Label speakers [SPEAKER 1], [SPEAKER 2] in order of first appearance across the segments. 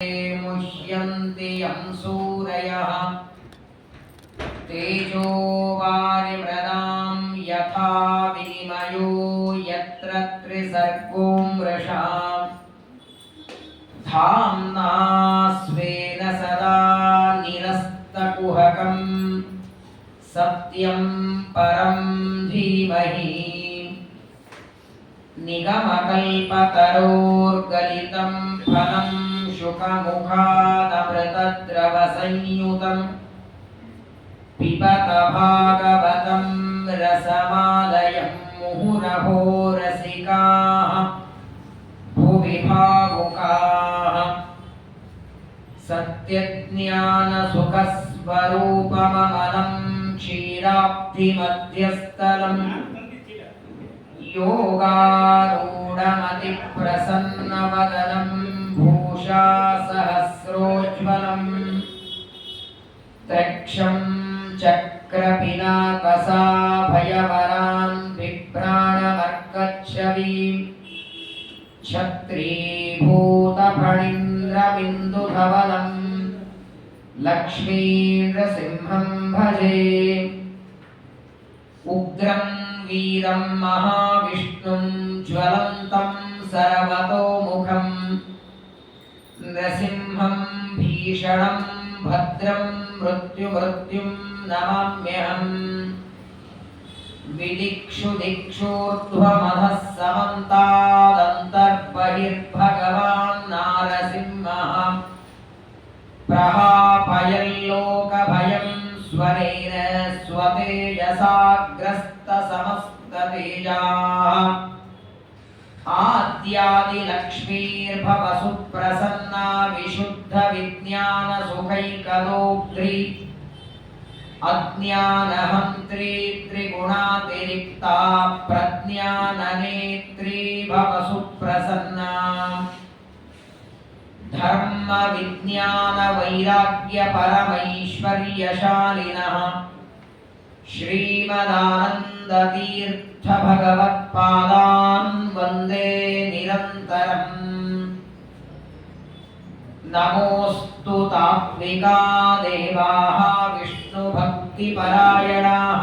[SPEAKER 1] मुह्यन्ति यं सूरयः तेजो वारिमृदां यथा विनिमयो यत्र त्रिसर्गो मृषा धाम्ना स्वेन सदा निरस्तकुहकं सत्यं परं धीमहि निगमकल्पतरोर्गलितं फलं शुकमुखादमृतद्रवसंयुतं पिबत भागवतं रसमालयं मुहुरहो रसिकाः भुवि भावुकाः सत्यज्ञानसुखस्वरूपममलं क्षीराब्धिमध्यस्थलं योगारूढमतिप्रसन्नवदनं भूषा सहस्रोज्ज्वलं त्र्यक्षं चक्रपिनाकसाभयवरान् बिभ्राणमर्कच्छवीं छत्रीभूतफणीन्द्रबिन्दुधवलं लक्ष्मीनृसिंहं भजे उग्रं वीरं महाविष्णुं ज्वलन्तं सर्वतोमुखं नृसिंहं भीषणं भद्रं मृत्युं नमाम्यहम् विदिक्षु दिक्षूर्ध्वमधः समन्तादन्तर्बहिर्भगवान् नारसिंहः प्रहापयल्लोकभयं स्वरेण स्वतेजसाग्रस्तसमस्ततेजाः आद्यादिलक्ष्मीर्भवसु प्रसन्ना विशुद्धविज्ञानसुखैकलोक्त्री अज्ञानहन्त्री त्रिगुणातिरिक्ता प्रज्ञाननेत्री भवसु प्रसन्ना धर्मविज्ञानवैराग्यपरमैश्वर्यशालिनः श्रीमदानन्दतीर्थभगवत्पादान् वन्दे निरन्तरम् नमोऽस्तु तात्विका देवाः विष्णुभक्तिपरायणाः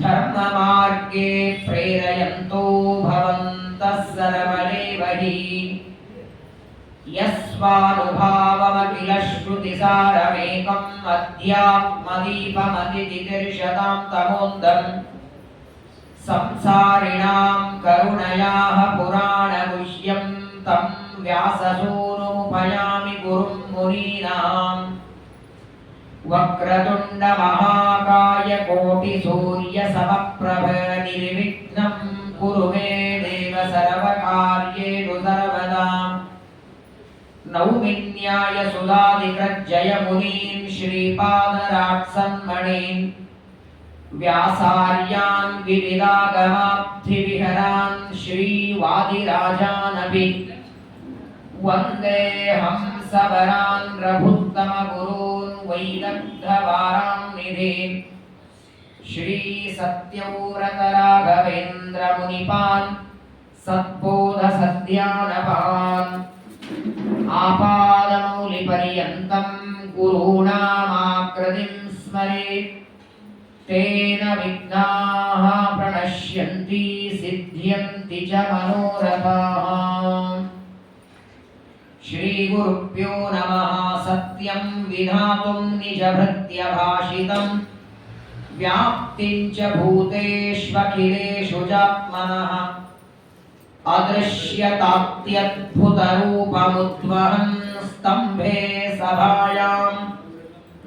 [SPEAKER 1] धर्ममार्गे प्रेरयन्तो भवन्तः सर्वमेव हि यस्वानुभावमखिलश्रुतिसारमेकम् अध्यात्मदीपमतिदितिर्षतां तमोन्दम् संसारिणां करुणयाः पुराणगुह्यं तं व्याससूनुमुपयामि गुरुं मुनीनाम् वक्रतुण्डमहाकाय कोटिसूर्यसमप्रभ निर्विघ्नं कुरु मे देव सर्वकार्येषु सर्वदा नौमिन्याय सुधादिकृज्जयमुनीन् श्रीपादराट्सन्मणीन् व्यासार्यान् विविधागमाब्धिविहरान् श्रीवादिराजानपि वन्दे हंसवरान् रघुत्तमगुरून् वैदग्ध्यवारान्निधीन् श्रीसत्यव्रतराघवेन्द्रमुनिपान् सद्बोधसद्ध्यानपान् आपादमौलिपर्यन्तं गुरूणामाकृतिं स्मरेत् तेन विघ्नाः प्रणश्यन्ति सिद्ध्यन्ति च मनोरथाः श्रीगुरुभ्यो नमः सत्यं विधातुं निजभृत्यभाषितं व्याप्तिं च भूतेष्वखिलेषु चात्मनः अदृश्यतात्यद्भुतरूपमुद्वहन् स्तम्भे सभायां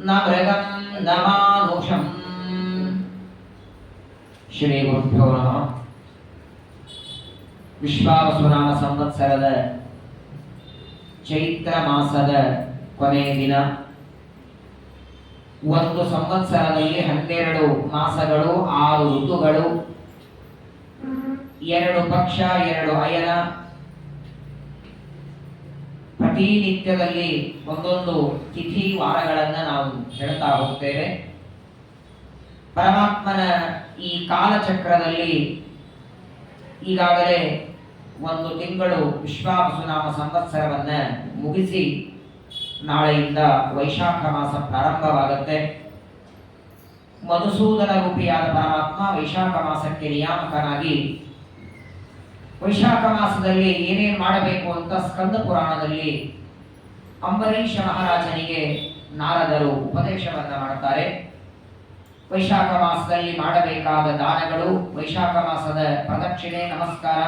[SPEAKER 1] न मृगं न मानुषम् ಶ್ರೀ ಗುರುಭ್ಯೋ ನಮಃ. ವಿಶ್ವಾವಸುನಾಮ ಸಂವತ್ಸರದ ಚೈತ್ರ ಮಾಸದ ಕೊನೆಯ ದಿನ. ಒಂದು ಸಂವತ್ಸರದಲ್ಲಿ 12 ಮಾಸಗಳು, 6 ಋತುಗಳು, 2 ಪಕ್ಷ, 2 ಅಯನ. ಪ್ರತಿನಿತ್ಯದಲ್ಲಿ ಒಂದೊಂದು ತಿಥಿ ವಾರಗಳನ್ನು ನಾವು ಹೇಳ್ತಾ ಹೋಗ್ತೇವೆ. ಪರಮಾತ್ಮನ ಈ ಕಾಲಚಕ್ರದಲ್ಲಿ ಈಗಾಗಲೇ ಒಂದು ತಿಂಗಳು ವಿಶ್ವಾವಸುನಾಮ ಸಂವತ್ಸರವನ್ನ ಮುಗಿಸಿ ನಾಳೆಯಿಂದ ವೈಶಾಖ ಮಾಸ ಪ್ರಾರಂಭವಾಗುತ್ತೆ. ಮಧುಸೂದನ ರೂಪಿಯಾದ ಪರಮಾತ್ಮ ವೈಶಾಖ ಮಾಸಕ್ಕೆ ನಿಯಾಮಕನಾಗಿ ವೈಶಾಖ ಮಾಸದಲ್ಲಿ ಏನೇನು ಮಾಡಬೇಕು ಅಂತ ಸ್ಕಂದ ಪುರಾಣದಲ್ಲಿ ಅಂಬರೀಷ ಮಹಾರಾಜನಿಗೆ ನಾರದರು ಉಪದೇಶವನ್ನ ಮಾಡುತ್ತಾರೆ. ವೈಶಾಖ ಮಾಸದಲ್ಲಿ ಮಾಡಬೇಕಾದ ದಾನಗಳು, ವೈಶಾಖ ಮಾಸದ ಪ್ರದಕ್ಷಿಣೆ ನಮಸ್ಕಾರ,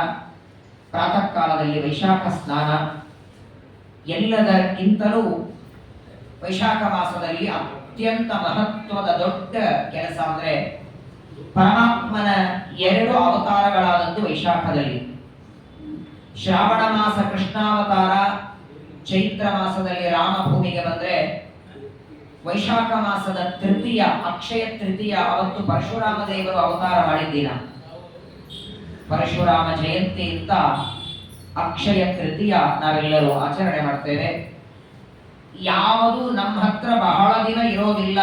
[SPEAKER 1] ಪ್ರಾತಃ ಕಾಲದಲ್ಲಿ ವೈಶಾಖ ಸ್ನಾನ, ಎಲ್ಲದಕ್ಕಿಂತಲೂ ವೈಶಾಖ ಮಾಸದಲ್ಲಿ ಅತ್ಯಂತ ಮಹತ್ವದ ದೊಡ್ಡ ಕೆಲಸ ಅಂದ್ರೆ ಪರಮಾತ್ಮನ 2 ಅವತಾರಗಳಾದದ್ದು ವೈಶಾಖದಲ್ಲಿ. ಶ್ರಾವಣ ಮಾಸ ಕೃಷ್ಣಾವತಾರ, ಚೈತ್ರ ಮಾಸದಲ್ಲಿ ರಾಮ ಭೂಮಿಗೆ ಬಂದ್ರೆ, ವೈಶಾಖ ಮಾಸದ ತೃತೀಯ ಅಕ್ಷಯ ತೃತೀಯ ಅವತ್ತು ಪರಶುರಾಮ ದೇವರು ಅವತಾರ ಮಾಡಿದ್ದಿನ. ಪರಶುರಾಮ ಜಯಂತಿ ಅಂತ ಅಕ್ಷಯ ತೃತೀಯ ನಾವೆಲ್ಲರೂ ಆಚರಣೆ ಮಾಡ್ತೇವೆ. ಯಾವುದು ನಮ್ಮ ಹತ್ರ ಬಹಳ ದಿನ ಇರೋದಿಲ್ಲ,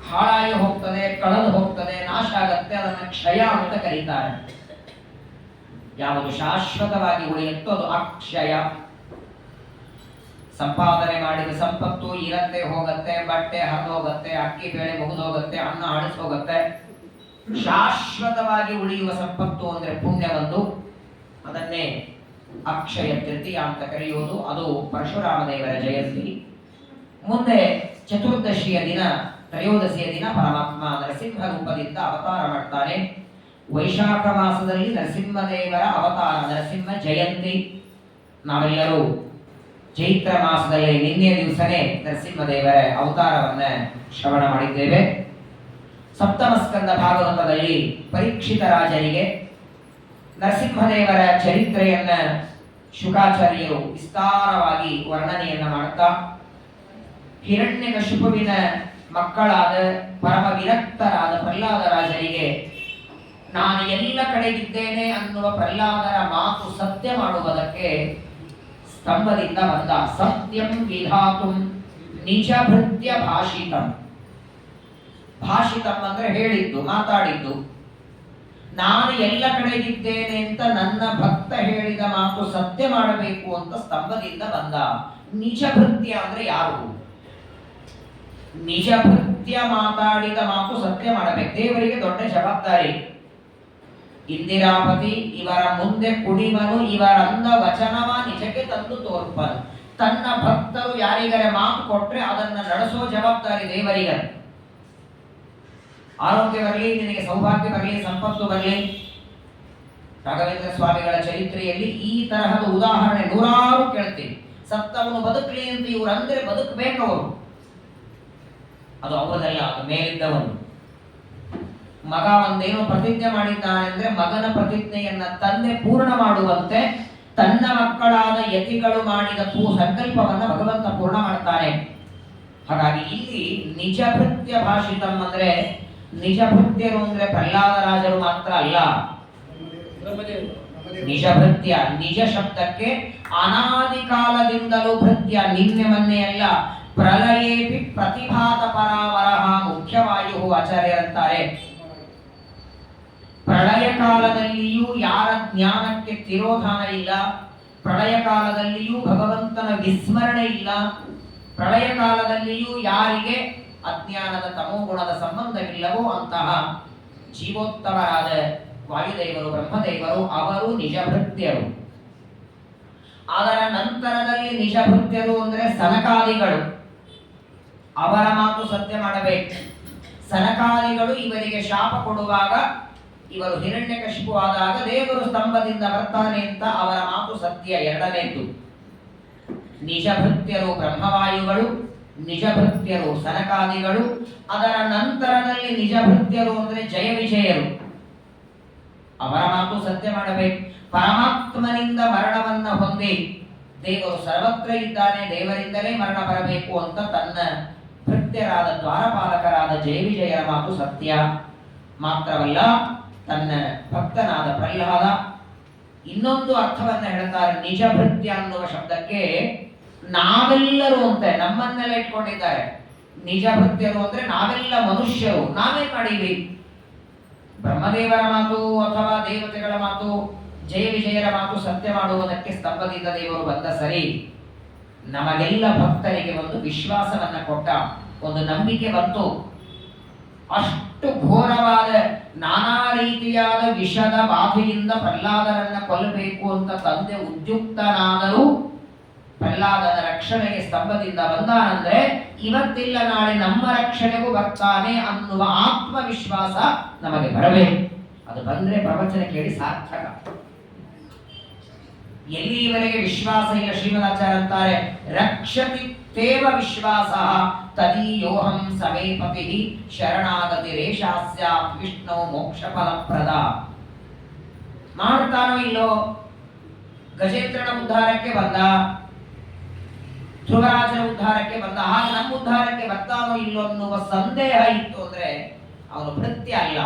[SPEAKER 1] ಹಾಳಾಗಿ ಹೋಗ್ತದೆ, ಕಳೆದು ಹೋಗ್ತದೆ, ನಾಶ ಆಗತ್ತೆ, ಅದನ್ನು ಕ್ಷಯ ಅಂತ ಕರೀತಾರೆ. ಯಾವುದು ಶಾಶ್ವತವಾಗಿ ಉಳಿಯುತ್ತೋ ಅದು ಅಕ್ಷಯ. ಸಂಪಾದನೆ ಮಾಡಿದ ಸಂಪತ್ತು ಇರತ್ತೆ ಹೋಗತ್ತೆ, ಬಟ್ಟೆ ಹರಿದು ಹೋಗತ್ತೆ, ಅಕ್ಕಿ ಬೇಳೆ ಮುಗಿದು ಹೋಗತ್ತೆ, ಅನ್ನ ಅಳಿಸಿ ಹೋಗತ್ತೆ. ಶಾಶ್ವತವಾಗಿ ಉಳಿಯುವ ಸಂಪತ್ತು ಅಂದ್ರೆ ಪುಣ್ಯವೊಂದು, ಅದನ್ನೇ ಅಕ್ಷಯ ತೃತೀಯ ಅಂತ ಕರೆಯುವುದು. ಅದು ಪರಶುರಾಮ ದೇವರ ಜಯಂತಿ. ಮುಂದೆ ಚತುರ್ದಶಿಯ ದಿನ, ತ್ರಯೋದಶಿಯ ದಿನ ಪರಮಾತ್ಮ ನರಸಿಂಹ ರೂಪದಿಂದ ಅವತಾರ ಮಾಡ್ತಾನೆ. ವೈಶಾಖ ಮಾಸದಲ್ಲಿ ನರಸಿಂಹದೇವರ ಅವತಾರ, ನರಸಿಂಹ ಜಯಂತಿ. ನಾವೆಲ್ಲರೂ ಚೈತ್ರ ಮಾಸದಲ್ಲಿ ನಿನ್ನೆ ದಿವಸನೇ ನರಸಿಂಹದೇವರ ಅವತಾರವನ್ನ ಶ್ರವಣ ಮಾಡಿದ್ದೇವೆ. ಸಪ್ತಮ ಸ್ಕಂದ ಭಾಗವತದಲ್ಲಿ ಪರೀಕ್ಷಿತ ರಾಜರಿಗೆ ನರಸಿಂಹದೇವರ ಚರಿತ್ರೆಯನ್ನ ಶುಕಾಚಾರ್ಯರು ವಿಸ್ತಾರವಾಗಿ ವರ್ಣನೆಯನ್ನ ಮಾಡುತ್ತಾ, ಹಿರಣ್ಯಕಶಿಪುವಿನ ಮಕ್ಕಳಾದ ಪರಮ ವಿರಕ್ತರಾದ ಪ್ರಹ್ಲಾದ ರಾಜರಿಗೆ ನಾನು ಎಲ್ಲ ಕಡೆಗಿದ್ದೇನೆ ಅನ್ನುವ ಪ್ರಹ್ಲಾದರ ಮಾತು ಸತ್ಯ ಮಾಡುವುದಕ್ಕೆ ಸ್ತಂಭದಿಂದ ಬಂದ. ಸತ್ಯಂ ವಿಧಾತುಂ ನಿಜ ಭೃತ್ಯ ಭಾಷಿತಂ. ಭಾಷಿತಂ ಅಂದ್ರೆ ಹೇಳಿದ್ದು, ಮಾತಾಡಿದ್ದು. ನಾನು ಎಲ್ಲ ಕಡೆಗಿದ್ದೇನೆ ಅಂತ ನನ್ನ ಭಕ್ತ ಹೇಳಿದ ಮಾತು ಸತ್ಯ ಮಾಡಬೇಕು ಅಂತ ಸ್ತಂಭದಿಂದ ಬಂದ. ನಿಜ ಭೃತ್ಯ ಅಂದ್ರೆ ಯಾರು? ನಿಜ ಭೃತ್ಯ ಮಾತಾಡಿದ ಮಾತು ಸತ್ಯ ಮಾಡಬೇಕು. ದೇವರಿಗೆ ದೊಡ್ಡ ಜವಾಬ್ದಾರಿ. ಇಂದಿರಾಪತಿ ಇವರ ಮುಂದೆ ಕುಡಿಮನು, ಇವರ ಅಂದ ವಚನವ ನಿಜಕ್ಕೆ ತಂದು ತೋರ್ಪನು. ತನ್ನ ಭಕ್ತರು ಯಾರಿಗರೆ ಮಾತು ಕೊಟ್ರೆ ಅದನ್ನ ನಡೆಸೋ ಜವಾಬ್ದಾರಿ ದೇವರಿಗೆ. ಆರೋಗ್ಯ ಬರಲಿ, ನಿನಗೆ ಸೌಭಾಗ್ಯ ಬರಲಿ, ಸಂಪತ್ತು ಬರಲಿ. ರಾಘವೇಂದ್ರ ಸ್ವಾಮಿಗಳ ಚರಿತ್ರೆಯಲ್ಲಿ ಈ ತರಹದ ಉದಾಹರಣೆ ನೂರಾರು ಕೇಳ್ತೀವಿ. ಸತ್ತವನು ಬದುಕಲಿ ಅಂತ ಇವರು ಅಂದ್ರೆ ಬದುಕಬೇಕವರು, ಅದು ಅವರದಲ್ಲ, ಅದು ಮೇಲಿದ್ದವನು. ಮಗ ಒಂದೇನೋ ಪ್ರತಿಜ್ಞೆ ಮಾಡಿದ್ದಾನೆ ಅಂದ್ರೆ ಮಗನ ಪ್ರತಿಜ್ಞೆಯನ್ನ ತಂದೆ ಪೂರ್ಣ ಮಾಡುವಂತೆ ತನ್ನ ಮಕ್ಕಳಾದ ಯತಿಗಳು ಮಾಡಿದ ಸಂಕಲ್ಪವನ್ನ ಭಗವಂತ ಪೂರ್ಣ ಮಾಡ್ತಾನೆ. ಹಾಗಾಗಿ ಇಲ್ಲಿ ನಿಜ ಭೃತ್ಯ ಭಾಷಿತಂ ಅಂದ್ರೆ ನಿಜ ಭೃತ್ಯರು ಅಂದ್ರೆ ಪ್ರಹ್ಲಾದ ರಾಜರು ಮಾತ್ರ ಅಲ್ಲ. ನಿಜ ಭೃತ್ಯ, ನಿಜ ಶಬ್ದಕ್ಕೆ ಅನಾದಿ ಕಾಲದಿಂದಲೂ ಭೃತ್ಯ, ನಿನ್ನೆ ಮೊನ್ನೆ ಅಲ್ಲ. ಪ್ರಲಯೇಪಿ ಪ್ರತಿಭಾತ ಪರಾವರಹ ಮುಖ್ಯವಾಯು ಆಚಾರ್ಯರಂತಾರೆ. ಪ್ರಳಯ ಕಾಲದಲ್ಲಿಯೂ ಯಾರ ಜ್ಞಾನಕ್ಕೆ ತಿರೋಧಾನ ಇಲ್ಲ, ಪ್ರಳಯ ಕಾಲದಲ್ಲಿಯೂ ಭಗವಂತನ ವಿಸ್ಮರಣೆ ಇಲ್ಲ, ಪ್ರಳಯ ಕಾಲದಲ್ಲಿಯೂ ಯಾರಿಗೆ ಅಜ್ಞಾನದ ತಮೋಗುಣದ ಸಂಬಂಧವಿಲ್ಲವೋ ಅಂತಹ ಜೀವೋತ್ತಮರಾದ ವಾಯುದೇವರು, ಬ್ರಹ್ಮದೇವರು ಅವರು ನಿಜ ಭೃತ್ಯರು. ಅದರ ನಂತರದಲ್ಲಿ ನಿಜ ಭೃತ್ಯರು ಅಂದ್ರೆ ಸನಕಾದಿಗಳು. ಅವರ ಮಾತು ಸತ್ಯ ಮಾಡಬೇಕು. ಸನಕಾದಿಗಳು ಇವರಿಗೆ ಶಾಪ ಕೊಡುವಾಗ, ಇವರು ಹಿರಣ್ಯಕಶಿಪು ಆದಾಗ ದೇವರು ಸ್ತಂಭದಿಂದ ಬರ್ತಾನೆ ಅಂತ ಅವರ ಮಾತು ಸತ್ಯ. ಎರಡನೇದ್ದು ನಿಜ ಭೃತ್ಯರು ಬ್ರಹ್ಮವಾಯುಗಳು, ನಿಜ ಭೃತ್ಯರು ಸನಕಾದಿಗಳು. ಅದರ ನಂತರದಲ್ಲಿ ನಿಜ ಭೃತ್ಯರು ಅಂದ್ರೆ ಜಯ ವಿಜಯರು. ಅವರ ಮಾತು ಸತ್ಯ ಮಾಡಬೇಕು. ಪರಮಾತ್ಮನಿಂದ ಮರಣವನ್ನ ಹೊಂದಿ ದೇವರು ಸರ್ವತ್ರ ಇದ್ದಾನೆ, ದೇವರಿಂದಲೇ ಮರಣ ಬರಬೇಕು ಅಂತ ತನ್ನ ಭೃತ್ಯರಾದ ದ್ವಾರಪಾಲಕರಾದ ಜಯ ವಿಜಯರ ಮಾತು ಸತ್ಯ. ಮಾತ್ರವಲ್ಲ, ತನ್ನ ಭಕ್ತನಾದ ಪ್ರಹ್ಲಾದ ಇನ್ನೊಂದು ಅರ್ಥವನ್ನ ಹೇಳ್ತಾರೆ. ನಿಜ ಭೃತ್ಯ ಅನ್ನುವ ಶಬ್ದಕ್ಕೆ ನಾವೆಲ್ಲರೂ ಅಂತ ನಮ್ಮನ್ನೆಲ್ಲ ಇಟ್ಕೊಂಡಿದ್ದಾರೆ. ನಿಜ ಭೃತ್ಯರು ಅಂದ್ರೆ ನಾವೆಲ್ಲ ಮನುಷ್ಯರು. ನಾವೇನ್ ಮಾಡೀವಿ? ಬ್ರಹ್ಮದೇವರ ಮಾತು ಅಥವಾ ದೇವತೆಗಳ ಮಾತು, ಜಯ ವಿಜಯರ ಮಾತು ಸತ್ಯ ಮಾಡುವುದಕ್ಕೆ ಸ್ತಂಭದಿಂದ ದೇವರು ಬಂದ ಸರಿ, ನಮಗೆಲ್ಲ ಭಕ್ತರಿಗೆ ಒಂದು ವಿಶ್ವಾಸವನ್ನ ಕೊಟ್ಟ, ಒಂದು ನಂಬಿಕೆ ಬಂತು. ಅಷ್ಟು ಘೋರವಾದ ನಾನಾ ರೀತಿಯಾದ ವಿಷದ ಬಾಧೆಯಿಂದ ಪ್ರಹ್ಲಾದರನ್ನ ಕೊಲ್ಲಬೇಕು ಅಂತ ತಂದೆ ಉದ್ಯುಕ್ತನಾದರೂ ಪ್ರಹ್ಲಾದನ ರಕ್ಷಣೆಗೆ ಸ್ತಂಭದಿಂದ ಬಂದಾನಂದ್ರೆ ಇವತ್ತಿಲ್ಲ ನಾಳೆ ನಮ್ಮ ರಕ್ಷಣೆಗೂ ಬರ್ತಾನೆ ಅನ್ನುವ ಆತ್ಮವಿಶ್ವಾಸ ನಮಗೆ ಬರಬೇಕು. ಅದು ಬಂದ್ರೆ ಪ್ರವಚನ ಕೇಳಿ ಸಾರ್ಥಕ. ಎಲ್ಲಿವರೆಗೆ ವಿಶ್ವಾಸ ಇಲ್ಲ, ಶ್ರೀಮದಾಚಾರ್ಯ ಅಂತಾರೆ, ರಕ್ಷತಿ ತೇವ ವಿಶ್ವಾಸ ತದೀಯೋಹಂ ಸಮೇಪತಿ ಶರಣಾಗತಿ ರೇಷಾಸ್ಯಾತ್ ವಿಷ್ಣು ಮೋಕ್ಷ ಫಲಪ್ರದ. ಮಾಡ್ತಾನೋ ಇಲ್ಲೋ, ಗಜೇಂದ್ರನ ಉದ್ಧಾರಕ್ಕೆ ಬಂದ, ಧ್ರುವರಾಜನ ಉದ್ಧಾರಕ್ಕೆ ಬಂದ, ಹಾಗೆ ನಮ್ಮ ಉದ್ಧಾರಕ್ಕೆ ಬರ್ತಾನೋ ಇಲ್ಲೋ ಅನ್ನುವ ಸಂದೇಹ ಇತ್ತು ಅಂದ್ರೆ ಅವನು ಭೃತ್ಯ ಅಲ್ಲ.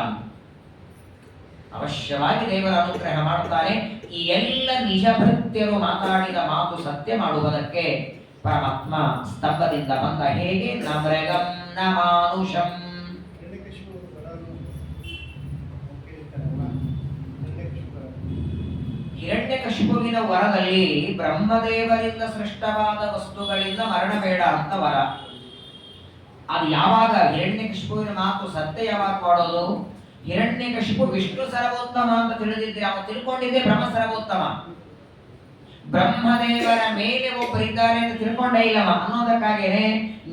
[SPEAKER 1] ಅವಶ್ಯವಾಗಿ ದೇವರ ಅನುಗ್ರಹ ಮಾಡುತ್ತಾನೆ. ಈ ಎಲ್ಲ ನಿಜ ಭೃತ್ಯರು ಮಾತಾಡಿದ ಮಾತು ಸತ್ಯ ಮಾಡುವುದಕ್ಕೆ ಪರಮಾತ್ಮ ಸ್ತಂಭದಿಂದ ಬಂದ. ಹೇಗೆ? ನ ಮೃಗಂ ನ ಮಾನುಷಂ. ಹಿರಣ್ಯಕಶಿಪುವಿನ ವರದಲ್ಲಿ ಬ್ರಹ್ಮದೇವರಿಂದ ಸೃಷ್ಟವಾದ ವಸ್ತುಗಳಿಂದ ಮರಣ ಬೇಡ ಅಂತ ವರ. ಅದು ಯಾವಾಗ ಹಿರಣ್ಯಕಶಿಪುವಿನ ಮಾತು ಸತ್ಯ ಯಾವಾಗ ಮಾಡೋದು? ಹಿರಣ್ಯಕಶಿಪು ವಿಷ್ಣು ಸರ್ವೋತ್ತಮ ಅಂತ ತಿಳಿದಿದ್ರೆ ಅವನು ತಿಳ್ಕೊಂಡಿದ್ದೆ ಬ್ರಹ್ಮ ಸರ್ವೋತ್ತಮ. ಬ್ರಹ್ಮದೇವರ ಮೇಲೆ ಒಬ್ಬರಿದ್ದಾರೆ ಅಂತ ತಿಳ್ಕೊಂಡೇ ಇಲ್ಲವ ಅನ್ನೋದಕ್ಕಾಗೇನೆ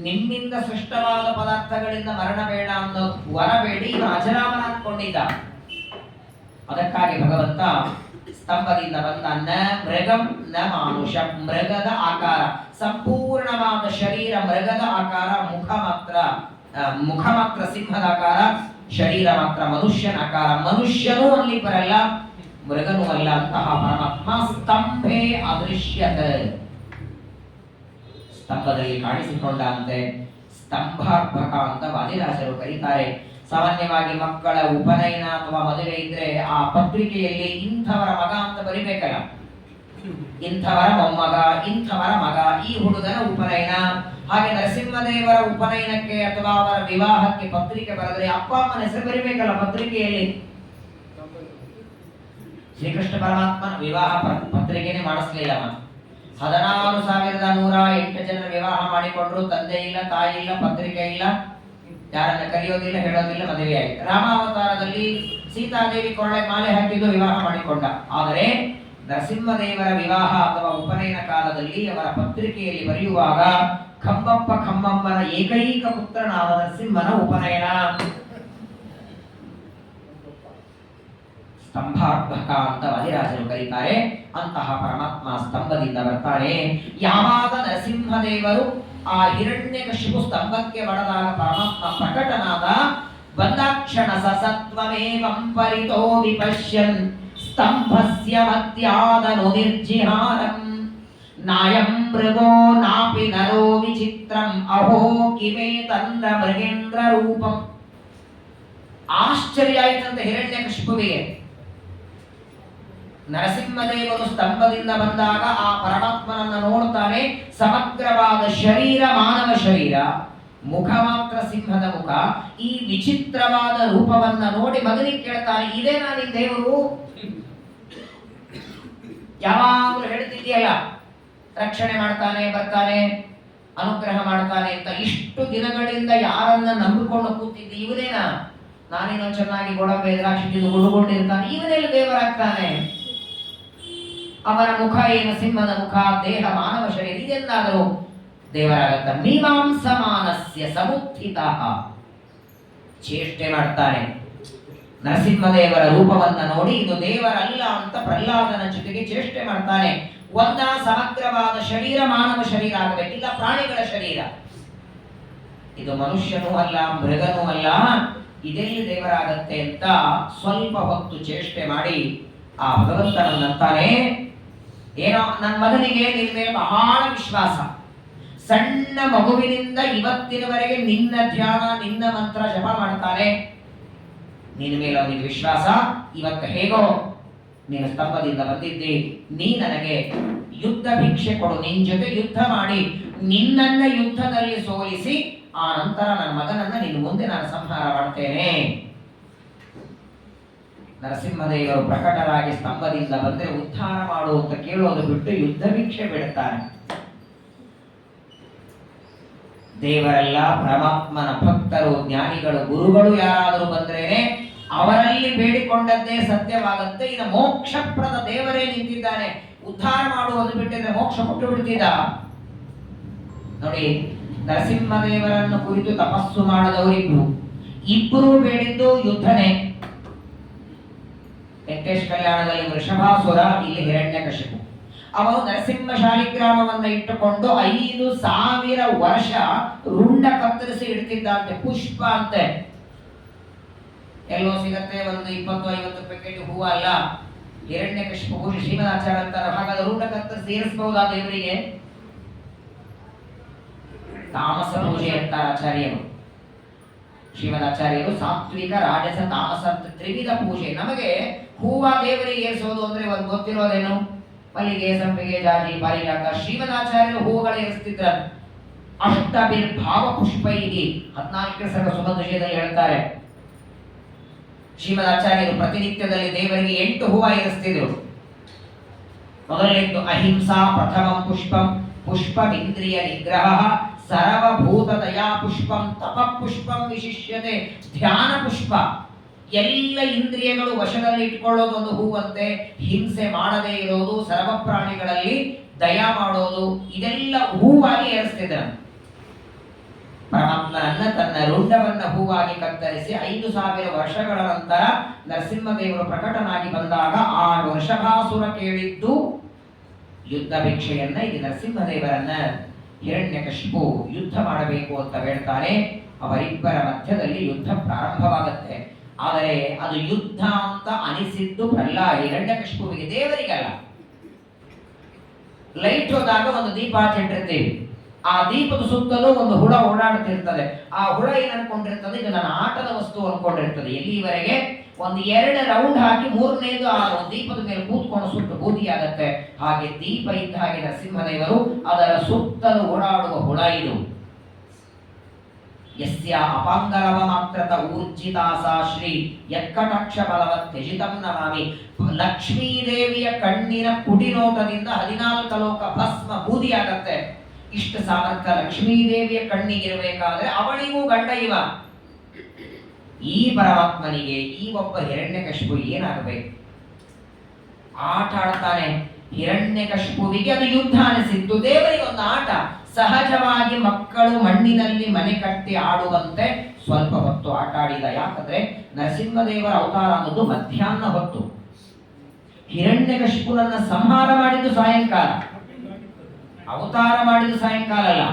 [SPEAKER 1] ನಿಮ್ಮಿಂದ ಸೃಷ್ಟವಾದ ಪದಾರ್ಥಗಳಿಂದ ಮರಣ ಬೇಡ ಅನ್ನೋ ವರ ಬೇಡಿ ಇವ ಅಜರಾಮನ ಅಂದ್ಕೊಂಡಿದ್ದ. ಅದಕ್ಕಾಗಿ ಭಗವಂತ ಸ್ತಂಭದಿಂದ ಬಂದ. ನ ಮೃಗಂ ನ ಮಾನುಷ. ಮೃಗದ ಆಕಾರ, ಸಂಪೂರ್ಣವಾದ ಶರೀರ ಮೃಗದ ಆಕಾರ, ಮುಖ ಮಾತ್ರ ಸಿಂಹದ ಆಕಾರ, ಶರೀರ ಮಾತ್ರ ಮನುಷ್ಯನ ಆಕಾರ. ಮನುಷ್ಯನೂ ಅಲ್ಲಿ ಬರಲ್ಲ, ಮೃಗನೂ ಅಲ್ಲ ಅಂತಹ ಪರಮಾತ್ಮ ಸ್ತಂಭೆ ಅದೃಶ್ಯತ, ಸ್ತಂಭದಲ್ಲಿ ಕಾಣಿಸಿಕೊಂಡ ಅಂತೆ. ಸ್ತಂಭಾರ್ಭಕ ಅಂತ ವಾದಿರಾಜರು ಕರೀತಾರೆ. ಸಾಮಾನ್ಯವಾಗಿ ಮಕ್ಕಳ ಉಪನಯನ ಅಥವಾ ಮದುವೆ ಇದ್ರೆ ಆ ಪತ್ರಿಕೆಯಲ್ಲಿ ಇಂಥವರ ಮಗ ಅಂತ ಬರಿಬೇಕಲ್ಲ, ಇಂಥವರ ಮೊಮ್ಮಗ, ಇಂಥವರ ಮಗ, ಈ ಹುಡುಗನ ಉಪನಯನ. ಹಾಗೆ ನರಸಿಂಹದೇವರ ಉಪನಯನಕ್ಕೆ ಅಥವಾ ಅವರ ವಿವಾಹಕ್ಕೆ ಪತ್ರಿಕೆ ಬರೆದರೆ ಅಪ್ಪ ಅಮ್ಮನ ಹೆಸರು ಬರಿಬೇಕಲ್ಲ ಪತ್ರಿಕೆಯಲ್ಲಿ. ಶ್ರೀಕೃಷ್ಣ ಪರಮಾತ್ಮನ ವಿವಾಹ ಪತ್ರಿಕೆನೇ ಮಾಡಿಸ್ಲಿಲ್ಲ. 16,108 ಜನರ ವಿವಾಹ ಮಾಡಿಕೊಂಡ್ರು. ತಂದೆ ಇಲ್ಲ, ತಾಯಿ ಇಲ್ಲ, ಪತ್ರಿಕೆ ಇಲ್ಲ, ಯಾರನ್ನ ಕರೆಯೋದಿಲ್ಲ, ಹೇಳೋದಿಲ್ಲ, ಮದುವೆ ಆಯ್ತು. ರಾಮಾವತಾರದಲ್ಲಿ ಸೀತಾದೇವಿ ಕೊರಳೆ ಮಾಲೆ ಹಾಕಿದ್ದು ವಿವಾಹ ಮಾಡಿಕೊಂಡ. ಆದರೆ ನರಸಿಂಹದೇವರ ವಿವಾಹ ಅಥವಾ ಉಪನಯನ ಕಾಲದಲ್ಲಿ ಅವರ ಪತ್ರಿಕೆಯಲ್ಲಿ ಬರೆಯುವಾಗ ಕಂಬಪ್ಪ ಕಂಬಮ್ಮನ ಏಕೈಕ ಪುತ್ರನಾದ ನರಸಿಂಹನ ಉಪನಯನ. ಸ್ತಂಭಾರ್ಭಕ ಅಂತ ವಾದಿರಾಜರು ಕರೀತಾರೆ. ಅಂತಹ ಪರಮಾತ್ಮ ಸ್ತಂಭದಿಂದ ಬರ್ತಾನೆ. ಯಾವಾಗ ನರಸಿಂಹದೇವರು ಆ ಹಿರಣ್ಯಕಶಿಪು ಸ್ತಂಭಕ್ಕೆ ಬಡದಾಗ ಪರಮಾತ್ಮ ಪ್ರಕಟನಾದ, ಬಂದಾಕ್ಷಣ ಸಸತ್ವಮೇವಂ ಪರಿತೋ ವಿಪಶ್ಯನ್ ಸ್ತಂಭಸ್ಯ ಮಧ್ಯಾದನು ನಿರ್ಜಿಹಾರಂ ನಾಯಂ ಮೃಗೋ ನಾಪಿ ನರೋ ವಿಚಿತ್ರಂ ಅಹೋ ಕಿಮೇ ತಂದ್ರ ಮೃಗೇಂದ್ರ ರೂಪಂ. ಆಶ್ಚರ್ಯ ಆಯ್ತಂತೆ ಹಿರಣ್ಯಕಶಿಪುವಿಗೆ. ನರಸಿಂಹದೇವರು ಸ್ತಂಭದಿಂದ ಬಂದಾಗ ಆ ಪರಮಾತ್ಮನನ್ನ ನೋಡ್ತಾನೆ. ಸಮಗ್ರವಾದ ಶರೀರ ಮಾನವ ಶರೀರ, ಮುಖ ಮಾತ್ರ ಸಿಂಹದ ಮುಖ. ಈ ವಿಚಿತ್ರವಾದ ರೂಪವನ್ನ ನೋಡಿ ಮಗನಿಗೆ ಕೇಳ್ತಾನೆ, ಇದೇನಾ ನಿನ್ ದೇವರು? ಯಾವಾಗಲೂ ಹೇಳ್ತಿದ್ಯಲ್ಲ ರಕ್ಷಣೆ ಮಾಡ್ತಾನೆ, ಬರ್ತಾನೆ, ಅನುಗ್ರಹ ಮಾಡ್ತಾನೆ ಅಂತ. ಇಷ್ಟು ದಿನಗಳಿಂದ ಯಾರನ್ನ ನಂಬಿಕೊಂಡು ಕೂತಿದ್ದಿ, ಇವನೇನಾ? ನಾನೇನೋ ಚೆನ್ನಾಗಿ ಗೋಡಂಬೆ ದ್ರಾಕ್ಷಿ ತಿಂದು ಗುಡುಗೊಂಡಿರ್ತಾನೆ, ಇವನೆಲ್ಲ ದೇವರಾಗ್ತಾನೆ? ಅವನ ಮುಖ ಏನು? ಸಿಂಹದ ಮುಖ, ದೇಹ ಮಾನವ ಶರೀರ, ಇದೆಂದಾದರೂ ದೇವರಾಗತ್ತ? ಮೀಮಾಂಸಮಾನಸ್ಯ ಸಮುತ್ಥಿತ. ಚೇಷ್ಟೆ ಮಾಡ್ತಾನೆ. ನರಸಿಂಹದೇವರ ರೂಪವನ್ನ ನೋಡಿ ಇದು ದೇವರಲ್ಲ ಅಂತ ಪ್ರಹ್ಲಾದನ ಜೊತೆಗೆ ಚೇಷ್ಟೆ ಮಾಡ್ತಾನೆ. ಒಂದ ಸಮಗ್ರವಾದ ಶರೀರ ಮಾನವ ಶರೀರ ಆಗಬೇಕು, ಇಲ್ಲ ಪ್ರಾಣಿಗಳ ಶರೀರ. ಇದು ಮನುಷ್ಯನೂ ಅಲ್ಲ, ಮೃಗನೂ ಅಲ್ಲ, ಇದೆಲ್ಲಿ ದೇವರಾಗತ್ತೆ ಅಂತ ಸ್ವಲ್ಪ ಹೊತ್ತು ಚೇಷ್ಟೆ ಮಾಡಿ ಆ ಭಗವಂತನಂತಾನೆ, ಏನೋ ನನ್ನ ಮಗನಿಗೆ ನಿನ್ನ ಮೇಲೆ ಬಹಳ ವಿಶ್ವಾಸ, ಸಣ್ಣ ಮಗುವಿನಿಂದ ಇವತ್ತಿನವರೆಗೆ ನಿನ್ನ ಧ್ಯಾನ, ನಿನ್ನ ಮಂತ್ರ ಜಪ ಮಾಡ್ತಾನೆ, ನಿನ್ನ ಮೇಲೆ ಅವನಿಗೆ ವಿಶ್ವಾಸ. ಇವತ್ತು ಹೇಗೋ ನೀನು ಸ್ತಂಭದಿಂದ ಬಂದಿದ್ದಿ, ನೀ ನನಗೆ ಯುದ್ಧ ಭಿಕ್ಷೆ ಕೊಡು, ನಿನ್ನ ಜೊತೆ ಯುದ್ಧ ಮಾಡಿ ನಿನ್ನನ್ನ ಯುದ್ಧದಲ್ಲಿ ಸೋಲಿಸಿ ಆ ನಂತರ ನನ್ನ ಮಗನನ್ನ ನಿನ್ನ ಮುಂದೆ ನಾನು ಸಂಹಾರ ಮಾಡ್ತೇನೆ. ನರಸಿಂಹದೇವರು ಪ್ರಕಟರಾಗಿ ಸ್ತಂಭದಿಂದ ಬಂದರೆ ಉದ್ಧಾರ ಮಾಡು ಅಂತ ಕೇಳೋದು ಬಿಟ್ಟು ಯುದ್ಧ ಭಿಕ್ಷೆ ಬಿಡುತ್ತಾರೆ. ದೇವರೆಲ್ಲ ಪರಮಾತ್ಮನ ಭಕ್ತರು, ಜ್ಞಾನಿಗಳು, ಗುರುಗಳು ಯಾರಾದರೂ ಬಂದ್ರೇನೆ ಅವರಲ್ಲಿ ಬೇಡಿಕೊಂಡದ್ದೇ ಸತ್ಯವಾಗುತ್ತೆ. ಇನ್ನು ಮೋಕ್ಷಪ್ರದ ದೇವರೇ ನಿಂತಿದ್ದಾನೆ, ಉದ್ಧಾರ ಮಾಡುವುದು ಬಿಟ್ಟಿದ್ರೆ ಮೋಕ್ಷ ಕೊಟ್ಟು ಬಿಡ್ತಿದ್ದ. ನೋಡಿ, ನರಸಿಂಹದೇವರನ್ನು ಕುರಿತು ತಪಸ್ಸು ಮಾಡದವರಿಬ್ರು, ಇಬ್ಬರು ಬೇಡಿದ್ದು ಯುದ್ಧನೇ. ವೆಂಕಟೇಶ್ ಕಲ್ಯಾಣದಲ್ಲಿ ವೃಷಭಾಸುರ, ಇಲ್ಲಿ ಹಿರಣ್ಯಕಶಿಪು. ಅವನು ನರಸಿಂಹ ಶಾಲಿಗ್ರಾಮವನ್ನ ಇಟ್ಟುಕೊಂಡು 5,000 ವರ್ಷ ರುಂಡ ಕತ್ತರಿಸಿ ಇಡ್ತಿದ್ದಂತೆ. ಪುಷ್ಪ ಅಂತೆ, ಎಲ್ಲೋ ಸಿಗತ್ತೆ ಒಂದು 20-50 ಪ್ಯಾಕೆಟ್ ಹೂವು ಅಲ್ಲ. ಹಿರಣ್ಯಕಶಿಪು ಪೂಜೆ ಶ್ರೀಮದಾಚಾರ್ಯ ಅಂತಾರೆ. ಹಾಗಾದ್ರೆ ರುಂಡ ಕತ್ತರಿಸಿ ಸೇರಿಸಬಹುದಾ ದೇವರಿಗೆ? ತಾಮಸ ಪೂಜೆ ಅಂತಾರೆ ಆಚಾರ್ಯರು. ಶ್ರೀಮದಾಚಾರ್ಯರು ಸಾತ್ವಿಕ, ರಾಜಸ, ತಾಮಸ ಅಂತ ತ್ರಿವಿಧ ಪೂಜೆ. ನಮಗೆ ಹೂವ ದೇವರಿಗೆ ಏರಿಸೋದು ಅಂದ್ರೆ ಒಂದು ಗೊತ್ತಿರೋದೇನು? ಮಲ್ಲಿಗೆ, ಸಂಪಿಗೆ, ಜಾಜಿ, ಪಾರಿಜಾತ. ಶ್ರೀಮದಾಚಾರ್ಯರು ಹೂವುಗಳು ಏರಿಸ್ತಿದ್ರ. ಅಷ್ಟಭಿರ್ಭಾವ ಪುಷ್ಪೈಹಿ 14ನೇ ಸರ್ಗ ಸುಮಧು ವಿಷಯದಲ್ಲಿ ಹೇಳ್ತಾರೆ. ಶ್ರೀಮದಾಚಾರ್ಯರು ಪ್ರತಿನಿತ್ಯದಲ್ಲಿ ದೇವರಿಗೆ 8 ಹೂವ ಏರಿಸ್ತಿದ್ರು. ಮೊದಲನೇದ್ದು ಅಹಿಂಸಾ ಪ್ರಥಮಂ ಪುಷ್ಪಂ, ಪುಷ್ಪಮಿಂದ್ರಿಯ ನಿಗ್ರಹ, ಸರ್ವಭೂತ ದಯಾ ಪುಷ್ಪಂ, ತಪ ಪುಷ್ಪಂ ವಿಶಿಷ್ಯತೆ, ಧ್ಯಾನ ಪುಷ್ಪ. ಎಲ್ಲ ಇಂದ್ರಿಯಗಳು ವಶದಲ್ಲಿ ಇಟ್ಕೊಳ್ಳೋದು ಒಂದು ಹೂವಂತೆ. ಹಿಂಸೆ ಮಾಡದೇ ಇರೋದು, ಸರ್ವ ಪ್ರಾಣಿಗಳಲ್ಲಿ ದಯಾ ಮಾಡೋದು, ಇದೆಲ್ಲ ಹೂವಾಗಿ ಏರಿಸ್ತಿದ್ರು. ಪರಮಾತ್ಮನನ್ನ ತನ್ನ ರುಂಡವನ್ನ ಹೂವಾಗಿ ಕತ್ತರಿಸಿ 5,000 ವರ್ಷಗಳ ನಂತರ ನರಸಿಂಹದೇವರು ಪ್ರಕಟನಾಗಿ ಬಂದಾಗ ಆ ವೃಷಭಾಸುರ ಕೇಳಿದ್ದು ಯುದ್ಧ ಭಿಕ್ಷೆಯನ್ನ. ಇದು ನರಸಿಂಹದೇವರನ್ನ ಹಿರಣ್ಯಕಶಿಪು ಯುದ್ಧ ಮಾಡಬೇಕು ಅಂತ ಹೇಳ್ತಾನೆ. ಅವರಿಬ್ಬರ ಮಧ್ಯದಲ್ಲಿ ಯುದ್ಧ ಪ್ರಾರಂಭವಾಗುತ್ತೆ. ಆದರೆ ಅದು ಯುದ್ಧ ಅಂತ ಅನಿಸಿದ್ದು ಹಿರಣ್ಯಕಶಿಪುವಿಗೆ, ದೇವರಿಗಲ್ಲ. ಲೈಟ್ ಹೋದಾಗ ಒಂದು ದೀಪ ಹಚ್ಚಿಟ್ಟಿರ್ತೀವಿ, ಆ ದೀಪದ ಸುತ್ತಲೂ ಒಂದು ಹುಳ ಓಡಾಡ್ತಿರ್ತದೆ. ಆ ಹುಳ ಏನ್ ಅನ್ಕೊಂಡಿರ್ತದೆ? ಇದು ನನ್ನ ಆಟದ ವಸ್ತು ಅನ್ಕೊಂಡಿರ್ತದೆ. ಎಲ್ಲಿವರೆಗೆ ಒಂದು 2 ರೌಂಡ್ ಹಾಕಿ 3ನೇದು ಆ ದೀಪದ ಮೇಲೆ ಕೂತ್ಕೊಂಡು ಸುಟ್ಟು ಬೂದಿ ಆಗತ್ತೆ. ಹಾಗೆ ದೀಪ ಇದ್ದ ಹಾಗೆ ನರಸಿಂಹದೇವರು ಅದರ ಸುತ್ತಲೂ ಓಡಾಡುವ ಹುಳ ಇದು. ಯಸ್ಯ ಅಪಾಂಗಲವ ಮಾತ್ರತ ಊರ್ಜಿತಾಸಾ ಶ್ರೀ ಯತ್ಕಟಾಕ್ಷ ಬಲವತ್ ತ್ಯಜಿತಂ ನಮಾಮಿ. ಲಕ್ಷ್ಮೀದೇವಿಯ ಕಣ್ಣಿನ ಪುಟಿನೋಟದಿಂದ 14 ಲೋಕ ಭಸ್ಮ ಬೂದಿ ಆಗತ್ತೆ. ಇಷ್ಟ ಸಾಮರ್ಥ್ಯ ಲಕ್ಷ್ಮೀದೇವಿಯ ಕಣ್ಣಿಗಿರಬೇಕಾದ್ರೆ ಅವಳಿಗೂ ಗಂಡ ಇವ. ಈ ಪರಮಾತ್ಮನಿಗೆ ಈ ಒಬ್ಬ ಹಿರಣ್ಯಕಶಿಪು ಏನಾಗಬೇಕು? ಆಟ ಆಡ್ತಾನೆ. ಹಿರಣ್ಯಕಶಿಪುವಿಗೆ ಅದು ಯುದ್ಧ ಅನಿಸಿತ್ತು, ದೇವರಿಗೆ ಒಂದು ಆಟ. ಸಹಜವಾಗಿ ಮಕ್ಕಳು ಮಣ್ಣಿನಲ್ಲಿ ಮನೆ ಕಟ್ಟಿ ಆಡುವಂತೆ ಸ್ವಲ್ಪ ಹೊತ್ತು ಆಟ ಆಡಿದ. ಯಾಕಂದ್ರೆ ನರಸಿಂಹದೇವರ ಅವತಾರ ಅನ್ನೋದು ಮಧ್ಯಾಹ್ನ ಹೊತ್ತು. ಹಿರಣ್ಯಕಶಿಪುನನ್ನ ಸಂಹಾರ ಮಾಡಿದ್ದು ಸಾಯಂಕಾಲ, ಅವತಾರ ಮಾಡಿದ್ದು ಸಾಯಂಕಾಲ ಅಲ್ಲ.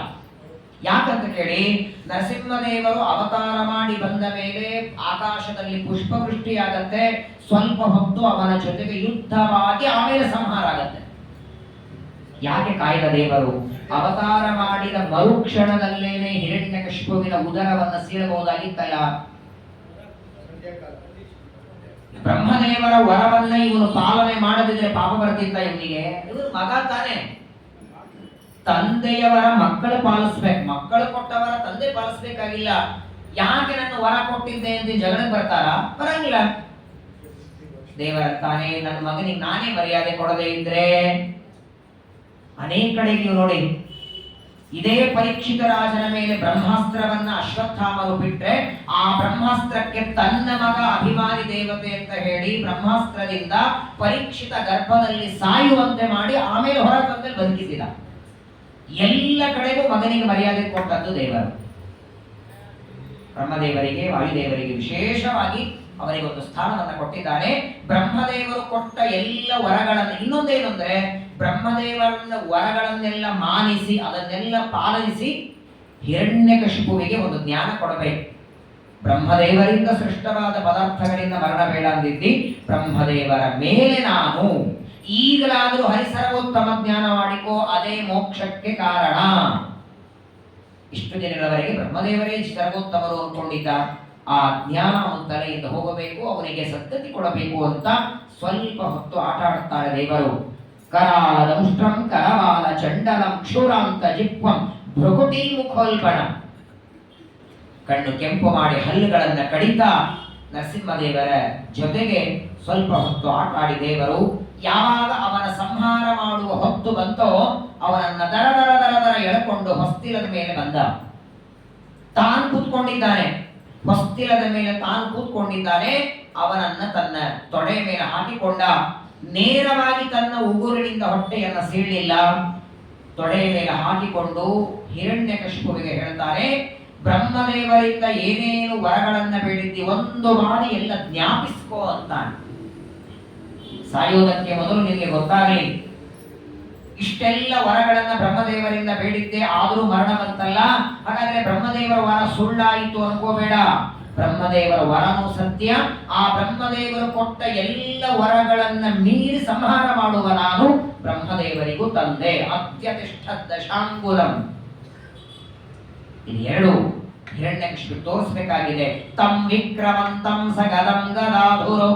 [SPEAKER 1] ಯಾಕಂತ ಕೇಳಿ, ನರಸಿಂಹದೇವರು ಅವತಾರ ಮಾಡಿ ಬಂದ ಮೇಲೆ ಆಕಾಶದಲ್ಲಿ ಪುಷ್ಪವೃಷ್ಟಿಯಾಗತ್ತೆ. ಸ್ವಲ್ಪ ಹೊತ್ತು ಅವನ ಜೊತೆಗೆ ಯುದ್ಧವಾಗಿ ಆಮೇಲೆ ಸಂಹಾರ ಆಗತ್ತೆ. ಯಾಕೆ ಕಾಯ್ದ ದೇವರು? ಅವತಾರ ಮಾಡಿದ ಮರುಕ್ಷಣದಲ್ಲೇನೆ ಹಿರಣ್ಯಕಶಿಪುವಿನ ಉದರವನ್ನ ಸೀಳಬಹುದಾಗಿತ್ತಲ್ಲ. ಬ್ರಹ್ಮದೇವರ ವರವನ್ನ ಇವನು ಪಾಲನೆ ಮಾಡದಿದ್ರೆ ಪಾಪ ಬರ್ತಿತ್ತ ಇವನಿಗೆ? ಇವನು ಮಗ ತಾನೆ, ತಂದೆಯವರ ಮಕ್ಕಳು ಪಾಲಿಸ್ಬೇಕು, ಮಕ್ಕಳು ಕೊಟ್ಟವರ ತಂದೆ ಪಾಲಿಸ್ಬೇಕಾಗಿಲ್ಲ. ಯಾಕೆ ನನ್ನ ವರ ಕೊಟ್ಟಿದ್ದೆ ಅಂತ ಜಗಳಕ್ಕೆ ಬರ್ತಾರ? ಬರಂಗಿಲ್ಲ. ದೇವರಂತಾನೆ, ನನ್ನ ಮಗನಿಗೆ ನಾನೇ ಮರ್ಯಾದೆ ಕೊಡದೇ ಇದ್ರೆ. ಅನೇಕ ಕಡೆಗೆ ನೀವು ನೋಡಿ, ಇದೇ ಪರೀಕ್ಷಿತ ರಾಜನ ಮೇಲೆ ಬ್ರಹ್ಮಾಸ್ತ್ರವನ್ನ ಅಶ್ವತ್ಥಾಮರು ಬಿಟ್ರೆ, ಆ ಬ್ರಹ್ಮಾಸ್ತ್ರಕ್ಕೆ ತನ್ನ ಮಗ ಅಭಿಮಾನಿ ದೇವತೆ ಅಂತ ಹೇಳಿ ಬ್ರಹ್ಮಾಸ್ತ್ರದಿಂದ ಪರೀಕ್ಷಿತ ಗರ್ಭದಲ್ಲಿ ಸಾಯುವಂತೆ ಮಾಡಿ ಆಮೇಲೆ ಹೊರ ಬಂದಲ್ಲಿ ಬದುಕಿಸಿದ. ಎಲ್ಲ ಕಡೆಗೂ ಮಗನಿಗೆ ಮರ್ಯಾದೆ ಕೊಟ್ಟದ್ದು ದೇವರು. ಬ್ರಹ್ಮದೇವರಿಗೆ, ವಾಯುದೇವರಿಗೆ ವಿಶೇಷವಾಗಿ ಅವರಿಗೊಂದು ಸ್ಥಾನವನ್ನು ಕೊಟ್ಟಿದ್ದಾನೆ. ಬ್ರಹ್ಮದೇವರು ಕೊಟ್ಟ ಎಲ್ಲ ವರಗಳನ್ನು, ಇನ್ನೊಂದೇನು ಅಂದ್ರೆ ಬ್ರಹ್ಮದೇವರ ವರಗಳನ್ನೆಲ್ಲ ಮಾನಿಸಿ ಅದನ್ನೆಲ್ಲ ಪಾಲಿಸಿ ಹಿರಣ್ಯಕಶಿಪುವಿಗೆ ಒಂದು ಜ್ಞಾನ ಕೊಡಬೇಕು. ಬ್ರಹ್ಮದೇವರಿಂದ ಸೃಷ್ಟವಾದ ಪದಾರ್ಥಗಳಿಂದ ಮರಣ ಬೇಡ ಅಂದಿದ್ದಿ, ಬ್ರಹ್ಮದೇವರ ಮೇಲೆ ನಾನು ಈಗಲಾದರೂ ಹರಿಸರ್ವೋತ್ತಮ ಜ್ಞಾನ ಮಾಡಿಕೋ, ಅದೇ ಮೋಕ್ಷಕ್ಕೆ ಕಾರಣ. ಇಷ್ಟು ದಿನಗಳವರೆಗೆ ಬ್ರಹ್ಮದೇವರೇ ಸರ್ವೋತ್ತಮರು ಅಂದ್ಕೊಂಡಿದ್ದ. ಆ ಜ್ಞಾನ ಅವನ ತಲೆಯಿಂದ ಹೋಗಬೇಕು, ಅವನಿಗೆ ಸದ್ಗತಿ ಕೊಡಬೇಕು ಅಂತ ಸ್ವಲ್ಪ ಹೊತ್ತು ಆಟ ಆಡುತ್ತಾರೆ ದೇವರು. ಕರಾಲದಂಷ್ಟ್ರಂ ಕರವಾಲ ಚಂಡಲಂ ಕ್ಷೂರಾಂತ ಜಿಪ್ವಂ ಭೃಗುಟಿ ಮುಖೋಲ್ಬಣ. ಕಣ್ಣು ಕೆಂಪು ಮಾಡಿ ಹಲ್ಲುಗಳನ್ನ ಕಡಿತಾ ನರಸಿಂಹದೇವರ ಜೊತೆಗೆ ಸ್ವಲ್ಪ ಹೊತ್ತು ಆಟ ಆಡಿ ದೇವರು ಯಾವಾಗ ಅವನ ಸಂಹಾರ ಮಾಡುವ ಹೊತ್ತು ಬಂತೋ ಅವನನ್ನ ದರ ದರ ದರ ದರ ಎಳಕೊಂಡು ಹೊಸ್ತಿಲದ ಮೇಲೆ ಬಂದ. ತಾನು ಕೂತ್ಕೊಂಡಿದ್ದಾನೆ, ಹೊಸ್ತಿಲದ ಮೇಲೆ ತಾನು ಕೂತ್ಕೊಂಡಿದ್ದಾನೆ. ಅವನನ್ನ ತನ್ನ ತೊಡೆ ಮೇಲೆ ಹಾಕಿಕೊಂಡ. ನೇರವಾಗಿ ತನ್ನ ಉಗುರಿನಿಂದ ಹೊಟ್ಟೆಯನ್ನ ಸೀಳಲಿಲ್ಲ, ತೊಡೆಯ ಮೇಲೆ ಹಾಕಿಕೊಂಡು ಹಿರಣ್ಯಕಶಿಪುವಿಗೆ ಹೇಳ್ತಾರೆ, ಬ್ರಹ್ಮದೇವರಿಂದ ಏನೇನು ವರಗಳನ್ನ ಬೇಡಿದ್ದಿ ಒಂದು ಬಾರಿ ಎಲ್ಲ ಜ್ಞಾಪಿಸ್ಕೋ ಅಂತಾನೆ. ಸಾಯೋದಕ್ಕೆ ಮೊದಲು ನಿನಗೆ ಗೊತ್ತಾಗಲಿ, ಇಷ್ಟೆಲ್ಲ ವರಗಳನ್ನ ಬ್ರಹ್ಮದೇವರಿಂದ ಬೇಡಿದ್ದೆ, ಆದರೂ ಮರಣ ಬಂತಲ್ಲ, ಹಾಗಾದ್ರೆ ಬ್ರಹ್ಮದೇವರ ವರ ಸುಳ್ಳಾಯಿತು ಅನ್ಕೋಬೇಡ. ಬ್ರಹ್ಮದೇವರ ವರನೂ ಸತ್ಯ. ಆ ಬ್ರಹ್ಮದೇವರು ಕೊಟ್ಟ ಎಲ್ಲ ವರಗಳನ್ನ ಮೀರಿ ಸಂಹಾರ ಮಾಡುವ ನಾನು ಬ್ರಹ್ಮದೇವರಿಗೂ ತಂದೆ. ಅತ್ಯತಿಷ್ಠ ದಶಾಂಗುಲಂ. ಇದೆರಡು ಹಿರಣ್ಯಕಶಿಪು ತೋರಿಸಬೇಕಾಗಿದೆ. ತಂ ವಿಕ್ರಮಂತಂ ಸಗದಂ ಗದಾಧುರೋ.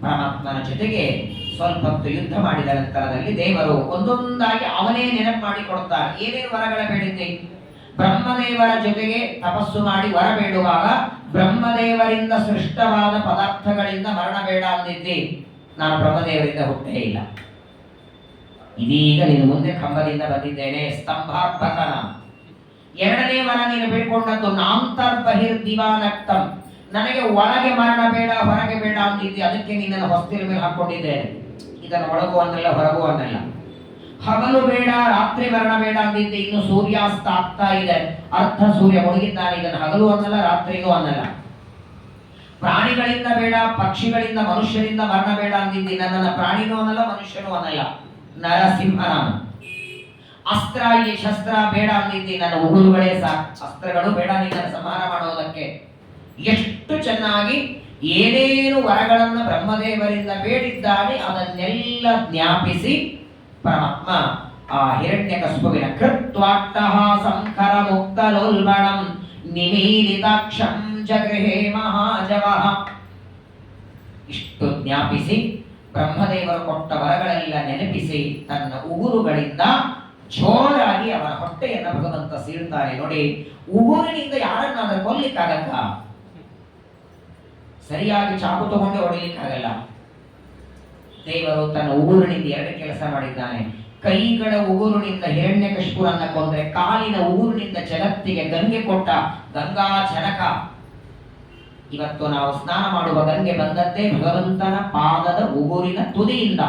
[SPEAKER 1] ಪರಮಾತ್ಮನ ಜೊತೆಗೆ ಸ್ವಲ್ಪ ಹೊತ್ತು ಯುದ್ಧ ಮಾಡಿದ ನಂತರದಲ್ಲಿ ದೇವರು ಒಂದೊಂದಾಗಿ ಅವನೇ ನೆನಪು ಮಾಡಿಕೊಡುತ್ತಾರೆ. ಏನೇನು ವರಗಳ ಬೇಡಿದ್ದೆ? ಬ್ರಹ್ಮದೇವರ ಜೊತೆಗೆ ತಪಸ್ಸು ಮಾಡಿ ವರ ಬೇಡುವಾಗ ಬ್ರಹ್ಮದೇವರಿಂದ ಸೃಷ್ಟವಾದ ಪದಾರ್ಥಗಳಿಂದ ಮರಣ ಬೇಡ ಅಂದಿದ್ದೆ. ನಾನು ಬ್ರಹ್ಮದೇವರಿಂದ ಹುಟ್ಟೇ ಇಲ್ಲ, ಇದೀಗ ನಿನ್ನ ಮುಂದೆ ಕಂಬದಿಂದ ಬಂದಿದ್ದೇನೆ, ಸ್ತಂಭಾರ್ಭಕನ. ಎರಡನೇ ವರ ನೀನು ಬೇಡ್ಕೊಂಡದ್ದು ನಾಂತರ್ಬಹಿರ್ ದಿವಾನಕ್ತಂ. ನನಗೆ ಒಳಗೆ ಮರಣ ಬೇಡ, ಹೊರಗೆ ಬೇಡ ಅಂತಿದ್ದೆ, ಅದಕ್ಕೆ ನಿನ್ನನ್ನು ಹೊಸ್ತಿಲ ಮೇಲೆ ಹಾಕೊಂಡಿದ್ದೇನೆ. ಇದನ್ನು ಒಳಗೂ ಅನ್ನಲ್ಲ, ಹೊರಗೂ ಅನ್ನಲ್ಲ. ಹಗಲು ಬೇಡ, ರಾತ್ರಿ ಮರಣ ಬೇಡ ಅಂದಿದ್ದೆ, ಇನ್ನು ಸೂರ್ಯಾಸ್ತ ಆಗ್ತಾ ಇದೆ, ಅರ್ಧ ಸೂರ್ಯ ಮುಳುಗಿದ್ದಾನೆ, ಇದನ್ನು ಹಗಲು ಅನ್ನಲ್ಲ, ರಾತ್ರಿಗೂ ಅನ್ನಲ್ಲ. ಪ್ರಾಣಿಗಳಿಂದ ಬೇಡ, ಪಕ್ಷಿಗಳಿಂದ, ಮನುಷ್ಯರಿಂದ ಮರಣ ಬೇಡ ಅಂದಿದ್ದೆ, ನನ್ನನ್ನು ಪ್ರಾಣಿನೂ ಅನ್ನಲ್ಲ, ಮನುಷ್ಯನೂ ಅನ್ನಲ್ಲ, ನರಸಿಂಹ ನಾನು. ಅಸ್ತ್ರ ಶಸ್ತ್ರ ಬೇಡ ಅಂದಿದ್ದೆ, ನನ್ನ ಉಗುರುಗಳೇ ಸಾಕು, ಅಸ್ತ್ರಗಳು ಬೇಡ ನಿನ್ನನ್ನು ಸಂಹಾರ ಮಾಡೋದಕ್ಕೆ. ಎಷ್ಟು ಚೆನ್ನಾಗಿ ಏನೇನು ವರಗಳನ್ನು ಬ್ರಹ್ಮದೇವರಿಂದ ಬೇಡಿದ್ದಾನೆ ಅದನ್ನೆಲ್ಲ ಜ್ಞಾಪಿಸಿ ಪರಮಾತ್ಮ ಆ ಹಿರಣ್ಯಕಶಿಪುವಿನ ಕೃತ್ವಾಟ್ಟಹಾಸಂ ಕರಮುಕ್ತಲೋಲ್ಬಣಂ ನಿಮೀಲಿತಾಕ್ಷಂ ಜಗೃಹೇ ಮಹಾಜವಃ. ಇಷ್ಟು ಜ್ಞಾಪಿಸಿ ಬ್ರಹ್ಮದೇವರು ಕೊಟ್ಟ ವರಗಳೆಲ್ಲ ನೆನಪಿಸಿ ತನ್ನ ಉಗುರುಗಳಿಂದ ಜೋರಾಗಿ ಅವನ ಹೊಟ್ಟೆಯನ್ನು ಭಗವಂತ ಸೀಳ್ತಾನೆ. ನೋಡಿ, ಉಗುರಿನಿಂದ ಯಾರನ್ನಾದ್ರೂ ಕೊಲ್ಲಿಕ್ಕಾಗತ್ತ? ಸರಿಯಾಗಿ ಚಾಕು ತಗೊಂಡು ಹೊಡಿಲಿಕ್ಕಾಗಲ್ಲ. ದೇವರು ತನ್ನ ಉಗುರಿನಿಂದ ಎರಡು ಕೆಲಸ ಮಾಡಿದ್ದಾನೆ. ಕೈಗಳ ಉಗುರಿನಿಂದ ಹಿರಣ್ಯಕಶಿಪುರನ್ನ ಕೊಂದ್ರೆ, ಕಾಲಿನ ಉಗುರಿನಿಂದ ಜಗತ್ತಿಗೆ ಗಂಗೆ ಕೊಟ್ಟ ಗಂಗಾ ಜನಕ. ಇವತ್ತು ನಾವು ಸ್ನಾನ ಮಾಡುವ ಗಂಗೆ ಬಂದದ್ದೇ ಭಗವಂತನ ಪಾದದ ಉಗುರಿನ ತುದಿಯಿಂದ.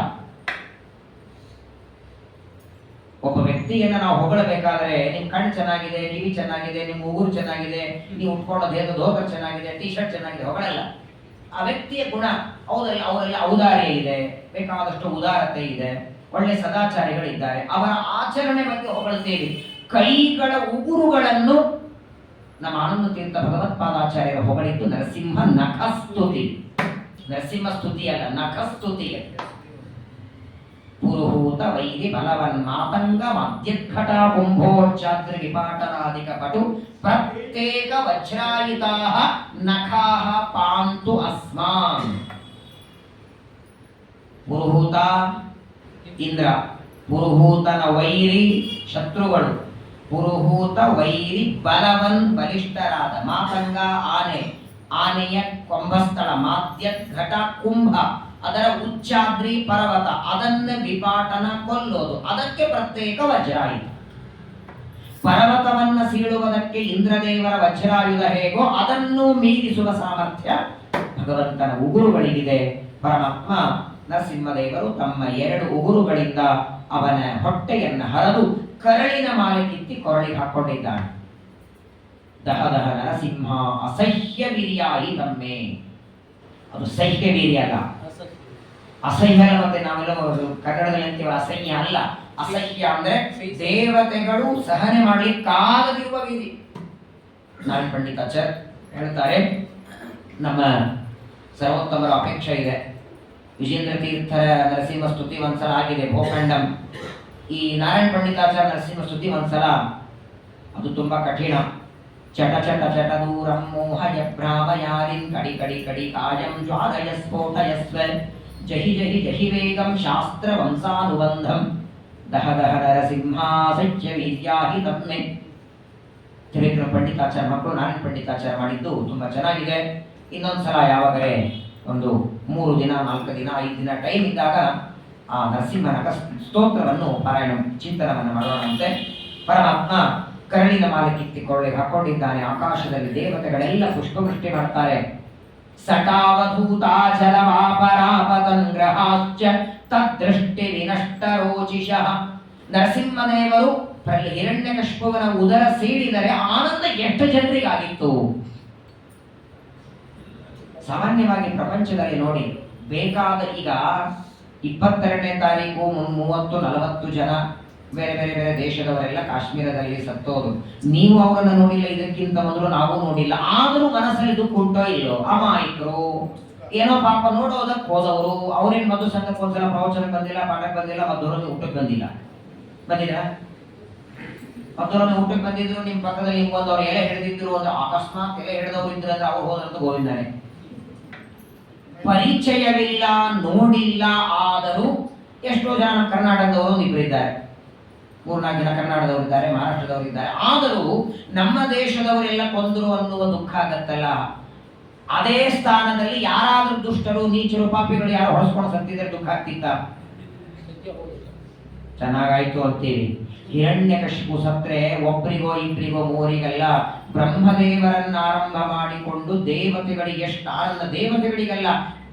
[SPEAKER 1] ಒಬ್ಬ ವ್ಯಕ್ತಿಯನ್ನ ನಾವು ಹೊಗಳಬೇಕಾದ್ರೆ, ನಿಮ್ ಕಣ್ಣು ಚೆನ್ನಾಗಿದೆ, ಕಿವಿ ಚೆನ್ನಾಗಿದೆ, ನಿಮ್ ಉಗುರು ಚೆನ್ನಾಗಿದೆ, ನೀವು ಉಟ್ಕೊಳ್ಳೋದು ಹೇಗೆ ಧೋತ್ರ ಚೆನ್ನಾಗಿದೆ, ಟಿ ಶರ್ಟ್ ಚೆನ್ನಾಗಿದೆ ಹೊಗಳಲ್ಲ. ಆ ವ್ಯಕ್ತಿಯ ಗುಣ, ಅವರಲ್ಲಿ ಔದಾರ್ಯ ಇದೆ, ಬೇಕಾದಷ್ಟು ಉದಾರತೆ ಇದೆ, ಒಳ್ಳೆ ಸದಾಚಾರಿಗಳಿದ್ದಾರೆ, ಅವರ ಆಚರಣೆ ಬಗ್ಗೆ ಹೊಗಳ್ತೇವೆ. ಕೈಗಳ ಉಗುರುಗಳನ್ನು ನಮ್ಮ ಆನಂದ ತೀರ್ಥ ಭಗವತ್ಪಾದಾಚಾರ್ಯರ ಹೊಗಳಿದ್ದು ನರಸಿಂಹ ನಖಸ್ತುತಿ. ನರಸಿಂಹ ಸ್ತುತಿ ಅಲ್ಲ, ನಖಸ್ತುತಿ. ಪುರುಹೂತ ವೈರಿ ಬಲವನ್ ಮಾತಂಗ ಮಧ್ಯಘಟ ಕುಂಭೋಚ್ಚಾದ್ರಿ ವಿಪಾಟನಾದಿಕ ಪಟು ಪ್ರತ್ಯೇಕ ವಜ್ರಾಯಿತಾಃ ನಖಾಃ ಪಾಂತು ಅಸ್ಮಾನ್. ಪುರುಹೂತ ಇಂದ್ರ, ಪುರುಹೂತನ ವೈರಿ ಶತ್ರುಗಳು, ಪುರುಹೂತ ವೈರಿ ಬಲವನ್ ಬಲಿಷ್ಠರಾದ, ಮಾತಂಗ ಆನೆ, ಆನೆಯ ಕೊಂಭಸ್ಥಳ, ಮಾಧ್ಯಘಟ ಕುಂಭ ಅದರ ಉಚ್ಚಾದ್ರಿ ಪರ್ವತ, ಅದನ್ನ ವಿಪಾಟನ ಕೊಲ್ಲೋದು, ಅದಕ್ಕೆ ಪ್ರತ್ಯೇಕ ವಜ್ರಾಯುಧ. ಪರ್ವತವನ್ನ ಸೀಳುವುದಕ್ಕೆ ಇಂದ್ರದೇವರ ವಜ್ರಾಯುಧ ಹೇಗೋ ಅದನ್ನು ಮೀರಿಸುವ ಸಾಮರ್ಥ್ಯ ಭಗವಂತನ ಉಗುರುಗಳಿಗಿದೆ. ಪರಮಾತ್ಮ ನರಸಿಂಹದೇವರು ತಮ್ಮ ಎರಡು ಉಗುರುಗಳಿಂದ ಅವನ ಹೊಟ್ಟೆಯನ್ನು ಹರಿದು ಕರಳಿನ ಮಾಲೆ ಕಿತ್ತಿ ಕೊರಳಿಗೆ ಹಾಕೊಂಡಿದ್ದಾನೆ. ದಹ ದಹ ನರಸಿಂಹ ಅಸಹ್ಯ ವೀರ್ಯಾಯಿ ತಮ್ಮೆ. ಅದು ಸಹ್ಯ ವೀರ್ಯ ಅಲ್ಲ, ಅಸಹ್ಯ. ಮತ್ತೆ ನಾವೆಲ್ಲ ಕನ್ನಡದಲ್ಲಿ ಅಂತೀವ ಅಸಹ್ಯ ಅಲ್ಲ. ಅಸಹ್ಯ ಅಂದ್ರೆ ದೇವತೆಗಳು ಸಹನೆ ಮಾಡಲಿಕ್ಕಾಗದಿರುವ ವೀರ್ಯ. ನಾರಾಯಣ ಪಂಡಿತಾಚಾರ್ಯ ಹೇಳ್ತಾರೆ, ನಮ್ಮ ಸರ್ವೋತ್ತಮರ ಅಪೇಕ್ಷೆ ಇದೆ. ವಿಜೇಂದ್ರ ತೀರ್ಥರ ನರಸಿಂಹ ಸ್ತುತಿ ಒಂದ್ಸಲ ಆಗಿದೆ, ಭೋಖಂಡಂ. ಈ ನಾರಾಯಣ ಪಂಡಿತಾಚಾರ್ಯ ನರಸಿಂಹ ಸ್ತುತಿ ಒಂದ್ಸಲ, ಅದು ತುಂಬಾ ಕಠಿಣ. ಚಟ ಚಟ ಚಟ ದೂರಂ ಮೋಹಯ ಭ್ರಾಮಯಾರಿನ್ ಕಡಿ ಕಡಿ ಕಡಿ ಕಾಯಂ ಜ್ವಾಲಯ ಸ್ಫೋಟಯಸ್ವ ಜಹಿ ಜಹಿ ಜಹಿ ವೇಗಂ ಶಾಸ್ತ್ರ ವಂಸಾನುಬಂಧಂ ದಹ ದಹ ನರಸಿಂಹಾಸಹ್ಯ ವೀರ್ಯಾಹಿ ತಮ್ಮೆ. ತ್ರಿವಿಕ್ರಮ ಪಂಡಿತಾಚಾರ್ಯ ಮಕ್ಕಳು ನಾರಾಯಣ ಪಂಡಿತಾಚಾರ್ಯ ಮಾಡಿದ್ದು ತುಂಬಾ ಚೆನ್ನಾಗಿದೆ. ಇನ್ನೊಂದ್ಸಲ ಯಾವಾಗಲೇ ಒಂದು 3 ದಿನ 4 ದಿನ 5 ದಿನ ಟೈಮ್ ಇದ್ದಾಗ ಆ ನರಸಿಂಹನ ಸ್ತೋತ್ರವನ್ನು ಪಾರಾಯಣ ಚಿಂತನವನ್ನು ಮಾಡೋಣಂತೆ. ಪರಮಾತ್ಮ ಕರಳಿನ ಮಾಲೆ ಕಿತ್ತಿಕೊಳ್ಳಿ ಹಾಕೊಂಡಿದ್ದಾನೆ. ಆಕಾಶದಲ್ಲಿ ದೇವತೆಗಳೆಲ್ಲ ಪುಷ್ಪವೃಷ್ಟಿ ಮಾಡ್ತಾರೆ. ಸಟಾವಧೂತಾಚಲವಾಪರಾಪತಂಗ್ರಹಾಶ್ಚ ತದ್ದೃಷ್ಟಿ ವಿನಷ್ಟ ರೋಚಿಷಃ. ನರಸಿಂಹದೇವರು ಹಿರಣ್ಯಕಶಿಪುವಿನ ಉದರ ಸೀಳಿದರೆ ಆನಂದ ಎಷ್ಟು ಜನರಿಗಾಗಿತ್ತು. ಸಾಮಾನ್ಯವಾಗಿ ಪ್ರಪಂಚದಲ್ಲಿ ನೋಡಿ, ಬೇಕಾದ ಈಗ 22ನೇ ತಾರೀಕು 30-40 ಜನ ಬೇರೆ ಬೇರೆ ಬೇರೆ ದೇಶದವರೆಲ್ಲ ಕಾಶ್ಮೀರದಲ್ಲಿ ಸತ್ತೋದು. ನೀವು ಅವರನ್ನು ನೋಡಿಲ್ಲ, ಇದಕ್ಕಿಂತ ಮೊದಲು ನಾವು ನೋಡಿಲ್ಲ. ಆದರೂ ಮನಸ್ಸಲ್ಲಿ ದುಃಖ ಉಂಟೋ ಇಲ್ಲೋ? ಅಮಾಯಕರು ಏನೋ ಪಾಪ ನೋಡೋದಕ್ಕೆ ಹೋದವರು. ಅವ್ರೇನು ಮಧು ಸಂಘಕ್ಕೆ ಒಂದ್ಸಲ ಪ್ರವಚನಕ್ಕೆ ಬಂದಿಲ್ಲ, ಪಾಠಕ್ಕೆ ಬಂದಿಲ್ಲ, ಮಧುರನ್ನು ಊಟಕ್ಕೆ ಬಂದಿಲ್ಲ. ಬಂದಿದ್ರ ಮಧುರನ್ನು ಊಟಕ್ಕೆ ಬಂದಿದ್ರು, ನಿಮ್ಮ ಪಕ್ಕದಲ್ಲಿ ನಿಮ್ಗೊಂದು ಅವ್ರು ಎಲೆ ಹಿಡಿದಿದ್ರು, ಒಂದು ಅಕಸ್ಮಾತ್ ಎಲೆ ಹಿಡಿದವರು ಇದ್ರು ಅಂದ್ರೆ ಅವ್ರು ಹೋದ್ರಂತ ಗೋವಿಂದಾನೆ. ಪರಿಚಯವಿಲ್ಲ, ನೋಡಿಲ್ಲ, ಆದರೂ ಎಷ್ಟೋ ಜನ ಕರ್ನಾಟಕದವರು ಇಬ್ಬರಿದ್ದಾರೆ, 3-4 ಜನ ಕರ್ನಾಟಕದವರು ಇದ್ದಾರೆ, ಮಹಾರಾಷ್ಟ್ರದವರು ಇದ್ದಾರೆ. ಆದರೂ ನಮ್ಮ ದೇಶದವರೆಲ್ಲ ಕೊಂದರು ಅನ್ನುವ ದುಃಖ ಆಗತ್ತಲ್ಲ. ಅದೇ ಸ್ಥಾನದಲ್ಲಿ ಯಾರಾದ್ರೂ ದುಷ್ಟರು, ನೀಚರು, ಪಾಪಿಗಳು ಯಾರು ಹೊಡೆಸ್ಕೊಂಡು ಸತ್ತಿದ್ರೆ ದುಃಖ ಆಗ್ತಿತ್ತ? ಚೆನ್ನಾಗಾಯ್ತು ಅಂತೀವಿ. ಹಿರಣ್ಯಕಶಿಪು ಸತ್ರೆ ಒಬ್ಬರಿಗೋ ಇಬ್ಬರಿಗೋ ಮೂವರಿಗಲ್ಲ, ಬ್ರಹ್ಮದೇವರನ್ನ ಆರಂಭ ಮಾಡಿಕೊಂಡು ದೇವತೆಗಳಿಗೆ ಎಷ್ಟು ಆನಂದ. ದೇವತೆಗಳಿಗಲ್ಲ,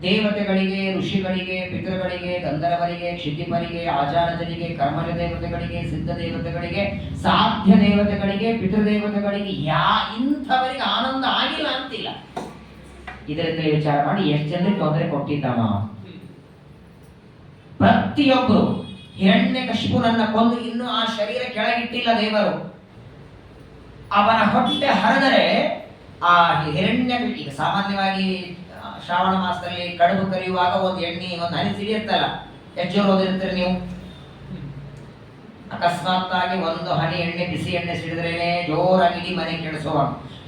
[SPEAKER 1] ದೇವತೆಗಳಿಗೆ, ಋಷಿಗಳಿಗೆ, ಪಿತೃಗಳಿಗೆ, ಗಂಧರ್ವರಿಗೆ, ಕ್ಷಿತಿಪರಿಗೆ, ಆಚಾರಜರಿಗೆ, ಕರ್ಮಜ ದೇವತೆಗಳಿಗೆ, ಸಿದ್ಧ ದೇವತೆಗಳಿಗೆ, ಸಾಧ್ಯ ದೇವತೆಗಳಿಗೆ, ಪಿತೃದೇವತೆಗಳಿಗೆ, ಇಂಥವರಿಗೆ ಆನಂದ ಆಗಿಲ್ಲ ಅಂತಿಲ್ಲ. ಇದರಿಂದ ವಿಚಾರ ಮಾಡಿ ಎಷ್ಟು ಜನರಿಗೆ ತೊಂದರೆ ಕೊಟ್ಟಿದ್ದಾನ. ಪ್ರತಿಯೊಬ್ಬರು ಹಿರಣ್ಯಕಶಿಪುನನ್ನ ಕೊಂದು ಇನ್ನೂ ಆ ಶರೀರ ಕೆಳಗಿಟ್ಟಿಲ್ಲ ದೇವರು. ಅವನ ಹೊಟ್ಟೆ ಹರಿದರೆ ಆ ಹಿರಣ್ಯ, ಈಗ ಸಾಮಾನ್ಯವಾಗಿ ಶ್ರಾವಣ ಮಾಸದಲ್ಲಿ ಕಡುಬು ಕರಿಯುವಾಗ ಒಂದು ಎಣ್ಣೆ, ಒಂದು ಹನಿ ಸಿಡಿಯುತ್ತಲ್ಲ, ಎಷ್ಟು ಜೋರು ಓದಿರ್ತೀರಿ ನೀವು. ಅಕಸ್ಮಾತ್ ಆಗಿ ಒಂದು ಹನಿ ಎಣ್ಣೆ, ಬಿಸಿ ಎಣ್ಣೆ ಸಿಡಿದ್ರೇನೆ ಜೋರಾಗಿ ಇಡೀ ಮನೆ ಕೆಡಿಸುವ.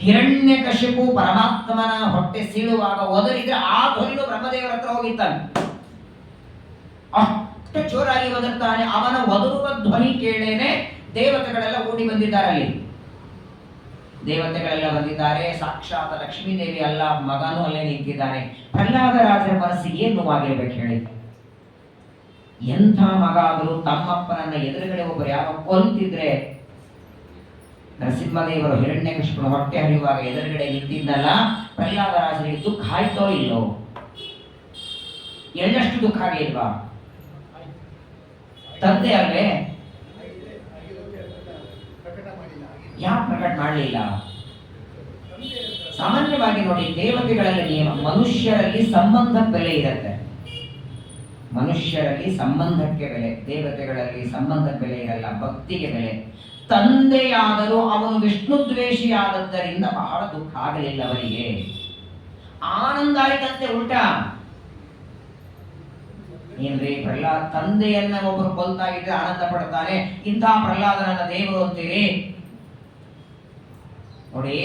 [SPEAKER 1] ಹಿರಣ್ಯಕಶಿಪು ಪರಮಾತ್ಮನ ಹೊಟ್ಟೆ ಸೀಳುವಾಗ ಒದರಿದ್ರೆ ಆ ಧ್ವನಿನು ಬ್ರಹ್ಮದೇವರ ಹತ್ರ ಹೋಗಿದ್ದಾನೆ. ಅಷ್ಟು ಜೋರಾಗಿ ಒದರ್ತಾನೆ. ಅವನ ಒದರುವ ಧ್ವನಿ ಕೇಳೇನೆ ದೇವತೆಗಳೆಲ್ಲ ಓಡಿ ಬಂದಿದ್ದಾರೆ. ಅಲ್ಲಿ ದೇವತೆಗಳೆಲ್ಲ ಬಂದಿದ್ದಾರೆ. ಸಾಕ್ಷಾತ್ ಲಕ್ಷ್ಮೀ ದೇವಿ ಅಲ್ಲ, ಮಗನೂ ಅಲ್ಲೇ ನಿಂತಿದ್ದಾನೆ. ಪ್ರಹ್ಲಾದರಾಜರ ಮನಸ್ಸಿಗೆ ಏನು ನೋವಾಗಿರ್ಬೇಕು ಹೇಳಿ. ಎಂಥ ಮಗ ಆದರೂ ತಮ್ಮಪ್ಪನನ್ನ ಎದುರುಗಡೆ ಒಬ್ಬರು ಯಾರೋ ಕೊಲ್ತಿದ್ರೆ, ನರಸಿಂಹದೇವರು ಹಿರಣ್ಯಕಶಿಪುನ ಹೊಟ್ಟೆ ಹರಿಯುವಾಗ ಎದುರುಗಡೆ ನಿಂತಿದ್ದಲ್ಲ, ಪ್ರಹ್ಲಾದರಾಜರಿಗೆ ದುಃಖ ಆಯ್ತೋ ಇಲ್ಲೋ? ಎಳ್ಳಷ್ಟು ದುಃಖ ಆಗಿಲ್ವಾ? ತಂದೆ ಅಲ್ವೇ, ಯಾಕೆ ಪ್ರಕಟ ಮಾಡಲಿಲ್ಲ? ಸಾಮಾನ್ಯವಾಗಿ ನೋಡಿ, ದೇವತೆಗಳಲ್ಲಿ ನಿಯಮ, ಮನುಷ್ಯರಲ್ಲಿ ಸಂಬಂಧಕ್ಕೆ ಬೆಲೆ ಇರುತ್ತೆ. ಮನುಷ್ಯರಲ್ಲಿ ಸಂಬಂಧಕ್ಕೆ ಬೆಲೆ, ದೇವತೆಗಳಲ್ಲಿ ಸಂಬಂಧಕ್ಕೆ ಬೆಲೆ ಇರಲ್ಲ, ಭಕ್ತಿಗೆ ಬೆಲೆ. ತಂದೆಯಾದರೂ ಅವನು ವಿಷ್ಣು ದ್ವೇಷಿಯಾದದ್ದರಿಂದ ಬಹಳ ದುಃಖ ಆಗಲಿಲ್ಲ ಅವರಿಗೆ. ಆನಂದ ಆಯ್ತಂತೆ ಉಲ್ಟಾ. ಏನ್ರಿ ಪ್ರಹ್ಲಾದ ತಂದೆಯನ್ನ ಒಬ್ಬರು ಕೊಲ್ತಾ ಇದ್ರೆ ಆನಂದ ಪಡ್ತಾನೆ, ಇಂಥ ಪ್ರಹ್ಲಾದನನ್ನ ದೇವರು ಅಂತೀರಿ ನೋಡಿ.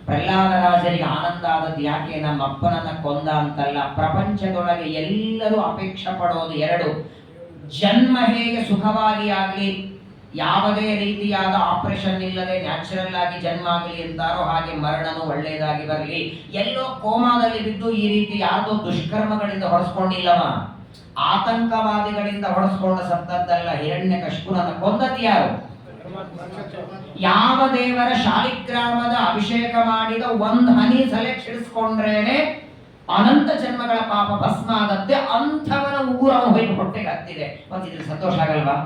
[SPEAKER 1] ಪ್ರಹ್ಲಾದರಾಜರಿಗೆ ಆನಂದ ಆದದ್ದು ಯಾಕೆ? ನಮ್ಮ ಅಪ್ಪನನ್ನ ಕೊಂದ ಅಂತಲ್ಲ. ಪ್ರಪಂಚದೊಳಗೆ ಎಲ್ಲರೂ ಅಪೇಕ್ಷೆ ಪಡೋದು ಎರಡು: ಜನ್ಮ ಹೇಗೆ ಸುಖವಾಗಿ ಆಗಲಿ, ಯಾವುದೇ ರೀತಿಯಾದ ಆಪರೇಷನ್ ಇಲ್ಲದೆ ನ್ಯಾಚುರಲ್ ಆಗಿ ಜನ್ಮ ಆಗಲಿ ಅಂತಾರೋ ಹಾಗೆ ಮರಣನು ಒಳ್ಳೆಯದಾಗಿ ಬರಲಿ. ಎಲ್ಲೋ ಕೋಮಾದಲ್ಲಿ ಬಿದ್ದು ಈ ರೀತಿ ಯಾರ್ದೋ ದುಷ್ಕರ್ಮಗಳಿಂದ ಹೊಡೆಸ್ಕೊಂಡಿಲ್ಲವ, ಆತಂಕವಾದಿಗಳಿಂದ ಹೊಡೆಸ್ಕೊಂಡ ಸತ್ತದ್ದಲ್ಲ. ಹಿರಣ್ಯಕಶಿಪುನನ್ನ ಕೊಂದದ್ದು ಯಾರು? ಯಾವ ದೇವರ ಶಾಲಿಗ್ರಾಮದ ಅಭಿಷೇಕ ಮಾಡಿದ ಒಂದು ಹನಿ ಸಲೆ ಕ್ಷಿಡಿಸ್ಕೊಂಡ್ರೇನೆ ಅನಂತ ಜನ್ಮಗಳ ಪಾಪ ಭಸ್ಮ ಆಗತ್ತೆ. ಅಂಥವನ ಉಗುರು ಅವನು ಹೋಗಿ ಹೊಟ್ಟೆಗೆ ಹತ್ತಿದೆ. ಮತ್ತಿದ್ರೆ ಸಂತೋಷ ಆಗಲ್ವಾ?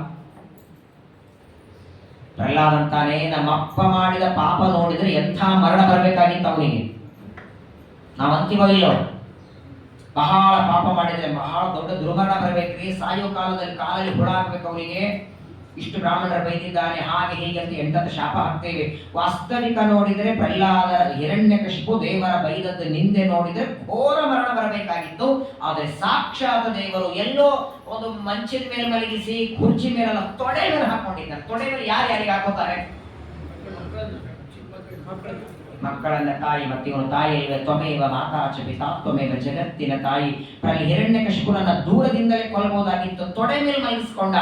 [SPEAKER 1] ಪ್ರಹ್ಲಾದ ಅಂತಾನೆ, ನಮ್ಮಪ್ಪ ಮಾಡಿದ ಪಾಪ ನೋಡಿದ್ರೆ ಎಂಥ ಮರಣ ಬರಬೇಕಾಗಿತ್ತು ಅವನಿಗೆ. ನಾವಂತೀವೋ ಇಲ್ಲೋ? ಬಹಳ ಪಾಪ ಮಾಡಿದ್ರೆ ಬಹಳ ದೊಡ್ಡ ದುರ್ಮರಣ ಬರಬೇಕ್ರಿ. ಸಾಯೋ ಕಾಲದಲ್ಲಿ ಕಾಲಲ್ಲಿ ಹುಳ ಆಗ್ಬೇಕು ಅವನಿಗೆ. ಇಷ್ಟು ಬ್ರಾಹ್ಮಣರ ಬೈದಿದ್ದಾನೆ, ಹಾಗೆ ಹೀಗೆ ಅಂತ ಎಂಟತ್ತು ಶಾಪ ಹಾಕ್ತೇವೆ. ವಾಸ್ತವಿಕ ನೋಡಿದರೆ ಪ್ರಹ್ಲಾದ ಹಿರಣ್ಯಕಶಿಪು ದೇವರ ಬೈದದ್ದು ನಿಂದೆ ನೋಡಿದರೆ ಘೋರ ಮರಣ ಬರಬೇಕಾಗಿತ್ತು. ಆದರೆ ಸಾಕ್ಷಾತ್ ದೇವರು ಎಲ್ಲೋ ಒಂದು ಮಂಚಿನ ಮೇಲೆ ಮಲಗಿಸಿ, ಕುರ್ಚಿ ಮೇಲೆಲ್ಲ ತೊಡೆ ಮೇಲೆ ಹಾಕೊಂಡಿದ್ದಾನೆ. ತೊಡೆ ಮೇಲೆ ಯಾರ್ಯಾರಿಗೆ ಹಾಕೋತಾರೆ? ಮಕ್ಕಳನ್ನ ತಾಯಿ. ಮತ್ತೆ ಇವನು ತಾಯಿ ಇವೆ ತ್ವಮೇವ ಮಾತಾಚ ಪಿತಾ ತ್ವಮೇವ ಜಗತ್ತಿನ ತಾಯಿ. ಹಿರಣ್ಯಕಶಿಪುನನ್ನ ದೂರದಿಂದಲೇ ಕೊಲ್ಲಬಹುದಾಗಿತ್ತು, ತೊಡೆ ಮೇಲೆ ಮಲಗಿಸಿಕೊಂಡ.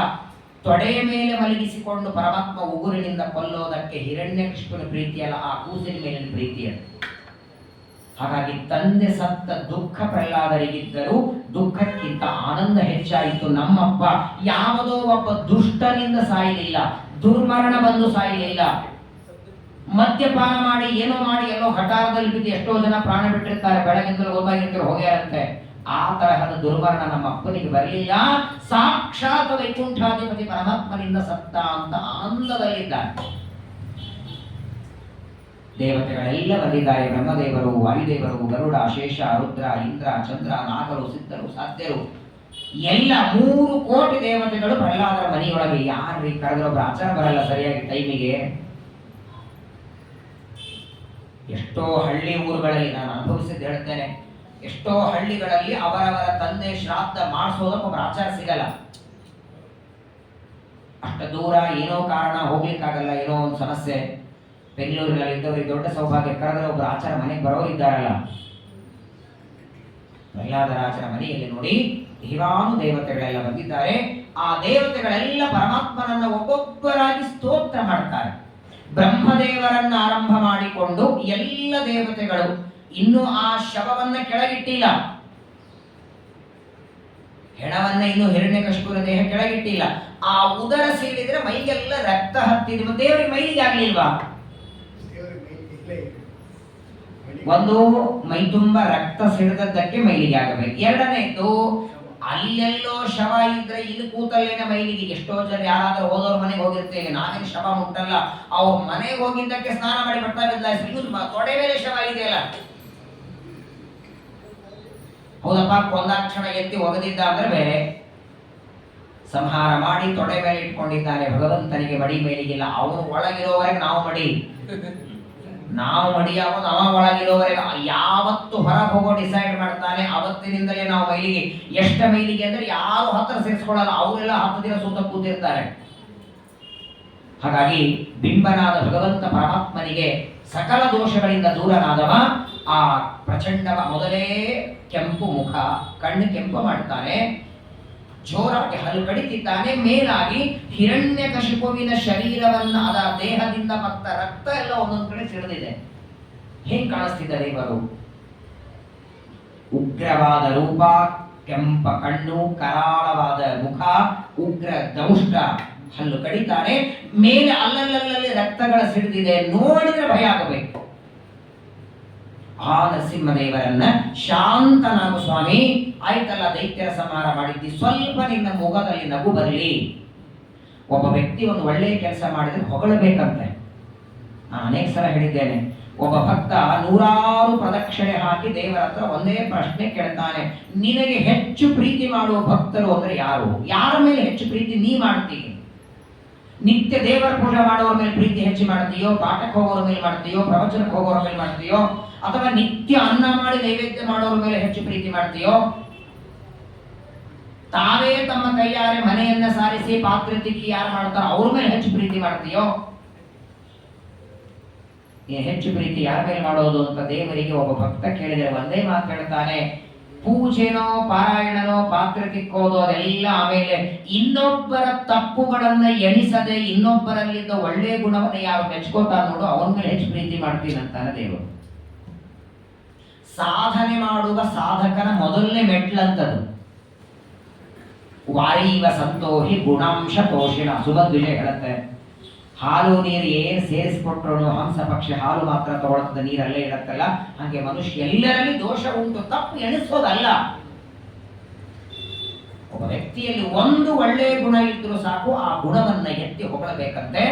[SPEAKER 1] ತೊಡೆಯ ಮೇಲೆ ಮಲಗಿಸಿಕೊಂಡು ಪರಮಾತ್ಮ ಉಗುರಿನಿಂದ ಕೊಲ್ಲೋದಕ್ಕೆ ಹಿರಣ್ಯಕಶಿಪುನ ಪ್ರೀತಿ ಅಲ್ಲ, ಆ ಕೂಸಿನ ಮೇಲಿನ ಪ್ರೀತಿ ಅದು. ಹಾಗಾಗಿ ತಂದೆ ಸತ್ತ ದುಃಖ ಪ್ರಹ್ಲಾದರಿಗಿದ್ದರೂ ದುಃಖಕ್ಕಿಂತ ಆನಂದ ಹೆಚ್ಚಾಯಿತು. ನಮ್ಮಪ್ಪ ಯಾವುದೋ ಒಬ್ಬ ದುಷ್ಟನಿಂದ ಸಾಯಲಿಲ್ಲ, ದುರ್ಮರಣ ಬಂದು ಸಾಯಲಿಲ್ಲ, ಮದ್ಯಪಾನ ಮಾಡಿ ಏನೋ ಮಾಡಿ ಎಲ್ಲೋ ಹಠಾರದಲ್ಲಿ ಬಿದ್ದು ಎಷ್ಟೋ ಜನ ಪ್ರಾಣ ಬಿಟ್ಟಿರ್ತಾರೆ, ಬೆಳಗಿಂದಲೂ ಗೊತ್ತಾಗಿರ್ತಾರೆ ಹೋಗ್ಯಾರಂತೆ. ಆ ತರಹದ ದುರ್ಮರಣ ನಮ್ಮ ಅಪ್ಪನಿಗೆ ಬರಲಿಲ್ಲ. ಸಾಕ್ಷಾತ್ ವೈಕುಂಠಾಧಿಪತಿ ಪರಮಾತ್ಮನಿಂದ ಸತ್ತ ಅಂತ ಆನಂದದಲ್ಲಿದ್ದಾರೆ. ದೇವತೆಗಳೆಲ್ಲ ಬಂದಿದ್ದಾರೆ. ಬ್ರಹ್ಮದೇವರು, ವಾಯುದೇವರು, ಗರುಡ, ಶೇಷ, ರುದ್ರ, ಇಂದ್ರ, ಚಂದ್ರ, ನಾಗರು, ಸಿದ್ಧರು, ಸಾಧ್ಯರು ಎಲ್ಲ 3 ಕೋಟಿ ದೇವತೆಗಳು ಪ್ರಹ್ಲಾದರ ಮನೆಯೊಳಗೆ. ಯಾರ್ರೀ ಕರೆದ್ರೊಬ್ಬರು ಆಚಾರ ಬರಲ್ಲ ಸರಿಯಾಗಿ ಟೈಮಿಗೆ. ಎಷ್ಟೋ ಹಳ್ಳಿ ಊರುಗಳಲ್ಲಿ ನಾನು ಅನುಭವಿಸಿದ್ದು ಹೇಳ್ತೇನೆ. ಎಷ್ಟೋ ಹಳ್ಳಿಗಳಲ್ಲಿ ಅವರವರ ತಂದೆ ಶ್ರಾದ್ದ ಮಾಡಿಸೋದಕ್ಕೆ ಒಬ್ಬ ಆಚಾರ ಸಿಗಲ್ಲ. ಅಷ್ಟ ದೂರ ಏನೋ ಕಾರಣ ಹೋಗ್ಲಿಕ್ಕಾಗಲ್ಲ, ಏನೋ ಒಂದು ಸಮಸ್ಯೆ. ಬೆಂಗಳೂರಿನಲ್ಲಿ ಇದ್ದವರಿಗೆ ದೊಡ್ಡ ಸೌಭಾಗ್ಯ, ಕರೆದ್ರೆ ಒಬ್ಬರು ಆಚಾರ ಮನೆಗೆ ಬರೋರು ಇದ್ದಾರಲ್ಲ. ಪ್ರಹ್ಲಾದರ ಆಚಾರ ಮನೆಯಲ್ಲಿ ನೋಡಿ ದಿವಾನು ದೇವತೆಗಳೆಲ್ಲ ಬಂದಿದ್ದಾರೆ. ಆ ದೇವತೆಗಳೆಲ್ಲ ಪರಮಾತ್ಮನನ್ನ ಒಬ್ಬೊಬ್ಬರಾಗಿ ಸ್ತೋತ್ರ ಮಾಡ್ತಾರೆ. ಬ್ರಹ್ಮದೇವರನ್ನ ಆರಂಭ ಮಾಡಿಕೊಂಡು ಎಲ್ಲ ದೇವತೆಗಳು ಇನ್ನು ಆ ಶವವನ್ನ ಕೆಳಗಿಟ್ಟಿಲ್ಲ, ಹೆಣವನ್ನ ಇನ್ನು ಹಿರಣ್ಯಕಶಿಪುರ ದೇಹ ಕೆಳಗಿಟ್ಟಿಲ್ಲ. ಆ ಉದರ ಸೀಳಿದ್ರೆ ಮೈಗೆಲ್ಲ ರಕ್ತ ಹತ್ತಿದ. ದೇವರಿಗೆ ಮೈಲಿಗೆ ಆಗ್ಲಿಲ್ವಾ? ಒಂದು ಮೈ ತುಂಬಾ ರಕ್ತ ಸಿಡಿದದ್ದಕ್ಕೆ ಮೈಲಿಗೆ ಆಗಬೇಕು. ಎರಡನೇದು ಅಲ್ಲೆಲ್ಲೋ ಶವ ಇದ್ರೆ ಇಲ್ಲಿ ಕೂತಲ್ಲೇನೆ ಮೈಲಿಗೆ. ಎಷ್ಟೋ ಜನ ಯಾರಾದ್ರೂ ಹೋದವ್ರ ಮನೆಗೆ ಹೋಗಿರ್ತೇವೆ, ನಾನೇನು ಶವ ಮುಟ್ಟಲ್ಲ, ಅವ್ರ ಮನೆಗೆ ಹೋಗಿದ್ದಕ್ಕೆ ಸ್ನಾನ ಮಾಡಿ ಬರ್ತಾ ಬಿದ್ದ ತೊಡೆ ಮೇಲೆ ಶವ ಇದೆಯಲ್ಲ, ಹೌದಪ್ಪ ಕೊಂದಾಕ್ಷಣ ಎತ್ತಿ ಒಗೆದಿದ್ದ ಅಂದ್ರೆ ಬೇರೆ. ಸಂಹಾರ ಮಾಡಿ ತೊಡೆ ಮೇಲೆ ಇಟ್ಕೊಂಡಿದ್ದಾನೆ. ಭಗವಂತನಿಗೆ ಮಡಿ ಮೇಲಿಗಿಲ್ಲ. ಅವನು ಒಳಗಿರೋವರೆಗೆ ನಾವು ಮಡಿಯಾಗೋದು ಅವ ಒಳಗಿರೋವರೆಗೆ. ಯಾವತ್ತು ಹೊರ ಹೋಗೋ ಡಿಸೈಡ್ ಮಾಡ್ತಾನೆ ಅವತ್ತಿನಿಂದಲೇ ನಾವು ಮೈಲಿಗೆ. ಎಷ್ಟು ಮೈಲಿಗೆ ಅಂದ್ರೆ ಯಾರು ಹತ್ರ ಸೇರಿಸ್ಕೊಳ್ಳಲ್ಲ, ಅವರೆಲ್ಲ 10 ದಿನ ಸೂತ ಕೂತಿರ್ತಾರೆ. ಹಾಗಾಗಿ ಬಿಂಬನಾದ ಭಗವಂತ ಪರಮಾತ್ಮನಿಗೆ ಸಕಲ ದೋಷಗಳಿಂದ ದೂರನಾದವ. ಆ ಪ್ರಚಂಡವ ಮೊದಲೇ ಕೆಂಪು ಮುಖ, ಕಣ್ಣು ಕೆಂಪು ಮಾಡ್ತಾನೆ, ಜೋರಾಗಿ ಹಲ್ಲು ಕಡಿತಿದ್ದಾನೆ. ಮೇಲಾಗಿ ಹಿರಣ್ಯಕಶಿಪುವಿನ ಶರೀರವನ್ನ ಅದರ ದೇಹದಿಂದ ಮತ್ತ ರಕ್ತ ಎಲ್ಲ ಒಂದೊಂದು ಕಡೆ ಸಿಡಿದಿದೆ. ಹೇಗೆ ಕಾಣಿಸ್ತಿದ್ದ ದೇವರು? ಉಗ್ರವಾದ ರೂಪ, ಕೆಂಪ ಕಣ್ಣು, ಕರಾಳವಾದ ಮುಖ, ಉಗ್ರ ದೌಷ್ಟ, ಹಲ್ಲು ಕಡಿತಾನೆ. ಮೇಲೆ ಅಲ್ಲಲ್ಲಲ್ಲಿ ರಕ್ತಗಳ ಸಿಡಿದಿದೆ. ನೋಡಿದ್ರೆ ಭಯ ಆಗಬೇಕು. ಆ ನರಸಿಂಹದೇವರನ್ನ ಶಾಂತನಾಗು ಸ್ವಾಮಿ, ಆಯ್ತಲ್ಲ ದೈತ್ಯರ ಸಂಹಾರ ಮಾಡಿದ್ದಿ, ಸ್ವಲ್ಪ ನಿನ್ನ ಮುಖದಲ್ಲಿ ನಗು ಬರಲಿ. ಒಬ್ಬ ವ್ಯಕ್ತಿ ಒಂದು ಒಳ್ಳೆಯ ಕೆಲಸ ಮಾಡಿದ್ರೆ ಹೊಗಳಬೇಕಂತೆ. ನಾನು ಅನೇಕ ಸಲ ಹೇಳಿದ್ದೇನೆ. ಒಬ್ಬ ಭಕ್ತ 100 ಪ್ರದಕ್ಷಿಣೆ ಹಾಕಿ ದೇವರ ಹತ್ರ ಒಂದೇ ಪ್ರಶ್ನೆ ಕೇಳ್ತಾನೆ, ನಿನಗೆ ಹೆಚ್ಚು ಪ್ರೀತಿ ಮಾಡುವ ಭಕ್ತರು ಅಂದ್ರೆ ಯಾರು? ಯಾರ ಮೇಲೆ ಹೆಚ್ಚು ಪ್ರೀತಿ ನೀ ಮಾಡ್ತೀವಿ? ನಿತ್ಯ ದೇವರ ಪೂಜೆ ಮಾಡೋರ ಮೇಲೆ ಪ್ರೀತಿ ಹೆಚ್ಚು ಮಾಡ್ತೀಯೋ, ಪಾಠಕ್ಕೆ ಹೋಗೋರ ಮೇಲೆ ಮಾಡ್ತೀಯೋ, ಪ್ರವಚನಕ್ಕೆ ಹೋಗೋರ ಮೇಲೆ ಮಾಡ್ತೀಯೋ, ಅಥವಾ ನಿತ್ಯ ಅನ್ನ ಮಾಡಿ ನೈವೇದ್ಯ ಮಾಡೋರ ಮೇಲೆ ಹೆಚ್ಚು ಪ್ರೀತಿ ಮಾಡ್ತೀಯೋ, ತಾವೇ ತಮ್ಮ ಕೈಯಾರೆ ಮನೆಯನ್ನ ಸಾರಿಸಿ ಪಾತ್ರೆ ತಿಕ್ಕಿ ಯಾರು ಮಾಡ್ತಾರೋ ಅವ್ರ ಮೇಲೆ ಹೆಚ್ಚು ಪ್ರೀತಿ ಮಾಡ್ತೀಯೋ? ಹೆಚ್ಚು ಪ್ರೀತಿ ಯಾರ ಮೇಲೆ ಮಾಡೋದು ಅಂತ ದೇವರಿಗೆ ಒಬ್ಬ ಭಕ್ತ ಕೇಳಿದರೆ ಒಂದೇ ಮಾತು ಹೇಳ್ತಾನೆ, ಪೂಜೆನೋ ಪಾರಾಯಣನೋ ಪಾತ್ರೆ ತಿಕ್ಕೋದು ಅದೆಲ್ಲ ಆಮೇಲೆ, ಇನ್ನೊಬ್ಬರ ತಪ್ಪುಗಳನ್ನ ಎಣಿಸದೆ ಇನ್ನೊಬ್ಬರಲ್ಲಿದ್ದ ಒಳ್ಳೆಯ ಗುಣವನ್ನು ಯಾರು ಮೆಚ್ಕೋತಾ ನೋಡು ಅವನ ಮೇಲೆ ಹೆಚ್ಚು ಪ್ರೀತಿ ಮಾಡ್ತೀನಿ ಅಂತಾನೆ ದೇವರು. ಸಾಧನೆ ಮಾಡುವ ಸಾಧಕನ ಮೊದಲನೇ ಮೆಟ್ಲಂತದು. ವಾರೀವ ಸಂತೋಹಿ ಗುಣಾಂಶ ತೋಷಿಣ. ಸುಭದ್ವಿಜಯ ಹೇಳುತ್ತೆ, ಹಾಲು ನೀರು ಏನು ಸೇರಿಸ್ಕೊಟ್ರು ಹಂಸ ಪಕ್ಷಿ ಹಾಲು ಮಾತ್ರ ತಗೊಳ್ತದ, ನೀರಲ್ಲೇ ಇಡತ್ತಲ್ಲ. ಹಾಗೆ ಮನುಷ್ಯ ಎಲ್ಲರಲ್ಲಿ ದೋಷ ಉಂಟು, ತಪ್ಪು ಎಣಿಸೋದಲ್ಲ. ಒಬ್ಬ ವ್ಯಕ್ತಿಯಲ್ಲಿ ಒಂದು ಒಳ್ಳೆಯ ಗುಣ ಇದ್ರೂ ಸಾಕು, ಆ ಗುಣವನ್ನ ಎತ್ತಿ ಹೊಗಳಬೇಕಂತೆ.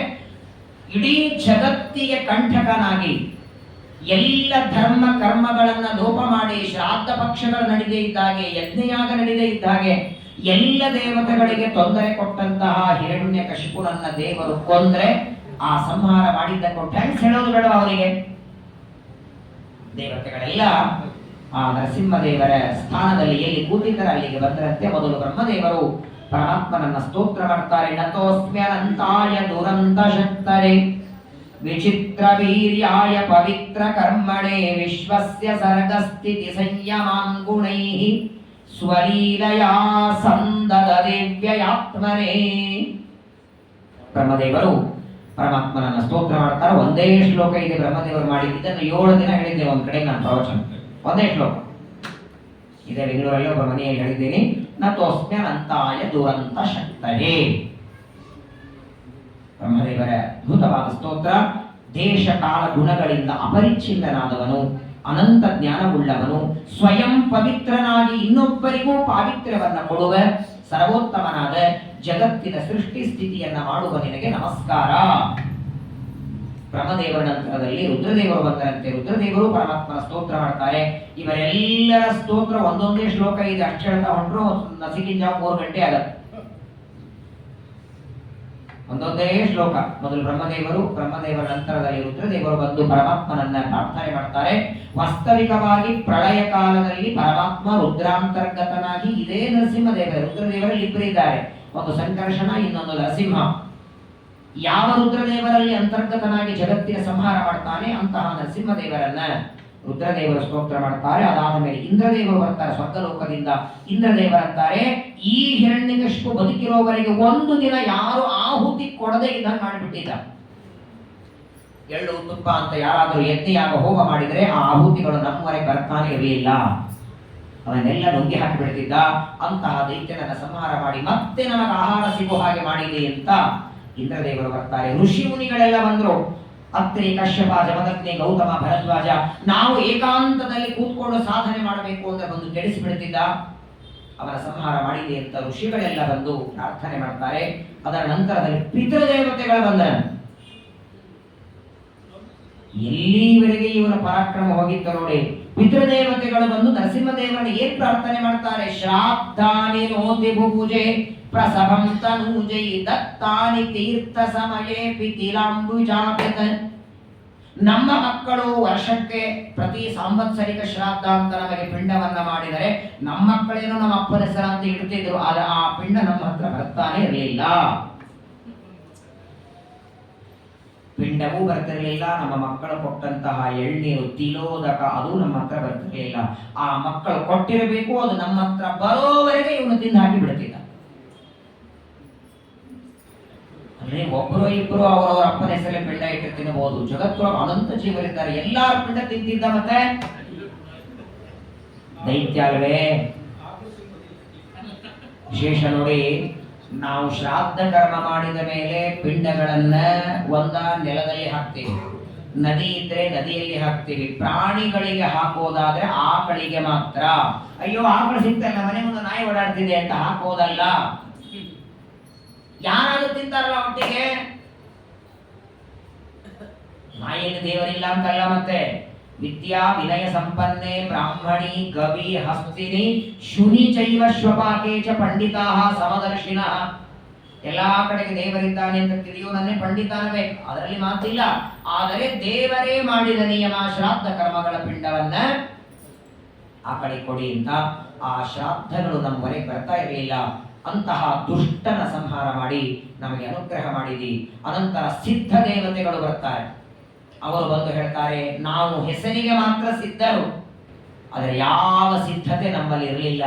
[SPEAKER 1] ಇಡೀ ಜಗತ್ತಿಗೆ ಕಂಠಕನಾಗಿ ಎಲ್ಲ ಧರ್ಮ ಕರ್ಮಗಳನ್ನ ಲೋಪ ಮಾಡಿ ಶ್ರಾದ್ದ ಪಕ್ಷಗಳು ನಡೆದೇ ಇದ್ದಾಗೆ, ಯಜ್ಞಯಾಗ ನಡೆದೇ ಇದ್ದಾಗೆ, ಎಲ್ಲ ದೇವತೆಗಳಿಗೆ ತೊಂದರೆ ಕೊಟ್ಟಂತಹ ಹಿರಣ್ಯಕಶಿಪುನನ್ನ ದೇವರು ಕೊಂದ್ರೆ ಆ ಸಂಹಾರ ಮಾಡಿದ್ದಕ್ಕೆ ಥ್ಯಾಂಕ್ಸ್ ಹೇಳೋದು ಬೇಡ ಅವರಿಗೆ. ದೇವತೆಗಳೆಲ್ಲ ಆ ನರಸಿಂಹದೇವರ ಸ್ಥಾನದಲ್ಲಿ ಎಲ್ಲಿ ಕೂತಿದ್ದಾರೆ ಅಲ್ಲಿಗೆ ಬಂದರಂತೆ. ಮೊದಲು ಬ್ರಹ್ಮದೇವರು ಪರಮಾತ್ಮನನ್ನ ಸ್ತೋತ್ರ ಮಾಡ್ತಾರೆ. ನತೋಸ್ಮ್ಯನಂತಾಯ ದುರಂತ ಶಕ್ತರೆ ವಿಚಿತ್ರ ವೀರ್ಯಾಯ ಪವಿತ್ರ ಕರ್ಮಣೆ ವಿಶ್ವಸ್ಯ ಸರ್ಗಸ್ಥಿತಿ ಸಂಯಮಾನ್ ಗುಣೈಃ ಸ್ವಲೀಲಯಾ ಸಂದದ ದಿವ್ಯಯಾತ್ಮನೇ. ಬ್ರಹ್ಮದೇವರು ಪರಮಾತ್ಮನನ್ನ ಸ್ತೋತ್ರ ಮಾಡ್ತಾರೆ. ಒಂದೇ ಶ್ಲೋಕ ಇದೆ ಬ್ರಹ್ಮದೇವರು ಮಾಡಿ. ಇದನ್ನು 7 ದಿನ ಹೇಳಿದ್ದೆ ಒಂದ್ ಕಡೆ ನಾನು ಪ್ರವಚನ. ಒಂದೇ ಶ್ಲೋಕ ಇದೇ. ಬೆಂಗಳೂರಲ್ಲಿ ಒಬ್ಬ ಮನೆಯಲ್ಲಿ ಹೇಳಿದ್ದೀನಿ, ನತೋಸ್ಮ್ಯನಂತಾಯ ದುರಂತ ಶಕ್ತಯೇ. ಬ್ರಹ್ಮದೇವರ ಅದ್ಭುತವಾದ ಸ್ತೋತ್ರ. ದೇಶ ಕಾಲ ಗುಣಗಳಿಂದ ಅಪರಿಚ್ಛಿನ್ನನಾದವನು, ಅನಂತ ಜ್ಞಾನವುಳ್ಳವನು, ಸ್ವಯಂ ಪವಿತ್ರನಾಗಿ ಇನ್ನೊಬ್ಬರಿಗೂ ಪಾವಿತ್ರ್ಯವನ್ನ ಕೊಡುವ ಸರ್ವೋತ್ತಮನಾದ ಜಗತ್ತಿನ ಸೃಷ್ಟಿ ಸ್ಥಿತಿಯನ್ನ ಮಾಡುವ ನಿನಗೆ ನಮಸ್ಕಾರ. ಬ್ರಹ್ಮದೇವರ ನಂತರದಲ್ಲಿ ರುದ್ರದೇವರು ಬಂದರಂತೆ. ರುದ್ರದೇವರು ಪರಮಾತ್ಮನ ಸ್ತೋತ್ರ ಮಾಡ್ತಾರೆ. ಇವರೆಲ್ಲರ ಸ್ತೋತ್ರ ಒಂದೊಂದೇ ಶ್ಲೋಕ ಇದೆ. ಅಷ್ಟು ಹೇಳ್ತಾ ಹೊಂಟ್ರು ನಸಿಕಿಂಜ 3 ಗಂಟೆ ಆಗತ್ತೆ. ಒಂದೊಂದೇ ಶ್ಲೋಕ. ಮೊದಲು ಬ್ರಹ್ಮದೇವರ ನಂತರದಲ್ಲಿ ರುದ್ರದೇವರು ಬಂದು ಪರಮಾತ್ಮನನ್ನ ಪ್ರಾರ್ಥನೆ ಮಾಡ್ತಾರೆ. ವಾಸ್ತವಿಕವಾಗಿ ಪ್ರಳಯ ಕಾಲದಲ್ಲಿ ಪರಮಾತ್ಮ ರುದ್ರಾಂತರ್ಗತನಾಗಿ ಇದೇ ನರಸಿಂಹದೇವ. ರುದ್ರದೇವರಲ್ಲಿ ಇಬ್ಬರಿದ್ದಾರೆ, ಒಂದು ಸಂಕರ್ಷಣ, ಇನ್ನೊಂದು ನರಸಿಂಹ. ಯಾವ ರುದ್ರದೇವರಲ್ಲಿ ಅಂತರ್ಗತನಾಗಿ ಜಗತ್ತಿನ ಸಂಹಾರ ಮಾಡ್ತಾನೆ ಅಂತಹ ನರಸಿಂಹದೇವರನ್ನ ರುದ್ರದೇವರು ಸ್ತೋತ್ರ ಮಾಡ್ತಾರೆ. ಅದಾದ ಮೇಲೆ ಇಂದ್ರದೇವರು ಬರ್ತಾರೆ ಸ್ವರ್ಗಲೋಕದಿಂದ. ಇಂದ್ರದೇವರಂತಾರೆ, ಈ ಹಿರಣ್ಯಕಶಿಪು ಬದುಕಿರೋವರೆಗೆ ಒಂದು ದಿನ ಯಾರು ಆಹುತಿ ಕೊಡದೆ ಇದ್ದಂಗೆ ಮಾಡಿಬಿಟ್ಟಿದ್ದ. ಎಳ್ಳು ತುಪ್ಪ ಅಂತ ಯಾರಾದರೂ ಯಜ್ಞಯಾಗ ಹೋಮ ಮಾಡಿದರೆ ಆ ಆಹುತಿಗಳು ನಮ್ಮವರೆಗೆ ಬರ್ತಾನೆ ಇರಲಿಲ್ಲ, ಅವನ್ನೆಲ್ಲ ನುಂಗಿ ಹಾಕಿಬಿಡ್ತಿದ್ದ. ಅಂತಹ ದೈತ್ಯನನ್ನ ಸಂಹಾರ ಮಾಡಿ ಮತ್ತೆ ನಮಗೆ ಆಹಾರ ಸಿಗೋ ಹಾಗೆ ಮಾಡಿದೆ ಅಂತ ಇಂದ್ರದೇವರು ಬರ್ತಾರೆ. ಋಷಿ ಮುನಿಗಳೆಲ್ಲ ಬಂದ್ರು. ಅತ್ರಿ, ಕಶ್ಯಪ, ಜಮದಗ್ನಿ, ಗೌತಮ, ಭರದ್ವಾಜ. ನಾವು ಏಕಾಂತದಲ್ಲಿ ಕೂತ್ಕೊಂಡು ಸಾಧನೆ ಮಾಡಬೇಕು ಅಂದ್ರೆ ಬಂದು ಕೆಡಿಸಿಬಿಡ್ತಿದ್ದ, ಅವನ ಸಂಹಾರ ಮಾಡಿದೆ ಅಂತ ಋಷಿಗಳೆಲ್ಲ ಬಂದು ಪ್ರಾರ್ಥನೆ ಮಾಡ್ತಾರೆ. ಅದರ ನಂತರದಲ್ಲಿ ಪಿತೃದೇವತೆಗಳು ಬಂದ. ಎಲ್ಲಿವರೆಗೆ ಇವನ ಪರಾಕ್ರಮ ಹೋಗಿತ್ತು ನೋಡಿ. ಪಿತೃದೇವತೆಗಳು ಬಂದು ನರಸಿಂಹದೇವರನ್ನು ಏನ್ ಪ್ರಾರ್ಥನೆ ಮಾಡ್ತಾರೆ? ಶ್ರಾದ್ದಾನಿ ನೋತಿ ಭುಭುಜೆ ಪ್ರಸಭಂ ತನೂಜೈ ದತ್ತಾನಿ ತೀರ್ಥ ಸಮಯೇ ಪಿತಿಲಾಂಬುಜಾಪಿತ. ನಮ್ಮ ಮಕ್ಕಳು ವರ್ಷಕ್ಕೆ ಪ್ರತಿ ಸಾಂವತ್ಸರಿಕ ಶ್ರಾದ್ದ ಅಂತ ನಮಗೆ ಪಿಂಡವನ್ನ ಮಾಡಿದರೆ ನಮ್ಮ ಮಕ್ಕಳೇನೋ ನಮ್ಮ ಅಪ್ಪನ ಹೆಸರ ಅಂತ ಇಡ್ತಿದ್ರು, ಆದ್ರೆ ಆ ಪಿಂಡ ನಮ್ಮ ಹತ್ರ ಬರ್ತಾನೆ ಇರಲಿಲ್ಲ. ಪಿಂಡವೂ ಬರ್ತಿರ್ಲಿಲ್ಲ. ನಮ್ಮ ಮಕ್ಕಳು ಕೊಟ್ಟಂತಹ ಎಳ್ನೀರು ತಿಲೋದಕ ಅದು ನಮ್ಮ ಹತ್ರ ಬರ್ತಿರ್ಲಿಲ್ಲ. ಆ ಮಕ್ಕಳು ಕೊಟ್ಟಿರಬೇಕು, ಅದು ನಮ್ಮ ಹತ್ರ ಬರೋವರೆಗೆ ಇವನು ತಿಂದು ಹಾಕಿ ಬಿಡ್ತಿದ್ದ. ಅಂದ್ರೆ ಒಬ್ಬರು ಇಬ್ಬರು ಅವರವರ ಅಪ್ಪನ ಹೆಸರೇ ಪಿಂಡ ಇಟ್ಟು ತಿನ್ನಬಹುದು. ಜಗತ್ತೊಳಗೆ ಅನಂತ ಜೀವರಿದ್ದಾರೆ, ಎಲ್ಲಾರ ಪಿಂಡ ತಿಂತಿದ್ದ. ಮತ್ತೆ ದೈತ್ಯ ಅಲ್ವೇ? ವಿಶೇಷ ನೋಡಿ, ನಾವು ಶ್ರಾದ್ದ ಕರ್ಮ ಮಾಡಿದ ಮೇಲೆ ಪಿಂಡಗಳನ್ನ ಒಂದ ನೆಲದಲ್ಲಿ ಹಾಕ್ತೀವಿ, ನದಿ ಇದ್ರೆ ನದಿಯಲ್ಲಿ ಹಾಕ್ತೀವಿ. ಪ್ರಾಣಿಗಳಿಗೆ ಹಾಕೋದಾದ್ರೆ ಆಕಳಿಗೆ ಮಾತ್ರ. ಅಯ್ಯೋ ಆಕಳು ಸಿಗ್ತಲ್ಲ, ಮನೆ ಮುಂದೆ ನಾಯಿ ಓಡಾಡ್ತಿದೆ ಅಂತ ಹಾಕೋದಲ್ಲ. ಯಾರಾದ್ರೂ ತಿಂತಾರಲ್ಲ ಒಟ್ಟಿಗೆ. ನಾಯಿಗೆ ದೇವರಿಲ್ಲ ಅಂತಲ್ಲ. ಮತ್ತೆ ವಿದ್ಯಾ ವಿನಯ ಸಂಪನ್ನೆ ಬ್ರಾಹ್ಮಣಿ ಗವಿ ಹಸ್ತಿನಿ ಶುನಿ ಚೈವ ಶ್ವಪಾಕೆ ಚ ಪಂಡಿತಾ ಸಮದರ್ಶಿನ. ಎಲ್ಲಾ ಕಡೆಗೆ ದೇವರಿದ್ದಾನೆ ಅಂತ ತಿಳಿಯುವನೇ ಪಂಡಿತಾನವೇ, ಅದರಲ್ಲಿ ಮಾತಿಲ್ಲ. ಆದರೆ ದೇವರೇ ಮಾಡಿದ ನಿಯಮ, ಶ್ರಾದ್ದ ಕರ್ಮಗಳ ಪಿಂಡವನ್ನ ಆ ಕಡೆ ಕೊಡಿ ಅಂತ. ಆ ಶ್ರಾದ್ದಗಳು ನಮ್ಮವರೆಗೆ ಬರ್ತಾ ಇರಲಿಲ್ಲ. ಅಂತಹ ದುಷ್ಟನ ಸಂಹಾರ ಮಾಡಿ ನಮಗೆ ಅನುಗ್ರಹ ಮಾಡಿದಿ. ಅನಂತರ ಸಿದ್ಧ ದೇವತೆಗಳು ಬರ್ತಾರೆ. ಅವರು ಬಂದು ಹೇಳ್ತಾರೆ, ನಾವು ಹೆಸರಿಗೆ ಮಾತ್ರ ಸಿದ್ಧರು, ಆದರೆ ಯಾವ ಸಿದ್ಧತೆ ನಮ್ಮಲ್ಲಿ ಇರಲಿಲ್ಲ.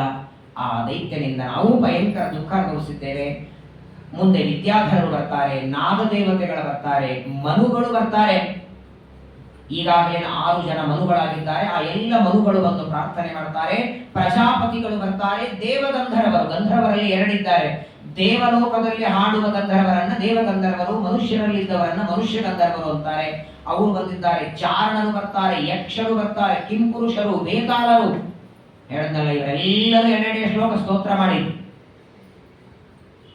[SPEAKER 1] ಆ ದೈತ್ಯನಿಂದ ನಾವು ಭಯಂಕರ ದುಃಖ ಅನುಭವಿಸಿದ್ದೇವೆ. ಮುಂದೆ ವಿದ್ಯಾಧರರು ಬರ್ತಾರೆ, ನಾಗದೇವತೆಗಳು ಬರ್ತಾರೆ, ಮನುಗಳು ಬರ್ತಾರೆ. ಈಗಾಗಲೇ 6 ಜನ ಮನುಗಳಾಗಿದ್ದಾರೆ. ಆ ಎಲ್ಲ ಮನುಗಳು ಬಂದು ಪ್ರಾರ್ಥನೆ ಮಾಡ್ತಾರೆ. ಪ್ರಜಾಪತಿಗಳು ಬರ್ತಾರೆ. ದೇವಗಂಧರ್ವರು, ಗಂಧರ್ವರಲ್ಲಿ 2 ಇದ್ದಾರೆ. ದೇವಲೋಕದಲ್ಲಿ ಹಾಡುವ ಗಂಧರ್ವರನ್ನ ದೇವಗಂಧರ್ವರು, ಮನುಷ್ಯರಲ್ಲಿದ್ದವರನ್ನ ಮನುಷ್ಯ ಗಂಧರ್ವರು ಅಂತಾರೆ. ಅವರು ಬಂದಿದ್ದಾರೆ. ಚಾರಣರು ಬರ್ತಾರೆ, ಯಕ್ಷರು ಬರ್ತಾರೆ, ಕಿಂಪುರುಷರು, ವೇತಾಳರು. ಹೇಳಿದ್ನಲ್ಲ, ಇವರೆಲ್ಲರೂ 2 ಶ್ಲೋಕ ಸ್ತೋತ್ರ ಮಾಡಿ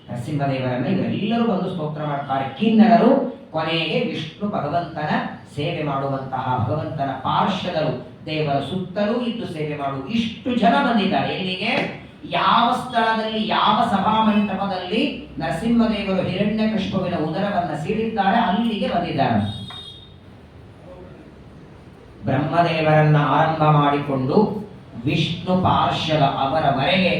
[SPEAKER 1] ನರಸಿಂಹದೇವರನ್ನ ಇವರೆಲ್ಲರೂ ಬಂದು ಸ್ತೋತ್ರ ಮಾಡ್ತಾರೆ. ಕಿನ್ನರರು ಕೊನೆಗೆ ವಿಷ್ಣು ಭಗವಂತನ ಸೇವೆ ಮಾಡುವಂತಹ ಭಗವಂತನ ಪಾರ್ಶ್ವದರು ದೇವರ ಸುತ್ತಲೂ ಇದ್ದು ಸೇವೆ ಮಾಡು ಇಷ್ಟು ಜನ ಬಂದಿದ್ದಾರೆ. ಎಲ್ಲಿಗೆ? ಯಾವ ಸ್ಥಳದಲ್ಲಿ, ಯಾವ ಸಭಾಮಂಟಪದಲ್ಲಿ ನರಸಿಂಹದೇವರು ಹಿರಣ್ಯಕಶಿಪುವಿನ ಉದರವನ್ನ ಸೀಳಿದ್ದಾರೆ ಅಲ್ಲಿಗೆ ಬಂದಿದ್ದಾರೆ. ಬ್ರಹ್ಮದೇವರನ್ನ ಆರಂಭ ಮಾಡಿಕೊಂಡು ವಿಷ್ಣು ಪಾರ್ಶ್ವದ ಅವರವರೆಗೆ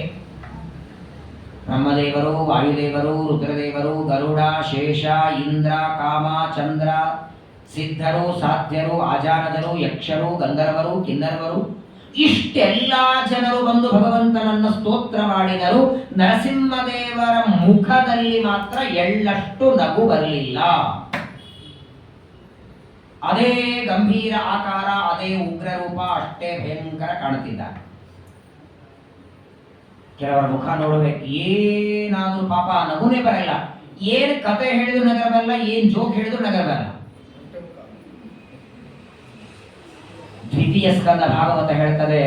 [SPEAKER 1] ಬ್ರಹ್ಮದೇವರು, ವಾಯುದೇವರು, ರುದ್ರದೇವರು, ಗರುಡ, ಶೇಷ, ಇಂದ್ರ, ಕಾಮ, ಚಂದ್ರ, ಸಿದ್ಧರು, ಸಾಧ್ಯರು, ಆಜಾನದರು, ಯಕ್ಷರು, ಗಂಧರ್ವರು, ಕಿನ್ನರವರು, ಇಷ್ಟೆಲ್ಲ ಜನರು ಬಂದು ಭಗವಂತನನ್ನು ಸ್ತೋತ್ರ ಮಾಡಿದರು. ನರಸಿಂಹದೇವರ ಮುಖದಲ್ಲಿ ಮಾತ್ರ ಎಳ್ಳಷ್ಟು ನಗು ಬರಲಿಲ್ಲ. ಅದೇ ಗಂಭೀರ ಆಕಾರ, ಅದೇ ಉಗ್ರ ರೂಪ, ಅಷ್ಟೇ ಭಯಂಕರ ಕಾಣುತ್ತಿದ್ದಾರೆ. ಕೆಲವರ ಮುಖ ನೋಡಬೇಕು, ಏನಾದ್ರೂ ಪಾಪ ನಗುನೇ ಬರಲ್ಲ. ಏನ್ ಕತೆ ಹೇಳಿದ್ರು ನಗರ ಬರಲ್ಲ, ಏನ್ ಜೋಕ್ ಹೇಳಿದ್ರು ನಗರ ಬರಲ್ಲ. ದ್ವಿತೀಯ ಸ್ಕಂದ ಭಾಗವತ ಹೇಳ್ತದೆ,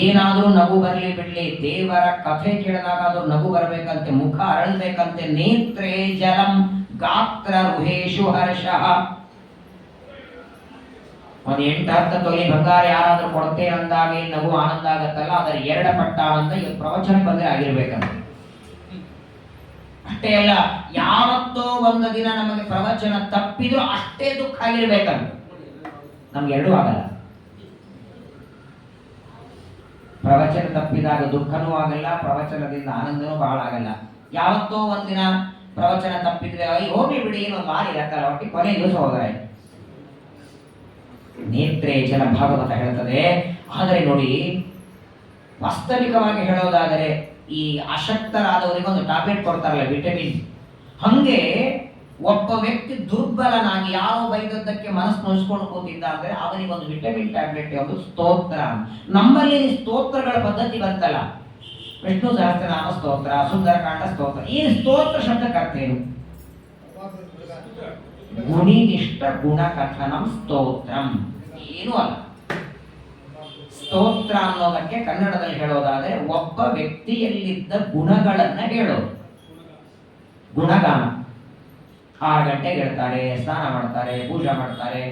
[SPEAKER 1] ಏನಾದ್ರೂ ನಗು ಬರಲಿ ಬಿಡ್ಲಿ, ದೇವರ ಕಥೆ ಕೇಳಿದಾಗ ಅದು ನಗು ಬರಬೇಕಂತೆ, ಮುಖ ಅರಳಬೇಕಂತೆ. ನೇತ್ರೇ ಜಲಂ ಗಾತ್ರ ರುಹೇಶು ಹರ್ಷಃ. ಒಂದು 8-10 ತೊಲೆ ಬಂಗಾರ ಯಾರಾದ್ರೂ ಕೊಡ್ತೇನೆ ಅಂದಾಗ ನಗು ಆನಂದ ಆಗತ್ತಲ್ಲ, ಅದರ 2 ಪಟ್ಟ ಆನಂದ ಇವತ್ತು ಪ್ರವಚನ ಬಂದ್ರೆ ಆಗಿರ್ಬೇಕಂತ. ಅಷ್ಟೇ ಅಲ್ಲ, ಯಾವತ್ತೋ ಒಂದು ದಿನ ನಮಗೆ ಪ್ರವಚನ ತಪ್ಪಿದ್ರು ಅಷ್ಟೇ ದುಃಖ ಆಗಿರ್ಬೇಕಂತ. ನಮ್ಗೆ ಎರಡೂ ಆಗಲ್ಲ. ಪ್ರವಚನ ತಪ್ಪಿದಾಗ ದುಃಖನೂ ಆಗಲ್ಲ, ಪ್ರವಚನದಿಂದ ಆನಂದನೂ ಬಹಳ ಆಗಲ್ಲ. ಯಾವತ್ತೋ ಒಂದಿನ ಪ್ರವಚನ ತಪ್ಪಿದ್ರೆ ಹೋಗಿ ಬಿಡಿ, ಇನ್ನೊಂದು ವಾರ ಇರತ್ತಲ್ಲ, ಒಟ್ಟಿ ಕೊನೆ ದಿವಸ ಹೋದ್ರೆ. ನೇತ್ರೇ ಜಲ ಭಾಗವತ ಹೇಳ್ತದೆ. ಆದರೆ ನೋಡಿ, ವಾಸ್ತವಿಕವಾಗಿ ಹೇಳೋದಾದರೆ ಈ ಅಶಕ್ತರಾದವರಿಗೆ ಒಂದು ಟ್ಯಾಬ್ಲೆಟ್ ಕೊಡ್ತಾರಲ್ಲ, ವಿಟಮಿನ್. ಹಂಗೆ ಒಬ್ಬ ವ್ಯಕ್ತಿ ದುರ್ಬಲನಾಗಿ ಯಾರೋ ಬೈದದ್ದಕ್ಕೆ ಮನಸ್ಸು ನೋಯಿಸ್ಕೊಂಡು ಕೂತಿದ್ದ ಅಂದ್ರೆ ಅವನಿಗೊಂದು ವಿಟಮಿನ್ ಟ್ಯಾಬ್ಲೆಟ್, ಒಂದು ಸ್ತೋತ್ರ. ನಮ್ಮಲ್ಲಿ ಸ್ತೋತ್ರಗಳ ಪದ್ಧತಿ ಬಂತಲ್ಲ, ವಿಷ್ಣು ಸಹಸ್ರನಾಮ ಸ್ತೋತ್ರ, ಸುಂದರಕಾಂಡ ಸ್ತೋತ್ರ. ಈ ಸ್ತೋತ್ರ ಶಬ್ದಕ್ಕೆ ಅರ್ಥ ಏನು? ಗುಣಿನಿಷ್ಠ ಗುಣಕಥನಂ ಸ್ತೋತ್ರಂ. ಏನೂ ಅಲ್ಲ. ಸ್ತೋತ್ರ ಅನ್ನೋದಕ್ಕೆ ಕನ್ನಡದಲ್ಲಿ ಹೇಳೋದಾದ್ರೆ ಒಬ್ಬ ವ್ಯಕ್ತಿಯಲ್ಲಿದ್ದ ಗುಣಗಳನ್ನ ಹೇಳೋದು, ಗುಣಗಾನ. 6 ಗಂಟೆಗೆ ಹೇಳ್ತಾರೆ, ಸ್ನಾನ ಮಾಡ್ತಾರೆ, ಪೂಜೆ ಮಾಡ್ತಾರೆ,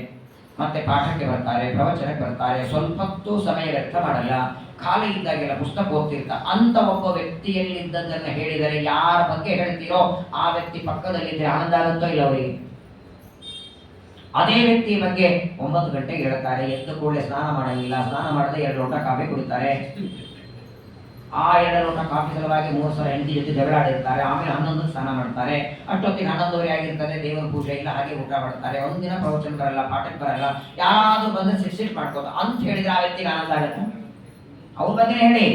[SPEAKER 1] ಮತ್ತೆ ಪಾಠಕ್ಕೆ ಬರ್ತಾರೆ, ಪ್ರವಚನಕ್ಕೆ ಬರ್ತಾರೆ, ಸ್ವಲ್ಪ ಹೊತ್ತು ಸಮಯ ವ್ಯರ್ಥ ಮಾಡಲ್ಲ, ಖಾಲಿ ಇದ್ದಾಗೆಲ್ಲ ಪುಸ್ತಕ ಓದ್ತಿರ್ತ. ಅಂತ ಒಬ್ಬ ವ್ಯಕ್ತಿಯಲ್ಲಿದ್ದದನ್ನ ಹೇಳಿದರೆ ಯಾರ ಬಗ್ಗೆ ಹೇಳ್ತೀರೋ ಆ ವ್ಯಕ್ತಿ ಪಕ್ಕದಲ್ಲಿದ್ದರೆ ಆನಂದ ಆಗುತ್ತೋ ಇಲ್ಲ ಅವರಿಗೆ. ಅದೇ ವ್ಯಕ್ತಿ ಬಗ್ಗೆ 9 ಗಂಟೆಗೆ ಹೇಳ್ತಾರೆ, ಎದ್ದು ಕೂಡಲೇ ಸ್ನಾನ ಮಾಡಂಗಿಲ್ಲ, ಸ್ನಾನ ಮಾಡದೆ 2 ಲೋಟ ಕಾಫಿ ಕುಡಿತಾರೆ. ಆ 2 ಲೋಟ ಕಾಫಿ ಸಲುವಾಗಿ 3 ಸಲ ಹೆಂಡತಿ ಜೊತೆ ಜಗಳಾಡಿರ್ತಾರೆ. ಆಮೇಲೆ 11ಕ್ಕೆ ಸ್ನಾನ ಮಾಡ್ತಾರೆ. ಅಷ್ಟೊತ್ತಿಗೆ 11 ಆಗಿರ್ತದೆ, ದೇವರ ಪೂಜೆ ಇಲ್ಲ, ಹಾಗೆ ಊಟ ಮಾಡ್ತಾರೆ. ಒಂದಿನ ಪ್ರವಚನ ಬರಲ್ಲ, ಪಾಠಕ್ಕೆ ಬರಲ್ಲ, ಯಾರಾದ್ರೂ ಬಂದ್ರೆ ಸಿಟ್ ಮಾಡ್ಕೋದು ಅಂತ ಹೇಳಿದ್ರೆ ಆ ವ್ಯಕ್ತಿಗೆ ಆನಂದ ಆಗುತ್ತೆ? ಅವ್ರ ಬಗ್ಗೆ ಹೇಳಿ.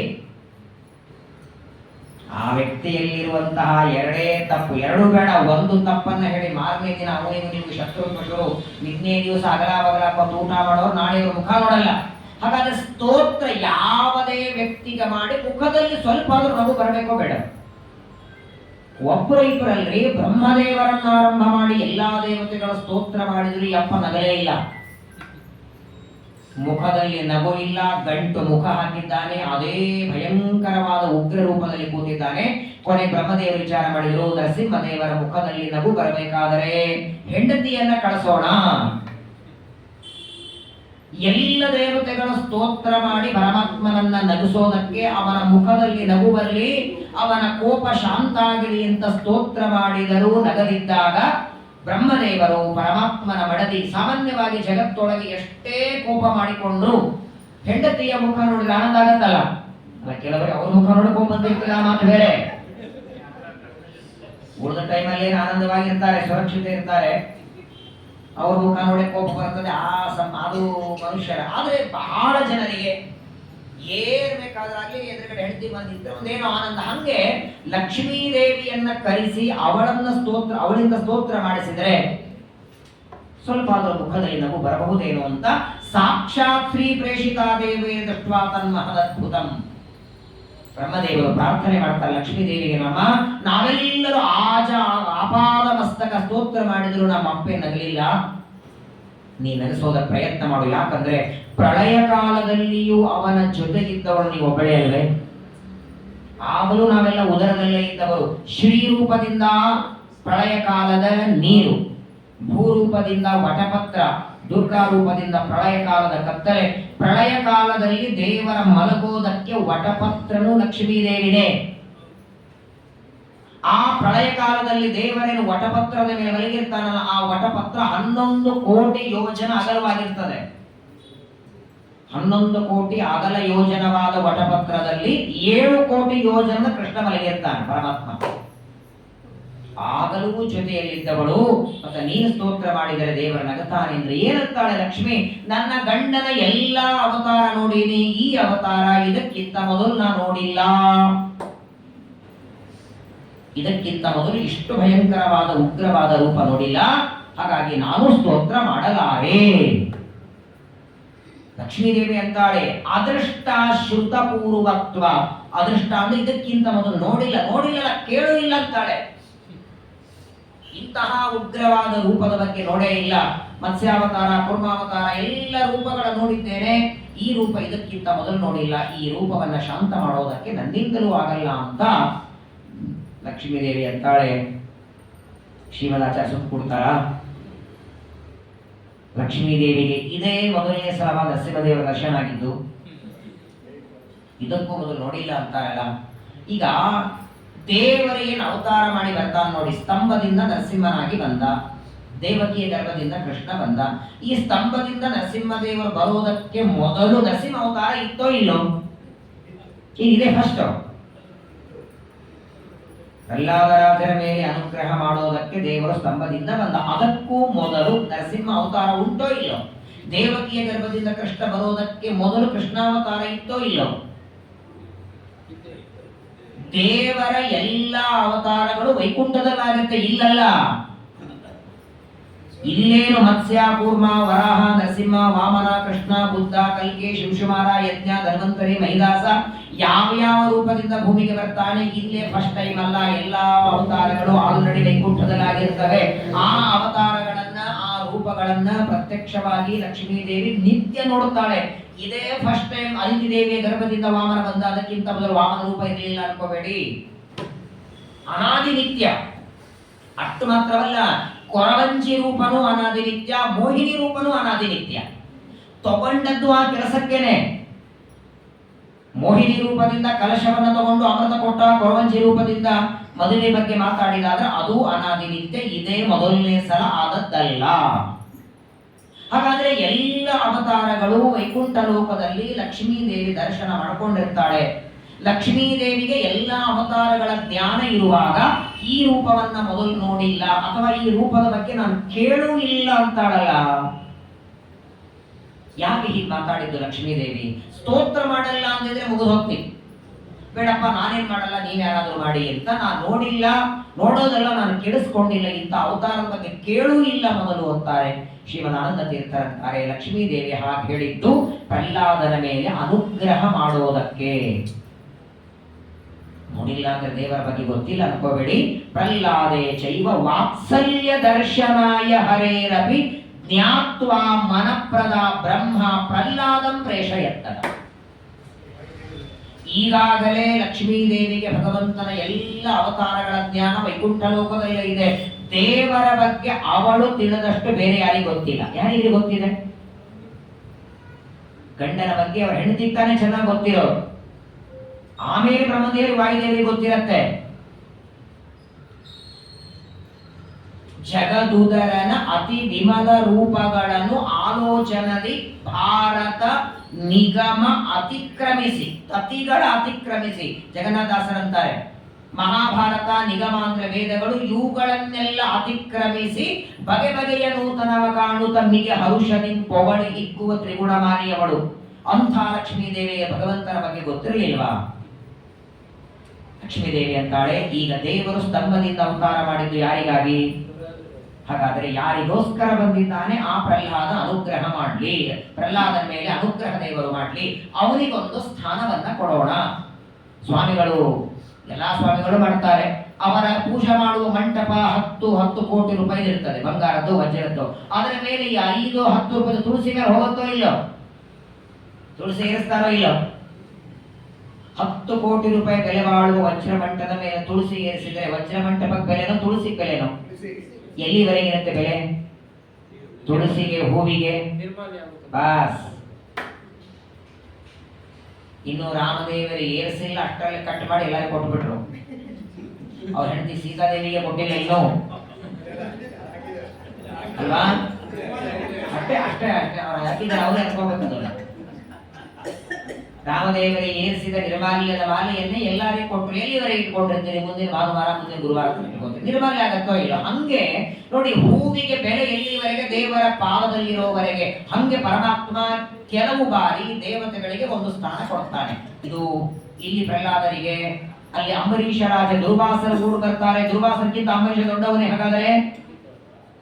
[SPEAKER 1] ಆ ವ್ಯಕ್ತಿಯಲ್ಲಿರುವಂತಹ 2 ತಪ್ಪು, 2 ಬೇಡ, 1 ತಪ್ಪನ್ನ ಹೇಳಿ ಮಾರನೇ ದಿನ ಅವನಿಗೂ ನಿಮ್ಗೆ ಶತ್ರುತ್ವ ಶುರು. ನಿನ್ನೆ ದಿವಸ ಅಗಲ ಕೊಟ್ಟು ಊಟ ಮಾಡೋರು ನಾಳೆ ಇವ್ರ ಮುಖ ನೋಡಲ್ಲ. ಹಾಗಾದ್ರೆ ಸ್ತೋತ್ರ ಯಾವುದೇ ವ್ಯಕ್ತಿಗೆ ಮಾಡಿ ಮುಖದಲ್ಲಿ ಸ್ವಲ್ಪ ಆದ್ರೂ ನಗು ಬರಬೇಕೋ ಬೇಡ? ಒಬ್ಬರು ಇಬ್ಬರಲ್ರಿ, ಬ್ರಹ್ಮದೇವರನ್ನ ಆರಂಭ ಮಾಡಿ ಎಲ್ಲಾ ದೇವತೆಗಳ ಸ್ತೋತ್ರ ಮಾಡಿದ್ರು ಯಪ್ಪ ನಗಲೇ ಇಲ್ಲ. ಮುಖದಲ್ಲಿ ನಗು ಇಲ್ಲ, ಗಂಟು ಮುಖ ಹಾಕಿದ್ದಾನೆ, ಅದೇ ಭಯಂಕರವಾದ ಉಗ್ರ ರೂಪದಲ್ಲಿ ಕೂತಿದ್ದಾನೆ. ಕೊನೆ ಬ್ರಹ್ಮದೇವರು ವಿಚಾರ ಮಾಡಿದ್ರು, ನರಸಿಂಹದೇವರ ಮುಖದಲ್ಲಿ ನಗು ಬರಬೇಕಾದರೆ ಹೆಂಡತಿಯನ್ನ ಕಳಿಸೋಣ. ಎಲ್ಲ ದೇವತೆಗಳ ಸ್ತೋತ್ರ ಮಾಡಿ ಪರಮಾತ್ಮನನ್ನ ನಗಿಸೋದಕ್ಕೆ ಅವನ ಮುಖದಲ್ಲಿ ನಗು ಬರಲಿ, ಅವನ ಕೋಪ ಶಾಂತ ಆಗಲಿ ಅಂತ ಸ್ತೋತ್ರ ಮಾಡಿದರೂ ನಗದಿದ್ದಾಗ ಬ್ರಹ್ಮದೇವರು ಪರಮಾತ್ಮನ ಮಡದಿ. ಸಾಮಾನ್ಯವಾಗಿ ಜಗತ್ತೊಳಗೆ ಎಷ್ಟೇ ಕೋಪ ಮಾಡಿಕೊಂಡ್ರು ಹೆಂಡತಿಯ ಮುಖ ನೋಡಿದ್ರೆ ಆನಂದ ಆಗತ್ತಲ್ಲ. ಅಲ್ಲ, ಕೆಲವರಿಗೆ ಅವ್ರ ಮುಖ ನೋಡ್ಕೊಂಡ್ ಬಂದಿರ್ತಾರೆ, ಆ ಮಾತು ಬೇರೆ. ಉಳಿದ ಟೈಮಲ್ಲಿ ಏನು ಆನಂದವಾಗಿರ್ತಾರೆ, ಸುರಕ್ಷಿತ ಇರ್ತಾರೆ, ಅವ್ರ ಮುಖ ನೋಡಿ ಕೋಪ ಬರ್ತದೆ. ಅದು ಮನುಷ್ಯರ. ಆದ್ರೆ ಬಹಳ ಜನರಿಗೆ ಏನ್ ಬೇಕಾದ್ರಾಗ್ಲಿ ಎದುರುಗಡೆ ಹೆಂಡತಿ ಬಂದಿದ್ರೆ ಒಂದೇನೋ ಆನಂದ. ಹಂಗೆ ಲಕ್ಷ್ಮೀ ದೇವಿಯನ್ನ ಕರೆಸಿ ಅವಳಿಂದ ಸ್ತೋತ್ರ ಮಾಡಿಸಿದ್ರೆ ಸ್ವಲ್ಪ ಅದರ ಮುಖದಲ್ಲಿ ನಗು ಬರಬಹುದೇನೋ ಅಂತ ಸಾಕ್ಷಾತ್ ಶ್ರೀ ಪ್ರೇಷಿತಾ ದೇವಿ ದೃಷ್ಟ್ವಾ ತನ್ಮಹದದ್ಭುತಂ. ಬ್ರಹ್ಮದೇವರು ಪ್ರಾರ್ಥನೆ ಮಾಡ್ತಾರೆ ಲಕ್ಷ್ಮೀ ದೇವಿಗೆ, ನಮ್ಮ ನಾವೆಲ್ಲರೂ ಆಪಾದ ಮಸ್ತಕ ಸ್ತೋತ್ರ ಮಾಡಿದ್ರು ನಮ್ಮ ಅಪ್ಪೆ ನಗಲಿಲ್ಲ, ನೀ ನಗಿಸೋದ ಪ್ರಯತ್ನ ಮಾಡು. ಯಾಕಂದ್ರೆ ಪ್ರಳಯ ಕಾಲದಲ್ಲಿಯೂ ಅವನ ಜೊತೆಗಿದ್ದವಳು ನೀವು ಒಬ್ಬಳೇ ಅಲ್ವೇ? ಆಗಲೂ ನಾವೆಲ್ಲ ಉದರದಲ್ಲೇ ಇದ್ದವರು. ಶ್ರೀರೂಪದಿಂದ ಪ್ರಳಯ ಕಾಲದ ನೀರು, ಭೂರೂಪದಿಂದ ವಟಪತ್ರ, ದುರ್ಗಾ ರೂಪದಿಂದ ಪ್ರಳಯ ಕಾಲದ ಕತ್ತಲೆ. ಪ್ರಳಯ ಕಾಲದಲ್ಲಿ ದೇವರ ಮಲಗೋದಕ್ಕೆ ವಟಪತ್ರನು ಲಕ್ಷ್ಮೀದೇವಿನೇ. ಆ ಪ್ರಳಯ ಕಾಲದಲ್ಲಿ ದೇವರೇನು ವಟಪತ್ರದ ಮೇಲೆ ಮಲಗಿರ್ತಾನಲ್ಲ, ಆ ವಟಪತ್ರ 11 ಕೋಟಿ ಯೋಜನ ಅಗಲವಾಗಿರ್ತದೆ. 11 ಕೋಟಿ ಅಗಲ ಯೋಜನವಾದ ವಟಪತ್ರದಲ್ಲಿ 7 ಕೋಟಿ ಯೋಜನ ಕೃಷ್ಣ ಮಲಗಿರ್ತಾನೆ ಪರಮಾತ್ಮ. ಆಗಲೂ ಜೊತೆಯಲ್ಲಿದ್ದವಳು. ಮತ್ತೆ ನೀನು ಸ್ತೋತ್ರ ಮಾಡಿದರೆ ದೇವರ ನಗುತ್ತಾನೆ ಅಂದ್ರೆ ಏನಂತಾಳೆ ಲಕ್ಷ್ಮಿ? ನನ್ನ ಗಂಡನ ಎಲ್ಲ ಅವತಾರ ನೋಡೀನಿ, ಈ ಅವತಾರ ಇದಕ್ಕಿಂತ ಮೊದಲು ನಾ ನೋಡಿಲ್ಲ. ಇದಕ್ಕಿಂತ ಮೊದಲು ಇಷ್ಟು ಭಯಂಕರವಾದ ಉಗ್ರವಾದ ರೂಪ ನೋಡಿಲ್ಲ. ಹಾಗಾಗಿ ನಾನು ಸ್ತೋತ್ರ ಮಾಡಲಾರೆ. ಲಕ್ಷ್ಮೀದೇವಿ ಅಂತಾಳೆ ಅದೃಷ್ಟ ಶ್ರುತ ಪೂರ್ವತ್ವ. ಅದೃಷ್ಟ ಅಂದ್ರೆ ಇದಕ್ಕಿಂತ ಮೊದಲು ನೋಡಿಲ್ಲ ಕೇಳೂ ಇಲ್ಲ ಅಂತಾಳೆ. ಇಂತಹ ಉಗ್ರವಾದ ರೂಪದ ಬಗ್ಗೆ ನೋಡೇ ಇಲ್ಲ. ಮತ್ಸ್ಯಾವತಾರ, ಕೂರ್ಮಾವತಾರ ಎಲ್ಲ ರೂಪಗಳ ನೋಡಿದ್ದೇನೆ, ಈ ರೂಪ ಇದಕ್ಕಿಂತ ಮೊದಲು ನೋಡಿಲ್ಲ. ಈ ರೂಪವನ್ನ ಶಾಂತ ಮಾಡೋದಕ್ಕೆ ನನ್ನಿಂದಲೂ ಆಗಲ್ಲ ಅಂತ ಲಕ್ಷ್ಮೀದೇವಿ ಅಂತಾಳೆ. ಶ್ರೀಮದಾಚಾರ್ಯ ಸುತ್ತ ಕೊಡ್ತಾರ. ಲಕ್ಷ್ಮೀದೇವಿಗೆ ಇದೇ ಮೊದಲನೇ ಸಲ ನರಸಿಂಹದೇವರ ದರ್ಶನ ಆಗಿದ್ದು, ಇದಕ್ಕೂ ಮೊದಲು ನೋಡಿಲ್ಲ ಅಂತಾರಲ್ಲ. ಈಗ ದೇವರೇನು ಅವತಾರ ಮಾಡಿ ಬರ್ತಾನೆ ನೋಡಿ. ಸ್ತಂಭದಿಂದ ನರಸಿಂಹನಾಗಿ ಬಂದ, ದೇವಕಿಯ ಗರ್ಭದಿಂದ ಕೃಷ್ಣ ಬಂದ. ಈ ಸ್ತಂಭದಿಂದ ನರಸಿಂಹದೇವರು ಬರುವುದಕ್ಕೆ ಮೊದಲು ನರಸಿಂಹ ಅವತಾರ ಇತ್ತೋ ಇಲ್ಲೋ? ಇದೆ ಫಸ್ಟ್. ಪ್ರಹ್ಲಾದರಾಜರ ಮೇಲೆ ಅನುಗ್ರಹ ಮಾಡೋದಕ್ಕೆ ದೇವರು ಸ್ತಂಭದಿಂದ ಬಂದ. ಅದಕ್ಕೂ ಮೊದಲು ನರಸಿಂಹ ಅವತಾರ ಉಂಟೋ ಇಲ್ಲೋ? ದೇವಕಿಯ ಗರ್ಭದಿಂದ ಕೃಷ್ಣ ಬರೋದಕ್ಕೆ ಮೊದಲು ಕೃಷ್ಣಾವತಾರ ಇತ್ತೋ ಇಲ್ಲೋ? ದೇವರ ಎಲ್ಲ ಅವತಾರಗಳು ವೈಕುಂಠದಲ್ಲಾಗುತ್ತೆ, ಇಲ್ಲಲ್ಲ. ಇಲ್ಲೇನು ಮತ್ಸ್ಯ, ಕೂರ್ಮ, ವರಾಹ, ನರಸಿಂಹ, ವಾಮನ, ಕೃಷ್ಣ, ಬುದ್ಧ, ಕಲ್ಕಿ, ಶಿವಶುಮಾರ, ಯಜ್ಞ, ಧನ್ವಂತರಿ, ಮಹಿದಾಸ ಯಾವ ರೂಪದಿಂದ ಭೂಮಿಗೆ ಬರ್ತಾನೆ, ಇಲ್ಲೇ ಫಸ್ಟ್ ಟೈಮ್ ಅಲ್ಲ. ಎಲ್ಲಾ ಅವತಾರಗಳು ಆಲ್ರೆಡಿ ವೈಕುಂಠದಲ್ಲಾಗಿರ್ತವೆ. ಆ ಅವತಾರಗಳನ್ನ, ಆ ರೂಪಗಳನ್ನ ಪ್ರತ್ಯಕ್ಷವಾಗಿ ಲಕ್ಷ್ಮೀದೇವಿ ನಿತ್ಯ ನೋಡುತ್ತಾಳೆ. ಇದೇ ಫಸ್ಟ್ ಟೈಮ್ ಅದಿತಿ ದೇವಿಯ ಗರ್ಭದಿಂದ ವಾಮನ ಬಂದ. ಅದಕ್ಕಿಂತ ಮೊದಲು ವಾಮನ ರೂಪ ಇರಲಿಲ್ಲ ಅನ್ಕೋಬೇಡಿ. ಅನಾದಿ ನಿತ್ಯ. ಅಷ್ಟು ಮಾತ್ರವಲ್ಲ, ಕೊರವಂಜಿ ರೂಪನೂ ಅನಾದಿ ನಿತ್ಯ, ಮೋಹಿನಿ ರೂಪನೂ ಅನಾದಿ ನಿತ್ಯ. ತಗೊಂಡದ್ದು ಆ ಕೆಲಸಕ್ಕೇನೆ. ಮೋಹಿನಿ ರೂಪದಿಂದ ಕಲಶವನ್ನು ತಗೊಂಡು ಅಮೃತ ಕೊಟ್ಟ, ಕೊರವಂಜಿ ರೂಪದಿಂದ ಮದುವೆ ಬಗ್ಗೆ ಮಾತಾಡಿದಾದ್ರೆ ಅದು ಅನಾದಿ ನಿತ್ಯ. ಇದೇ ಮೊದಲನೇ ಸಲ ಆದದ್ದಲ್ಲ. ಹಾಗಾದ್ರೆ ಎಲ್ಲ ಅವತಾರಗಳು ವೈಕುಂಠ ಲೋಕದಲ್ಲಿ ಲಕ್ಷ್ಮೀ ದೇವಿ ದರ್ಶನ ಮಾಡಿಕೊಂಡಿರ್ತಾಳೆ. ಲಕ್ಷ್ಮೀ ದೇವಿಗೆ ಎಲ್ಲ ಅವತಾರಗಳ ಜ್ಞಾನ ಇರುವಾಗ ಈ ರೂಪವನ್ನ ಮೊದಲು ನೋಡಿಲ್ಲ, ಅಥವಾ ಈ ರೂಪದ ಬಗ್ಗೆ ನಾನು ಕೇಳೂ ಇಲ್ಲ ಅಂತಾಳಲ್ಲ. ಯಾಕೆ ಹೀಗೆ ಮಾತಾಡಿದ್ದು ಲಕ್ಷ್ಮೀದೇವಿ? ಸ್ತೋತ್ರ ಮಾಡಲ್ಲ ಅಂದಿದ್ರೆ ಮುಗಿದು ಹೋಗ್ತೀನಿ. ಬೇಡಪ್ಪ ನಾನೇನ್ ಮಾಡಲ್ಲ, ನೀವ್ ಯಾರಾದ್ರೂ ಮಾಡಿ ಅಂತ. ನಾನು ನೋಡಿಲ್ಲ, ನೋಡೋದಲ್ಲ, ನಾನು ಕೇಳಿಸ್ಕೊಂಡಿಲ್ಲ, ಇಂಥ ಅವತಾರದ ಬಗ್ಗೆ ಕೇಳೂ ಇಲ್ಲ ಮೊದಲು ಅಂತಾರೆ ಶ್ರೀಮದಾನಂದ ತೀರ್ಥರಂತಾರೆ. ಲಕ್ಷ್ಮೀದೇವಿ ಹಾಗೆ ಹೇಳಿದ್ದು ಪ್ರಹ್ಲಾದನ ಮೇಲೆ ಅನುಗ್ರಹ ಮಾಡೋದಕ್ಕೆ. ನೋಡಿಲ್ಲ ಅಂದ್ರೆ ದೇವರ ಬಗ್ಗೆ ಗೊತ್ತಿಲ್ಲ ಅನ್ಕೋಬೇಡಿ. ಪ್ರಹ್ಲಾದೇ ಚೈವ ವಾತ್ಸಲ್ಯ ದರ್ಶನಾಯ ಹರೇರಪಿ ಜ್ಞಾತ್ವಾ ಮನಪ್ರದ ಬ್ರಹ್ಮ ಪ್ರಹ್ಲಾದಂ ಪ್ರೇಷಯತ್ತದ. ಈಗಾಗಲೇ ಲಕ್ಷ್ಮೀದೇವಿಗೆ ಭಗವಂತನ ಎಲ್ಲ ಅವತಾರಗಳ ಜ್ಞಾನ ವೈಕುಂಠ ಲೋಕದಲ್ಲೇ ಇದೆ. ದೇವರ ಬಗ್ಗೆ ಅವಳು ತಿಳಿದಷ್ಟು ಬೇರೆ ಯಾರಿಗೆ ಗೊತ್ತಿಲ್ಲ. ಯಾರಿಗೆ ಗೊತ್ತಿದೆ? ಗಂಡನ ಬಗ್ಗೆ ಅವರ ಹೆಂಡತಿಗೆ ತಾನೇ ಚೆನ್ನಾಗಿ ಗೊತ್ತಿರೋರು. ಆಮೇಲೆ ಬ್ರಹ್ಮದೇವಿ ವಾಯುದೇವಿ ಗೊತ್ತಿರತ್ತೆ. ಜಗದುದರನ ಅತಿ ವಿಮಲ ರೂಪಗಳನ್ನು ಆಲೋಚನದಿ ಭಾರತ ನಿಗಮ ಅತಿಕ್ರಮಿಸಿ, ತತಿಗಳ ಅತಿಕ್ರಮಿಸಿ, ಜಗನ್ನಾಥದಾಸರಂತಾರೆ ಮಹಾಭಾರತ ನಿಗಮ ಅಂದ್ರೆ ವೇದಗಳು, ಇವುಗಳನ್ನೆಲ್ಲ ಅತಿಕ್ರಮಿಸಿ ಬಗೆ ಬಗೆಯ ನೂತನವ ಕಾಣು ತಮ್ಮಿಗೆ ಹರುಷದಿ ಪೊಗಳಿ ಇಕ್ಕುವ ತ್ರಿಗುಣಮಾನಿಯವಳು. ಅಂಥ ಲಕ್ಷ್ಮೀದೇವಿಯ ಭಗವಂತನ ಬಗ್ಗೆ ಗೊತ್ತಿರಲಿಲ್ವಾ? ಲಕ್ಷ್ಮೀದೇವಿ ಅಂತಾಳೆ, ಈಗ ದೇವರು ಸ್ತಂಭದಿಂದ ಅವತಾರ ಮಾಡಿದ್ದು ಯಾರಿಗಾಗಿ? ಹಾಗಾದರೆ ಯಾರಿಗೋಸ್ಕರ ಬಂದಿದ್ದಾನೆ? ಆ ಪ್ರಹ್ಲಾದ ಅನುಗ್ರಹ ಮಾಡ್ಲಿ, ಪ್ರಹ್ಲಾದನ ಮೇಲೆ ಅನುಗ್ರಹ ದೇವರು ಮಾಡ್ಲಿ, ಅವನಿಗೊಂದು ಸ್ಥಾನವನ್ನ ಕೊಡೋಣ. ಸ್ವಾಮಿಗಳು, ಎಲ್ಲಾ ಸ್ವಾಮಿಗಳು ಮಾಡ್ತಾರೆ. ಅವರ ಪೂಜೆ ಮಾಡುವ ಮಂಟಪ 10 ಕೋಟಿ ರೂಪಾಯಿ ಇರ್ತದೆ, ಬಂಗಾರದ್ದು ವಜ್ರದ್ದು. ಅದರ ಮೇಲೆ ಈ 5-10 ರೂಪಾಯಿ ತುಳಸಿ ಮೇಲೆ ಹೋಗುತ್ತೋ ಇಲ್ಲೋ? ತುಳಸಿ ಏರಿಸ್ತಾರೋ ಇಲ್ಲೋ? 10 ಕೋಟಿ ರೂಪಾಯಿ ಬೆಲೆ ಬಾಳುವ ವಜ್ರ ಮಂಟಪದ ಮೇಲೆ ತುಳಸಿ ಏರಿಸಿದರೆ ವಜ್ರ ಮಂಟಪಕ್ಕೆ ಬೆಲೆನೋ ತುಳಸಿ ಬೆಲೆನೋ? ಎಲ್ಲಿವರೆಗಿರುತ್ತೆ ಬೆಲೆ? ತುಳಸಿಗೆ, ಹೂವಿಗೆ ಬಾಸ್. ಇನ್ನು ರಾಮದೇವರು ಏರಿಸಿಲ್ಲ, ಅಷ್ಟರಲ್ಲಿ ಕಟ್ ಮಾಡಿ ಎಲ್ಲರಿಗೂ ಕೊಟ್ಬಿಟ್ರು. ಅವ್ರ ಹೆಂಡತಿ ಸೀತಾದೇವಿಗೆ ಕೊಟ್ಟಿಲ್ಲ ಇನ್ನೂ ಅಲ್ವಾ? ಅಷ್ಟೇ ಅಷ್ಟೇ ಅಷ್ಟೇ ಅವ್ರು ಹಾಕಿದ್ರೆ ಅವ್ರು ಅನ್ಕೋಬೇಕಲ್ಲ. ರಾಮದೇವರಿಗೆ ಏರಿಸಿದ ನಿರ್ಮಾಲ್ಯದ ಮಾಲೆಯನ್ನೇ ಎಲ್ಲರಿಗೂ ಕೊಟ್ಟರು. ಎಲ್ಲಿವರೆಗೆ ಇಟ್ಕೊಂಡಿರ್ತೀರಿ? ಮುಂದಿನ ಭಾನುವಾರ, ಮುಂದಿನ ಗುರುವಾರ ಇಟ್ಕೊತೀರಿ. ನಿರ್ಮಾಲ್ಯ ಆಗತ್ತೋ ಇಲ್ಲ? ಹಂಗೆ ನೋಡಿ, ಹೂವಿಗೆ ಬೆಲೆ ಎಲ್ಲಿವರೆಗೆ? ದೇವರ ಪಾದದಲ್ಲಿರೋವರೆಗೆ. ಹಂಗೆ ಪರಮಾತ್ಮ ಕೆಲವು ಬಾರಿ ದೇವತೆಗಳಿಗೆ ಒಂದು ಸ್ಥಾನ ಕೊಡ್ತಾನೆ. ಇದು ಇಲ್ಲಿ ಪ್ರಹ್ಲಾದರಿಗೆ, ಅಲ್ಲಿ ಅಂಬರೀಷ ರಾಜ ದುರ್ವಾಸರ ಗೂಡು ಬರ್ತಾರೆ. ದುರ್ವಾಸಕ್ಕಿಂತ ಅಂಬರೀಷ ದೊಡ್ಡವನೇ. ಹಾಗಾದರೆ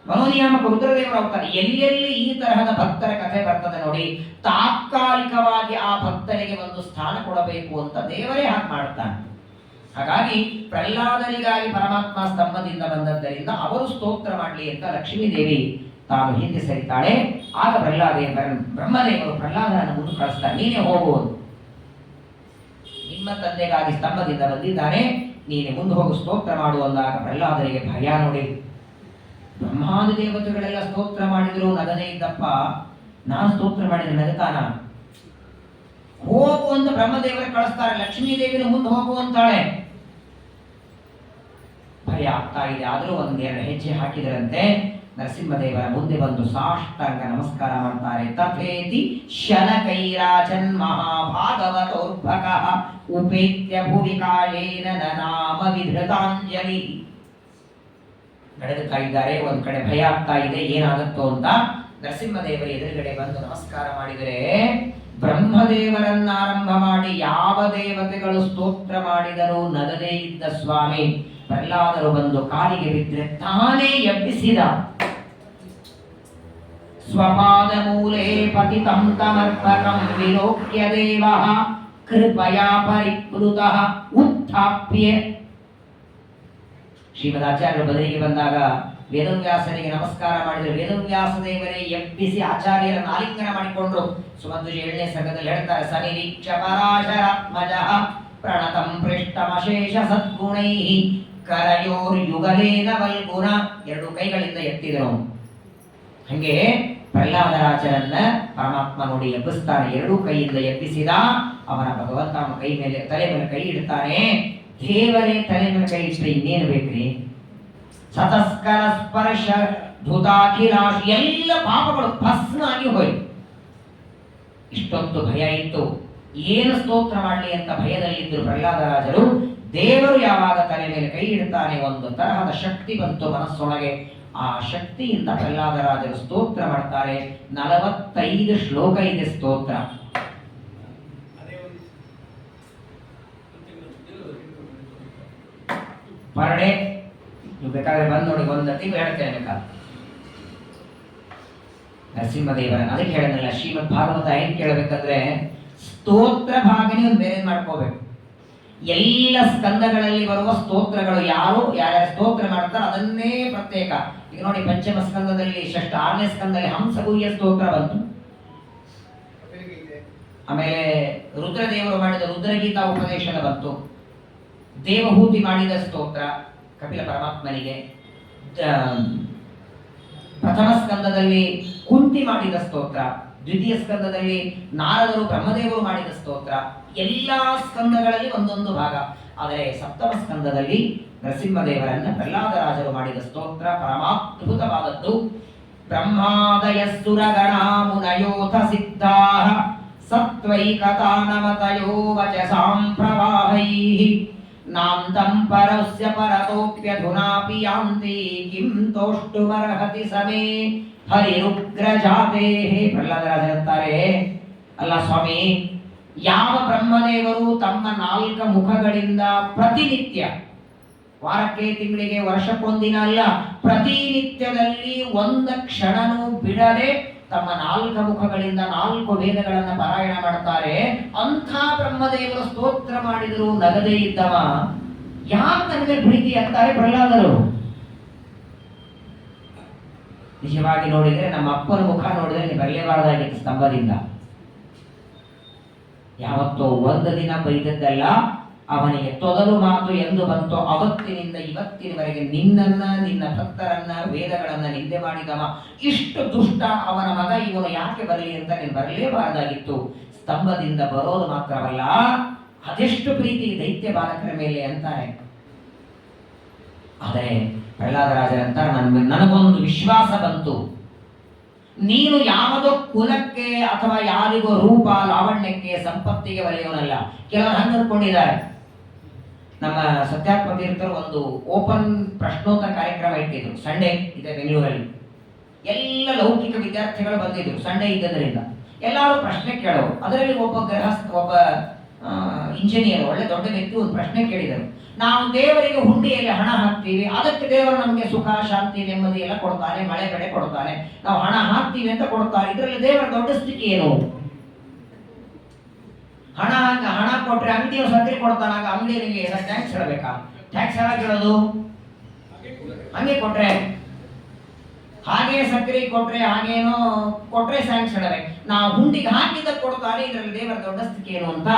[SPEAKER 1] ಮನೋನಿಯಾಮಕ ರುದ್ರದೇವರು ಅವತಾರ. ಎಲ್ಲೆಲ್ಲಿ ಈ ತರಹದ ಭಕ್ತರ ಕಥೆ ಬರ್ತದೆ ನೋಡಿ, ತಾತ್ಕಾಲಿಕವಾಗಿ ಆ ಭಕ್ತರಿಗೆ ಒಂದು ಸ್ಥಾನ ಕೊಡಬೇಕು ಅಂತ ದೇವರೇ ಹಾಗೆ ಮಾಡ್ತಾನೆ. ಹಾಗಾಗಿ ಪ್ರಹ್ಲಾದರಿಗಾಗಿ ಪರಮಾತ್ಮ ಸ್ತಂಭದಿಂದ ಬಂದದ್ದರಿಂದ ಅವರು ಸ್ತೋತ್ರ ಮಾಡಲಿ ಅಂತ ಲಕ್ಷ್ಮೀದೇವಿ ತಾನು ಹಿಂದೆ ಸರಿತಾಳೆ. ಆಗ ಬ್ರಹ್ಮದೇವರು ಪ್ರಹ್ಲಾದನ ಮುಂದೆ ಕಳಿಸ್ತಾರೆ, ನೀನೇ ಹೋಗುವುದು, ನಿಮ್ಮ ತಂದೆಗಾಗಿ ಸ್ತಂಭದಿಂದ ಬಂದಿದ್ದಾನೆ, ನೀನೆ ಮುಂದೆ ಹೋಗು ಸ್ತೋತ್ರ ಮಾಡು ಅಂದಾಗ ಪ್ರಹ್ಲಾದರಿಗೆ ಭಯ ನೋಡಿ. ಬ್ರಹ್ಮಾದಿ ದೇವತೆಗಳೆಲ್ಲ ಸ್ತೋತ್ರ ಮಾಡಿದ್ರು ನಗದೇ ಇದ್ದಪ್ಪ, ನಾನು ಸ್ತೋತ್ರ ಮಾಡಿದ್ರೆ ನಗತಾನ? ಹೋಗು ಅಂತ ಬ್ರಹ್ಮದೇವರೇ ಕಳಿಸ್ತಾರೆ, ಲಕ್ಷ್ಮೀದೇವಿನ ಮುಂದೆ ಹೋಗು ಅಂತಾಳೆ. ಭಯ ಆಗ್ತಾ ಇದೆ. ಆದರೂ ಒಂದೆರಡು ಹೆಜ್ಜೆ ಹಾಕಿದರಂತೆ ನರಸಿಂಹದೇವರ ಮುಂದೆ ಬಂದು ಸಾಷ್ಟಾಂಗ ನಮಸ್ಕಾರ ಮಾಡ್ತಾರೆ. ತಥೇತಿ ಶನಕೈರಾಜನ್ ಮಹಾಭಾಗವತೋರ್ಭಕಃ ಉಪೇತ್ಯ ಭುವಿ ಕಾಲೇನ ನಾಮ ವಿಧೃತಾಂಜಲಿ. ನಡೆದುತ್ತಾ ಇದ್ದಾರೆ. ಒಂದ್ ಕಡೆ ಭಯ ಆಗ್ತಾ ಇದೆ, ಏನಾಗುತ್ತೋ ಅಂತ. ನರಸಿಂಹದೇವರ ಎದುರುಗಡೆ ಬಂದು ನಮಸ್ಕಾರ ಮಾಡಿದರೆ ಬ್ರಹ್ಮದೇವರನ್ನ ಆರಂಭ ಮಾಡಿ ಯಾವ ದೇವತೆಗಳು ಸ್ತೋತ್ರ ಮಾಡಿದರೂ ನಗದೇ ಇದ್ದ ಸ್ವಾಮಿ ಪ್ರಹ್ಲಾದರು ಬಂದು ಕಾಲಿಗೆ ಬಿದ್ದರೆ ತಾನೇ ಎಬ್ಬಿಸಿದ. ಸ್ವಪಾದ ಮೂಲೆ ಪತಿತಂ ತಮರ್ಪಕಂ ವಿಲೋಕ್ಯ ದೇವಃ ಕೃಪಯಾ ಪರಿಪ್ಲುತಃ ಉತ್ಥಾಪ್ಯ. ಶ್ರೀಮದಾಚಾರ್ಯರು ಬದಲಿಗೆ ಬಂದಾಗ ವೇದವ್ಯಾಸನಿಗೆ ನಮಸ್ಕಾರ ಮಾಡಿದರೆ ವೇದವ್ಯಾಸ ದೇವರೇ ಎಬ್ಬಿಸಿ ಆಚಾರ್ಯರನ್ನು ಆಲಿಂಗನ ಮಾಡಿಕೊಂಡ್ರು. ಸುಮಧ್ವಜ 7ನೇ ಸರ್ಗದಲ್ಲಿ ಹೇಳ್ತಾರೆ, ಸನಿರೀಕ್ಷ ಪರಾಶರಾತ್ಮಜಃ ಪ್ರಣತಂ ಪೃಷ್ಟಮಶೇಷ ಸದ್ಗುಣೈಃ ಕರಯೋರ್ಯುಗಲೇನ ವಲ್ಗುಣ. ಎರಡು ಕೈಗಳಿಂದ ಎತ್ತಿದನು. ಹಂಗೆ ಪ್ರಹ್ಲಾದರಾಜರನ್ನ ಪರಮಾತ್ಮ ನೋಡಿ ಎಬ್ಬಿಸ್ತಾನೆ. ಎರಡೂ ಕೈಯಿಂದ ಎಬ್ಬಿಸಿದ. ಅವನ ಭಗವಂತ ಅವನ ಕೈ ಮೇಲೆ ತಲೆ ಮೇಲೆ ಕೈ ಇಡ್ತಾನೆ. ದೇವರೇ ತಲೆ ಮೇಲೆ ಕೈ ಇಟ್ಟರೆ ಇನ್ನೇನು ಬೇಕ್ರಿ? ಸತಸ್ಕರ ಸ್ಪರ್ಶ ಧುತಾಖಿಲಾಶ್ ಎಲ್ಲ ಪಾಪಗಳು ಭಸ್ಮ ಆಗಿ ಹೋಯ್ತು. ಇಷ್ಟೊಂದು ಭಯ ಇತ್ತು, ಏನು ಸ್ತೋತ್ರ ಮಾಡಲಿ ಅಂತ ಭಯದಲ್ಲಿದ್ದರು ಪ್ರಹ್ಲಾದರಾಜರು. ದೇವರು ಯಾವಾಗ ತಲೆ ಮೇಲೆ ಕೈ ಇಡ್ತಾನೆ ಒಂದು ತರಹದ ಶಕ್ತಿ ಬಂತು ಮನಸ್ಸೊಳಗೆ. ಆ ಶಕ್ತಿಯಿಂದ ಪ್ರಹ್ಲಾದರಾಜರು ಸ್ತೋತ್ರ ಮಾಡ್ತಾರೆ. 45 ಶ್ಲೋಕ ಇದೆ ಸ್ತೋತ್ರ. ಪರಡೆ ನೀವು ಬೇಕಾದ್ರೆ ಬಂದು ನೋಡಿ, ಒಂದು ತಿಂಗಳು ಹೇಳ್ತೇನೆ ಬೇಕಾದ್ರೆ. ನರಸಿಂಹದೇವರ ಅದಕ್ಕೆ ಹೇಳಿದ್ನಲ್ಲ, ಶ್ರೀಮದ್ ಭಾಗವತ ಹೆಂಗ್ ಕೇಳಬೇಕಂದ್ರೆ ಸ್ತೋತ್ರ ಭಾಗನೇ ಒಂದು ಬೇರೆ ಮಾಡ್ಕೋಬೇಕು. ಎಲ್ಲ ಸ್ಕಂದಗಳಲ್ಲಿ ಬರುವ ಸ್ತೋತ್ರಗಳು ಯಾರು ಯಾರ್ಯಾರು ಸ್ತೋತ್ರ ಮಾಡ್ತಾರೋ ಅದನ್ನೇ ಪ್ರತ್ಯೇಕ. ಈಗ ನೋಡಿ, ಪಂಚಮ ಸ್ಕಂದದಲ್ಲಿ 6ನೇ ಸ್ಕಂದದಲ್ಲಿ ಹಂಸಗುಹ್ಯ ಸ್ತೋತ್ರ ಬಂತು. ಆಮೇಲೆ ರುದ್ರದೇವರು ಮಾಡಿದ ರುದ್ರಗೀತಾ ಉಪದೇಶದ ಬಂತು. ದೇವಹೂತಿ ಮಾಡಿದ ಸ್ತೋತ್ರ ಕಪಿಲ ಪರಮಾತ್ಮನಿಗೆ. ಪ್ರಥಮ ಸ್ಕಂದದಲ್ಲಿ ಕುಂತಿ ಮಾಡಿದ ಸ್ತೋತ್ರ. ದ್ವಿತೀಯ ಸ್ಕಂದದಲ್ಲಿ ನಾರದರು ಬ್ರಹ್ಮದೇವರು ಮಾಡಿದ ಸ್ತೋತ್ರ. ಎಲ್ಲಾ ಸ್ಕಂದಗಳಲ್ಲಿ ಒಂದೊಂದು ಭಾಗ. ಆದರೆ ಸಪ್ತಮ ಸ್ಕಂದದಲ್ಲಿ ನರಸಿಂಹದೇವರನ್ನ ಪ್ರಹ್ಲಾದರಾಜರು ಮಾಡಿದ ಸ್ತೋತ್ರ ಪರಮಾದ್ಭುತವಾದದ್ದು. ಬ್ರಹ್ಮಾದಯ ಸುರಗಣ ಮುನಯೋಥ ಸಿದ್ಧಾಃ ಸತ್ವೈಕತಾನಮತಯೋ ವಚಸಾಂ ಪ್ರವಾಹೈಃ ನಾಂತಂ ಪರಸ್ಯ ಪರತೋಪ್ಯಧುನಾಪಿ ಯಾಂತಿ ಕಿಂ ತೋಷ್ಟುಮರ್ಹತಿ ಸಮೇ ಹರಿರುಗ್ರಜಾತೆ. ಪ್ರಹ್ಲಾದರಾಜರಂತಾರೆ, ಅಲ್ಲ ಸ್ವಾಮಿ, ಯಾವ ಬ್ರಹ್ಮದೇವರು ತಮ್ಮ 4 ಮುಖಗಳಿಂದ ಪ್ರತಿನಿತ್ಯ, ವಾರಕ್ಕೆ ತಿಂಗಳಿಗೆ ವರ್ಷಕ್ಕೊಂದಿನ ಅಲ್ಲ, ಪ್ರತಿನಿತ್ಯದಲ್ಲಿ ಒಂದು ಕ್ಷಣನೂ ಬಿಡದೆ ತಮ್ಮ 4 ಮುಖಗಳಿಂದ 4 ವೇದಗಳನ್ನು ಪಾರಾಯಣ ಮಾಡ್ತಾರೆ. ಅಂಥ ಬ್ರಹ್ಮದೇವರು ಸ್ತೋತ್ರ ಮಾಡಿದರು ನಗದೇ ಇದ್ದವ, ಯಾಕೆ ನನಗೆ ಪ್ರೀತಿ ಅಂತಾರೆ ಪ್ರಹ್ಲಾದರು. ನಿಜವಾಗಿ ನೋಡಿದ್ರೆ ನಮ್ಮ ಅಪ್ಪನ ಮುಖ ನೋಡಿದ್ರೆ ನೀವು ಬರಲೇಬಾರ್ದಾಗಿತ್ತು ಸ್ತಂಭದಿಂದ. ಯಾವತ್ತೋ ಒಂದು ದಿನ ಬೈದದ್ದಲ್ಲ, ಅವನಿಗೆ ತೊದಲು ಮಾತು ಎಂದು ಬಂತೋ ಅವತ್ತಿನಿಂದ ಇವತ್ತಿನವರೆಗೆ ನಿನ್ನನ್ನ, ನಿನ್ನ ಭಕ್ತರನ್ನ, ವೇದಗಳನ್ನ ನಿಂದೆ ಮಾಡಿದವ. ಇಷ್ಟು ದುಷ್ಟ ಅವನ ಮಗ ಇವನು ಯಾಕೆ ಬರಲಿ ಅಂತ ನೀನು ಬರಲೇಬಾರದಾಗಿತ್ತು. ಸ್ತಂಭದಿಂದ ಬರೋದು ಮಾತ್ರವಲ್ಲ, ಅದೆಷ್ಟು ಪ್ರೀತಿ ದೈತ್ಯ ಬಾಲಕರ ಮೇಲೆ ಅಂತಾರೆ. ಆದರೆ ಪ್ರಹ್ಲಾದರಾಜರಂತ ನನಗೊಂದು ವಿಶ್ವಾಸ ಬಂತು, ನೀನು ಯಾವುದೋ ಕುಲಕ್ಕೆ ಅಥವಾ ಯಾರಿಗೋ ರೂಪ ಲಾವಣ್ಯಕ್ಕೆ ಸಂಪತ್ತಿಗೆ ಒಲೆಯವನಲ್ಲ. ಕೆಲವರು ಹಂಗೆ ಅನ್ಕೊಂಡಿದ್ದಾರೆ. ನಮ್ಮ ಸತ್ಯಾತ್ಮ ತೀರ್ಥರು ಒಂದು ಓಪನ್ ಪ್ರಶ್ನೋತ್ತರ ಕಾರ್ಯಕ್ರಮ ಇಟ್ಟಿದ್ರು. ಸಂಡೇ ಇದೆ ಬೆಂಗಳೂರಲ್ಲಿ. ಎಲ್ಲ ಲೌಕಿಕ ವಿದ್ಯಾರ್ಥಿಗಳು ಬಂದಿದ್ರು ಸಂಡೇ ಇದ್ದದರಿಂದ. ಎಲ್ಲರೂ ಪ್ರಶ್ನೆ ಕೇಳೋರು. ಅದರಲ್ಲಿ ಒಬ್ಬ ಇಂಜಿನಿಯರ್, ಒಳ್ಳೆ ದೊಡ್ಡ ವ್ಯಕ್ತಿ, ಒಂದು ಪ್ರಶ್ನೆ ಕೇಳಿದರು. ನಾವು ದೇವರಿಗೆ ಹುಂಡಿಯಲ್ಲಿ ಹಣ ಹಾಕ್ತೀವಿ, ಅದಕ್ಕೆ ದೇವರು ನಮಗೆ ಸುಖ ಶಾಂತಿ ನೆಮ್ಮದಿ ಎಲ್ಲ ಕೊಡ್ತಾನೆ, ಮಳೆ ಬೆಳೆ ಕೊಡ್ತಾನೆ. ನಾವು ಹಣ ಹಾಕ್ತೀವಿ ಅಂತ ಕೊಡ್ತಾರೆ, ಇದರಲ್ಲಿ ದೇವರ ದೊಡ್ಡ ಸ್ಥಿತಿ ಏನು? ಹಣ ಕೊಟ್ರೆ ಅಂಗಡಿಯವರು ಸಕ್ಕರೆ ಕೊಡ್ತಾನಾಗ ಅಂಗಡಿಯವರಿಗೆ ಟ್ಯಾಕ್ಸ್ ಹೇಳಬೇಕಾ? ಟ್ಯಾಕ್ಸ್ ಯಾವಾಗ ಹೇಳೋದು? ಹಂಗೆ ಕೊಟ್ರೆ, ಹಾಗೆ ಸಕ್ಕರೆ ಕೊಟ್ರೆ, ಹಾಗೇನೋ ಕೊಟ್ರೆ ಸ್ಯಾಂಕ್ಸ್ ಹೇಳಬೇಕು. ನಾವು ಹುಂಡಿಗೆ ಹಾಕಿದ್ದ ಕೊಡ್ತಾರೆ, ಇದರಲ್ಲಿ ದೇವರ ದೊಡ್ಡ ಸ್ಥಿತಿ ಏನು ಅಂತ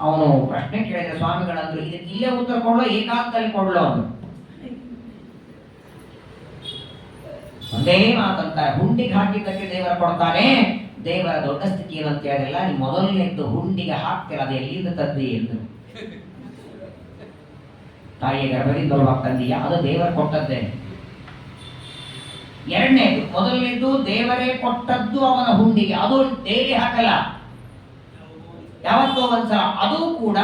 [SPEAKER 1] ಅವನು ಪ್ರಶ್ನೆ ಕೇಳಿದ. ಸ್ವಾಮಿಗಳಂದ್ರು, ಇದಕ್ಕೆ ಇಲ್ಲೇ ಉತ್ತರ ಕೊಡೋ ಏಕಾಂತದಲ್ಲಿ ಕೊಡ್ಲೋ ಅವನು. ಒಂದೇ ಮಾತಂತಾರೆ, ಹುಂಡಿಗೆ ಹಾಕಿದ್ದಕ್ಕೆ ದೇವರ ಕೊಡ್ತಾನೆ, ದೇವರ ದೊಡ್ಡ ಸ್ಥಿತಿ ಏನು ಅಂತ ಹೇಳಿಲ್ಲ. ನೀವು ಮೊದಲನೇದ್ದು ಹುಂಡಿಗೆ ಹಾಕ್ತೀರ, ಅದು ಎಲ್ಲಿಂದ ತಂದಿ ಎಂದು. ತಾಯಿಯ ಗರ್ಭದಿಂದ ಬರುವಾಗ ತಂದೀಯ, ಅದು ದೇವರ ಕೊಟ್ಟದ್ದೇ. ಎರಡನೇದು, ಮೊದಲನೇದು ದೇವರೇ ಕೊಟ್ಟದ್ದು ಅವನ ಹುಂಡಿಗೆ, ಅದು ಡೈಲಿ ಹಾಕಲ್ಲ, ಯಾವತ್ತೋ ಒಂದ್ಸಲ. ಅದು ಕೂಡ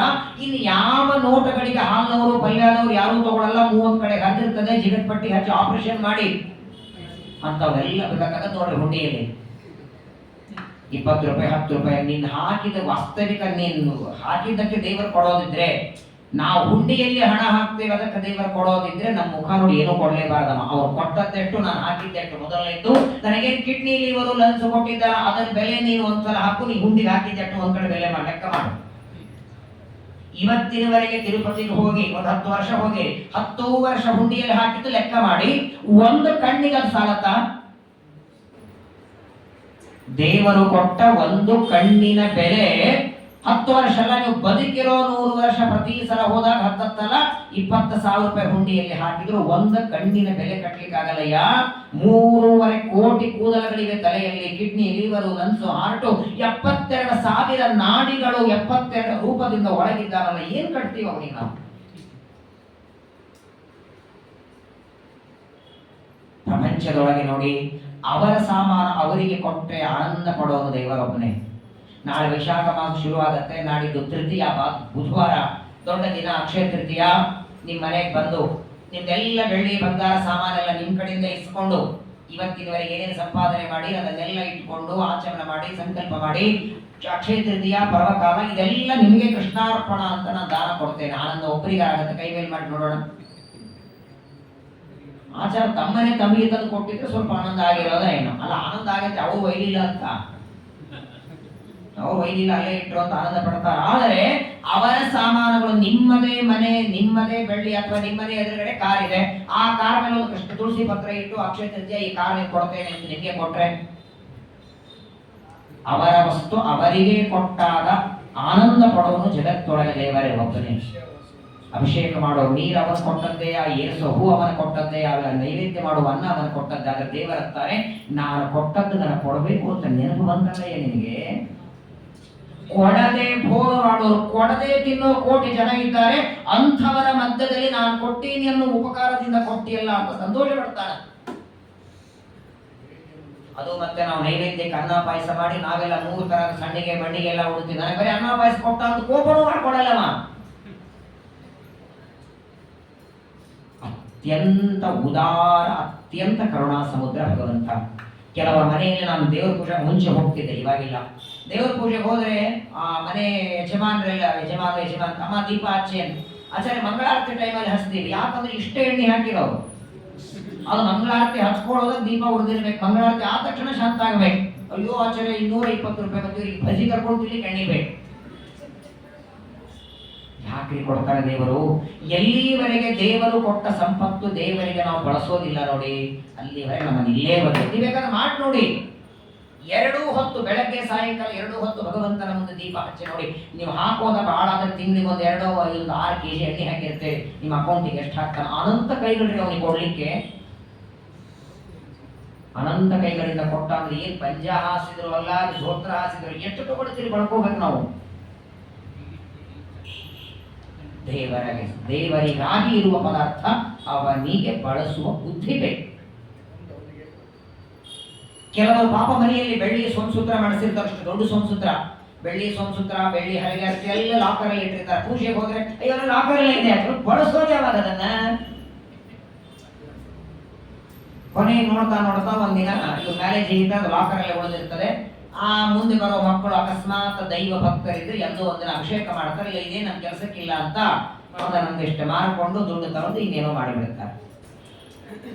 [SPEAKER 1] ಇನ್ನು ಯಾವ ನೋಟಗಳಿಗೆ ಹಾಲ್ನವರು ಪಲ್ಯದವರು ಯಾರು ತಗೊಳ್ಳಲ್ಲ, 30 ಕಡೆ ಹರಿದಿರ್ತದೆ, ಜಿಗಟ್ಪಟ್ಟಿ ಹಚ್ಚಿ ಆಪರೇಷನ್ ಮಾಡಿ ಅಂತವೆಲ್ಲ ಬೇಕಾಗತ್ತೆ ನೋಡ್ರಿ. ಹುಂಡಿಯಲ್ಲಿ 20 ರೂಪಾಯಿ 10 ರೂಪಾಯಿ ನೀನು ಹಾಕಿದ ವಾಸ್ತವಿಕ, ನೀನು ಹಾಕಿದ್ದಕ್ಕೆ ದೇವರು ಕೊಡೋದಿದ್ರೆ, ನಾವು ಹುಂಡಿಯಲ್ಲಿ ಹಣ ಹಾಕ್ತೇವೆ ಅದಕ್ಕೆ ದೇವರು ಕೊಡೋದಿದ್ರೆ ನಮ್ಮ ಮುಖ ನೋಡಿ ಏನೂ ಕೊಡಲೇಬಾರ್ದಮ್ಮ. ಅವ್ರು ಕೊಟ್ಟದ್ದೆಷ್ಟು, ನಾನು ಹಾಕಿದ್ದೆಷ್ಟು. ಮೊದಲನೇದ್ದು, ನನಗೇನು ಕಿಡ್ನಿ ಲಿವರು ಲಂಚ್ ಕೊಟ್ಟಿದ್ದಾರ, ಅದರ ಬೆಲೆ ನೀನು ಒಂದ್ಸಲ ಹಾಕು, ನೀ ಹುಂಡಿಗೆ ಹಾಕಿದ್ದೆಷ್ಟು ಒಂದ್ ಕಡೆ ಬೆಲೆ ಮಾಡಿ ಲೆಕ್ಕ ಮಾಡು. ಇವತ್ತಿನವರೆಗೆ ತಿರುಪತಿಗೆ ಹೋಗಿ ಒಂದು 10 ವರ್ಷ ಹೋಗಿ 10 ವರ್ಷ ಹುಂಡಿಯಲ್ಲಿ ಹಾಕಿದ್ದು ಲೆಕ್ಕ ಮಾಡಿ, ಒಂದು ಕಣ್ಣಿಗೆ ಅದು ಸಾಲತ್ತಾ? ದೇವರು ಕೊಟ್ಟ ಒಂದು ಕಣ್ಣಿನ ಬೆಲೆ 10 ವರ್ಷ ಅಲ್ಲ, ನೀವು ಬದುಕಿರೋ 100 ವರ್ಷ ಪ್ರತಿ ಸಲ ಹೋದಾಗ 10 20,000 ರೂಪಾಯಿ ಹುಂಡಿಯಲ್ಲಿ ಹಾಕಿದ್ರು ಒಂದು ಕಣ್ಣಿನ ಬೆಲೆ ಕಟ್ಟಲಿಕ್ಕಾಗಲ್ಲಯ್ಯ. 3.5 ಕೋಟಿ ಕೂದಲುಗಳಿವೆ ತಲೆಯಲ್ಲಿ, ಕಿಡ್ನಿ ಲಿವರು ಲಂಗ್ಸ್ ಹಾರ್ಟು, 72,000 ನಾಡಿಗಳು 72 ರೂಪದಿಂದ ಒಳಗಿದ್ದಾರಲ್ಲ, ಏನ್ ಕಟ್ತೀವಿ ಅವನಿಗೆ ನಾವು? ಪ್ರಪಂಚದೊಳಗೆ ನೋಡಿ, ಅವರ ಸಾಮಾನು ಅವರಿಗೆ ಕೊಟ್ಟರೆ ಆನಂದ ಪಡೋದು ದೇವರೊಬ್ಬನೇ. ನಾಳೆ ವೈಶಾಖ ಮಾಸ ಶುರುವಾಗತ್ತೆ, ನಾಡಿದ್ದು ತೃತೀಯ, ಬುಧವಾರ ದೊಡ್ಡ ದಿನ, ಅಕ್ಷಯ ತೃತೀಯ. ನಿಮ್ಮ ಮನೆಗೆ ಬಂದು ನಿಮ್ದೆಲ್ಲ ಬೆಳ್ಳಿ ಬಂಗಾರ ಸಾಮಾನೆಲ್ಲ ನಿಮ್ಮ ಕಡೆಯಿಂದ ಇಸ್ಕೊಂಡು, ಇವತ್ತಿನವರೆಗೆ ಏನೇನು ಸಂಪಾದನೆ ಮಾಡಿ ಅದನ್ನೆಲ್ಲ ಇಟ್ಕೊಂಡು ಆಚರಣೆ ಮಾಡಿ ಸಂಕಲ್ಪ ಮಾಡಿ, ಅಕ್ಷಯ ತೃತೀಯ ಪರ್ವಕಾಲ ಇದೆಲ್ಲ ನಿಮಗೆ ಕೃಷ್ಣಾರ್ಪಣ ಅಂತ ನಾನು ದಾನ ಕೊಡ್ತೇನೆ. ಆನಂದ ಒಬ್ಬರಿಗೆ ಆಗತ್ತೆ, ಕೈ ಮೇಲೆ ಮಾಡಿ ನೋಡೋಣ. ಆಚಾರ ತಮ್ಮನೆ ತಮ್ಮಿಗೆ ತಂದು ಕೊಟ್ಟಿದ್ರೆ ಸ್ವಲ್ಪ ಆನಂದ ಆಗಿರೋದ ಏನೋ ಅಲ್ಲ, ಆನಂದ ಆಗತ್ತೆ. ಅವ್ರು ಒಯ್ಲಿಲ್ಲ ಅಂತ, ಅವ್ರು ಒಯ್ಲಿಲ್ಲ ಅಲ್ಲೇ ಇಟ್ಟರು ಅಂತ ಆನಂದ ಪಡ್ತಾರ. ಆದರೆ ಅವರ ಸಾಮಾನುಗಳು, ನಿಮ್ಮದೇ ಮನೆ, ನಿಮ್ಮದೇ ಬೆಳ್ಳಿ ಅಥವಾ ನಿಮ್ಮದೇ ಎದುರುಗಡೆ ಕಾರ್ ಇದೆ, ಆ ಕಾರ್ ಮೇಲೆ ಒಂದು ಕೃಷ್ಣ ತುಳಸಿ ಪತ್ರ ಇಟ್ಟು ಅಕ್ಷಯ ತೃತೀಯ ಈ ಕಾರ್ ನೀವು ಕೊಡ್ತೇನೆ ಅಂತ ನಿಮಗೆ ಕೊಟ್ರೆ, ಅವರ ವಸ್ತು ಅವರಿಗೆ ಕೊಟ್ಟಾಗ ಆನಂದ ಪಡುವನು ಜಗತ್ತೊಳಗೆ ದೇವರೇ ಒಬ್ಬನೇ. ಅಭಿಷೇಕ ಮಾಡುವ ನೀರು ಅವನು ಕೊಟ್ಟದ್ದೇ, ಆ ಏರಿಸುವ ಹೂ ಅವನ ಕೊಟ್ಟದ್ದೇ, ಆ ನೈವೇದ್ಯ ಮಾಡುವ ಅನ್ನ ಅವನ ಕೊಟ್ಟದ್ದೇ. ಆಗ ದೇವರಂತಾರೆ, ನಾನು ಕೊಟ್ಟದ್ದು ನಾನು ಕೊಡಬೇಕು ಅಂತ ನೆನಪು ಬಂತಲ್ಲ ನಿನಗೆ. ಕೊಡದೆ ಭೋಗ ಮಾಡೋರು, ಕೊಡದೆ ತಿನ್ನೋ ಕೋಟಿ ಜನ ಇದ್ದಾರೆ, ಅಂಥವರ ಮಧ್ಯದಲ್ಲಿ ನಾನು ಕೊಟ್ಟೀನಿ ಅನ್ನೋ ಉಪಕಾರದಿಂದ ಕೊಟ್ಟಿಯಲ್ಲ ಅಂತ ಸಂತೋಷ ಪಡ್ತಾನೆ. ಅದು ಮತ್ತೆ ನಾವು ನೈವೇದ್ಯಕ್ಕೆ ಅನ್ನ ಪಾಯಸ ಮಾಡಿ ನಾವೆಲ್ಲ 3 ತರದ ಸಣ್ಣಿಗೆ ಬಂಡಿಗೆ ಎಲ್ಲ ಉಡ್ತೀವಿ. ನನಗೆ ಬರೀ ಅನ್ನ ಪಾಯಸ ಕೊಟ್ಟ ಅಂತ ಕೋಪನೂ ಮಾಡ್ಕೊಡಲ್ಲಮ್ಮ. ಅತ್ಯಂತ ಉದಾರ, ಅತ್ಯಂತ ಕರುಣಾ ಸಮುದ್ರ ಭಗವಂತ. ಕೆಲವರ ಮನೆಯಲ್ಲಿ ನಾನು ದೇವರ ಪೂಜೆ ಮುಂಚೆ ಹೋಗ್ತಿದ್ದೆ, ಇವಾಗಿಲ್ಲ. ದೇವರ ಪೂಜೆಗೆ ಹೋದ್ರೆ ಆ ಮನೆ ಯಜಮಾನರೆಲ್ಲ ಯಜಮಾನ ಅಮ್ಮ ದೀಪ ಹಚ್ಚಿ ಅಂತ ಆಚಾರ್ಯ ಮಂಗಳಾರತಿ ಟೈಮಲ್ಲಿ ಹಚ್ತೀವಿ. ಯಾಕಂದ್ರೆ ಇಷ್ಟ ಎಣ್ಣೆ ಹಾಕಿರೋರು, ಅದು ಮಂಗಳಾರತಿ ಹಚ್ಕೊಳ್ಳೋದಾಗ ದೀಪ ಉಳಿದಿರ್ಬೇಕು. ಮಂಗಳಾರತಿ ಆದ ತಕ್ಷಣ ಶಾಂತ ಆಗ್ಬೇಕು. ಅಯ್ಯೋ ಆಚಾರ್ಯ 220 ರೂಪಾಯಿ ಬಂದು ಈಗ ಭಜಿ ಕರ್ಕೊಂಡು ತಿನ್ಲಿಕ್ಕೆ ಎಣ್ಣೆ ಬೇಕು. ಯಾಕ್ರಿ ಕೊಡ್ತಾರೆ ದೇವರು? ಎಲ್ಲಿವರೆಗೆ ದೇವರು ಕೊಟ್ಟ ಸಂಪತ್ತು ದೇವರಿಗೆ ನಾವು ಬಳಸೋದಿಲ್ಲ ನೋಡಿ, ಅಲ್ಲಿವರೆಗೆ ನಮ್ಮನ್ನು ಇಲ್ಲೇ ಬರುತ್ತೆ. ಬೇಕಾದ್ರೆ ಮಾಡಿ ನೋಡಿ, 2 ಹೊತ್ತು ಬೆಳಗ್ಗೆ ಸಾಯಂಕಾಲ 2 ಹೊತ್ತು ಭಗವಂತನ ಮುಂದೆ ದೀಪ ಹಚ್ಚಿ ನೋಡಿ. ನೀವು ಹಾಕೋದ ಬಹಳ ಆದ್ರೆ ತಿಂಗಳಿಗೆ ಒಂದು 2 6 ಕೆಜಿ ಎಣ್ಣೆ ಹಾಕಿರ್ತೇವೆ, ನಿಮ್ಮ ಅಕೌಂಟಿಗೆ ಎಷ್ಟು ಹಾಕ್ತಾನೆ. ಅನಂತ ಕೈಗಳಿವೆ ಅವನಿಗೆ ಕೊಡ್ಲಿಕ್ಕೆ, ಅನಂತ ಕೈಗಳಿಂದ ಕೊಟ್ಟ ಅಂದ್ರೆ ಏನ್ ಪಂಜ ಹಾಸಿದ್ರು ಅಲ್ಲ, ಧೋತ್ರ ಹಾಸಿದ್ರು, ಎಷ್ಟು ತಗೊಳ್ತೀರಿ ಬಳಕೋಬೇಕು ನಾವು. ದೇವರಿಗಾಗಿ ಇರುವ ಪದಾರ್ಥ ಅವನಿಗೆ ಬಳಸುವ ಬುದ್ಧಿ ಬೇಕು. ಕೆಲವರು ಪಾಪ ಮನೆಯಲ್ಲಿ ಬೆಳ್ಳಿ ಸೋಮಸೂತ್ರ ಮಾಡಿಸಿರ್ತಾರೆ, ಅಷ್ಟು ದೊಡ್ಡ ಸೋಮಸೂತ್ರ, ಬೆಳ್ಳಿ ಸೋಮಸೂತ್ರ, ಬೆಳ್ಳಿ ಹರಿಗಾರತಿ ಎಲ್ಲ ಲಾಕರ್ ಅಲ್ಲಿ ಇಟ್ಟಿರ್ತಾರೆ. ಪೂಜೆಗೆ ಹೋದ್ರೆ ಅಯ್ಯೋ ಲಾಕರ್ ಅಲ್ಲೇ ಇದೆ, ಬಳಸೋದು ಯಾವಾಗ ಅದನ್ನ? ಕೊನೆಗೆ ನೋಡ್ತಾ ನೋಡ್ತಾ ಒಂದಿನ ಇದು ಮ್ಯಾರೇಜ್ ಇಂದ ಲಾಕರ್ ಅಲ್ಲೇ ಉಳಿದಿರ್ತದೆ. ಆ ಮುಂದೆ ಬರೋ ಮಕ್ಕಳು ಅಕಸ್ಮಾತ್ ದೈವ ಭಕ್ತರಿದ್ರೆ ಎಲ್ಲೋ ಒಂದಿನ ಅಭಿಷೇಕ ಮಾಡ್ತಾರೆ, ಇಲ್ಲ ಇದೇ ನಮ್ಮ ಕೆಲಸಕ್ಕಿಲ್ಲ ಅಂತ ಅದನ್ನೊಂದಿಷ್ಟು ಮಾರ್ಕೊಂಡು ದುಡ್ಡು ತಗೊಂಡು ಇನ್ನೇನೋ ಮಾಡಿಬಿಡ್ತಾರೆ.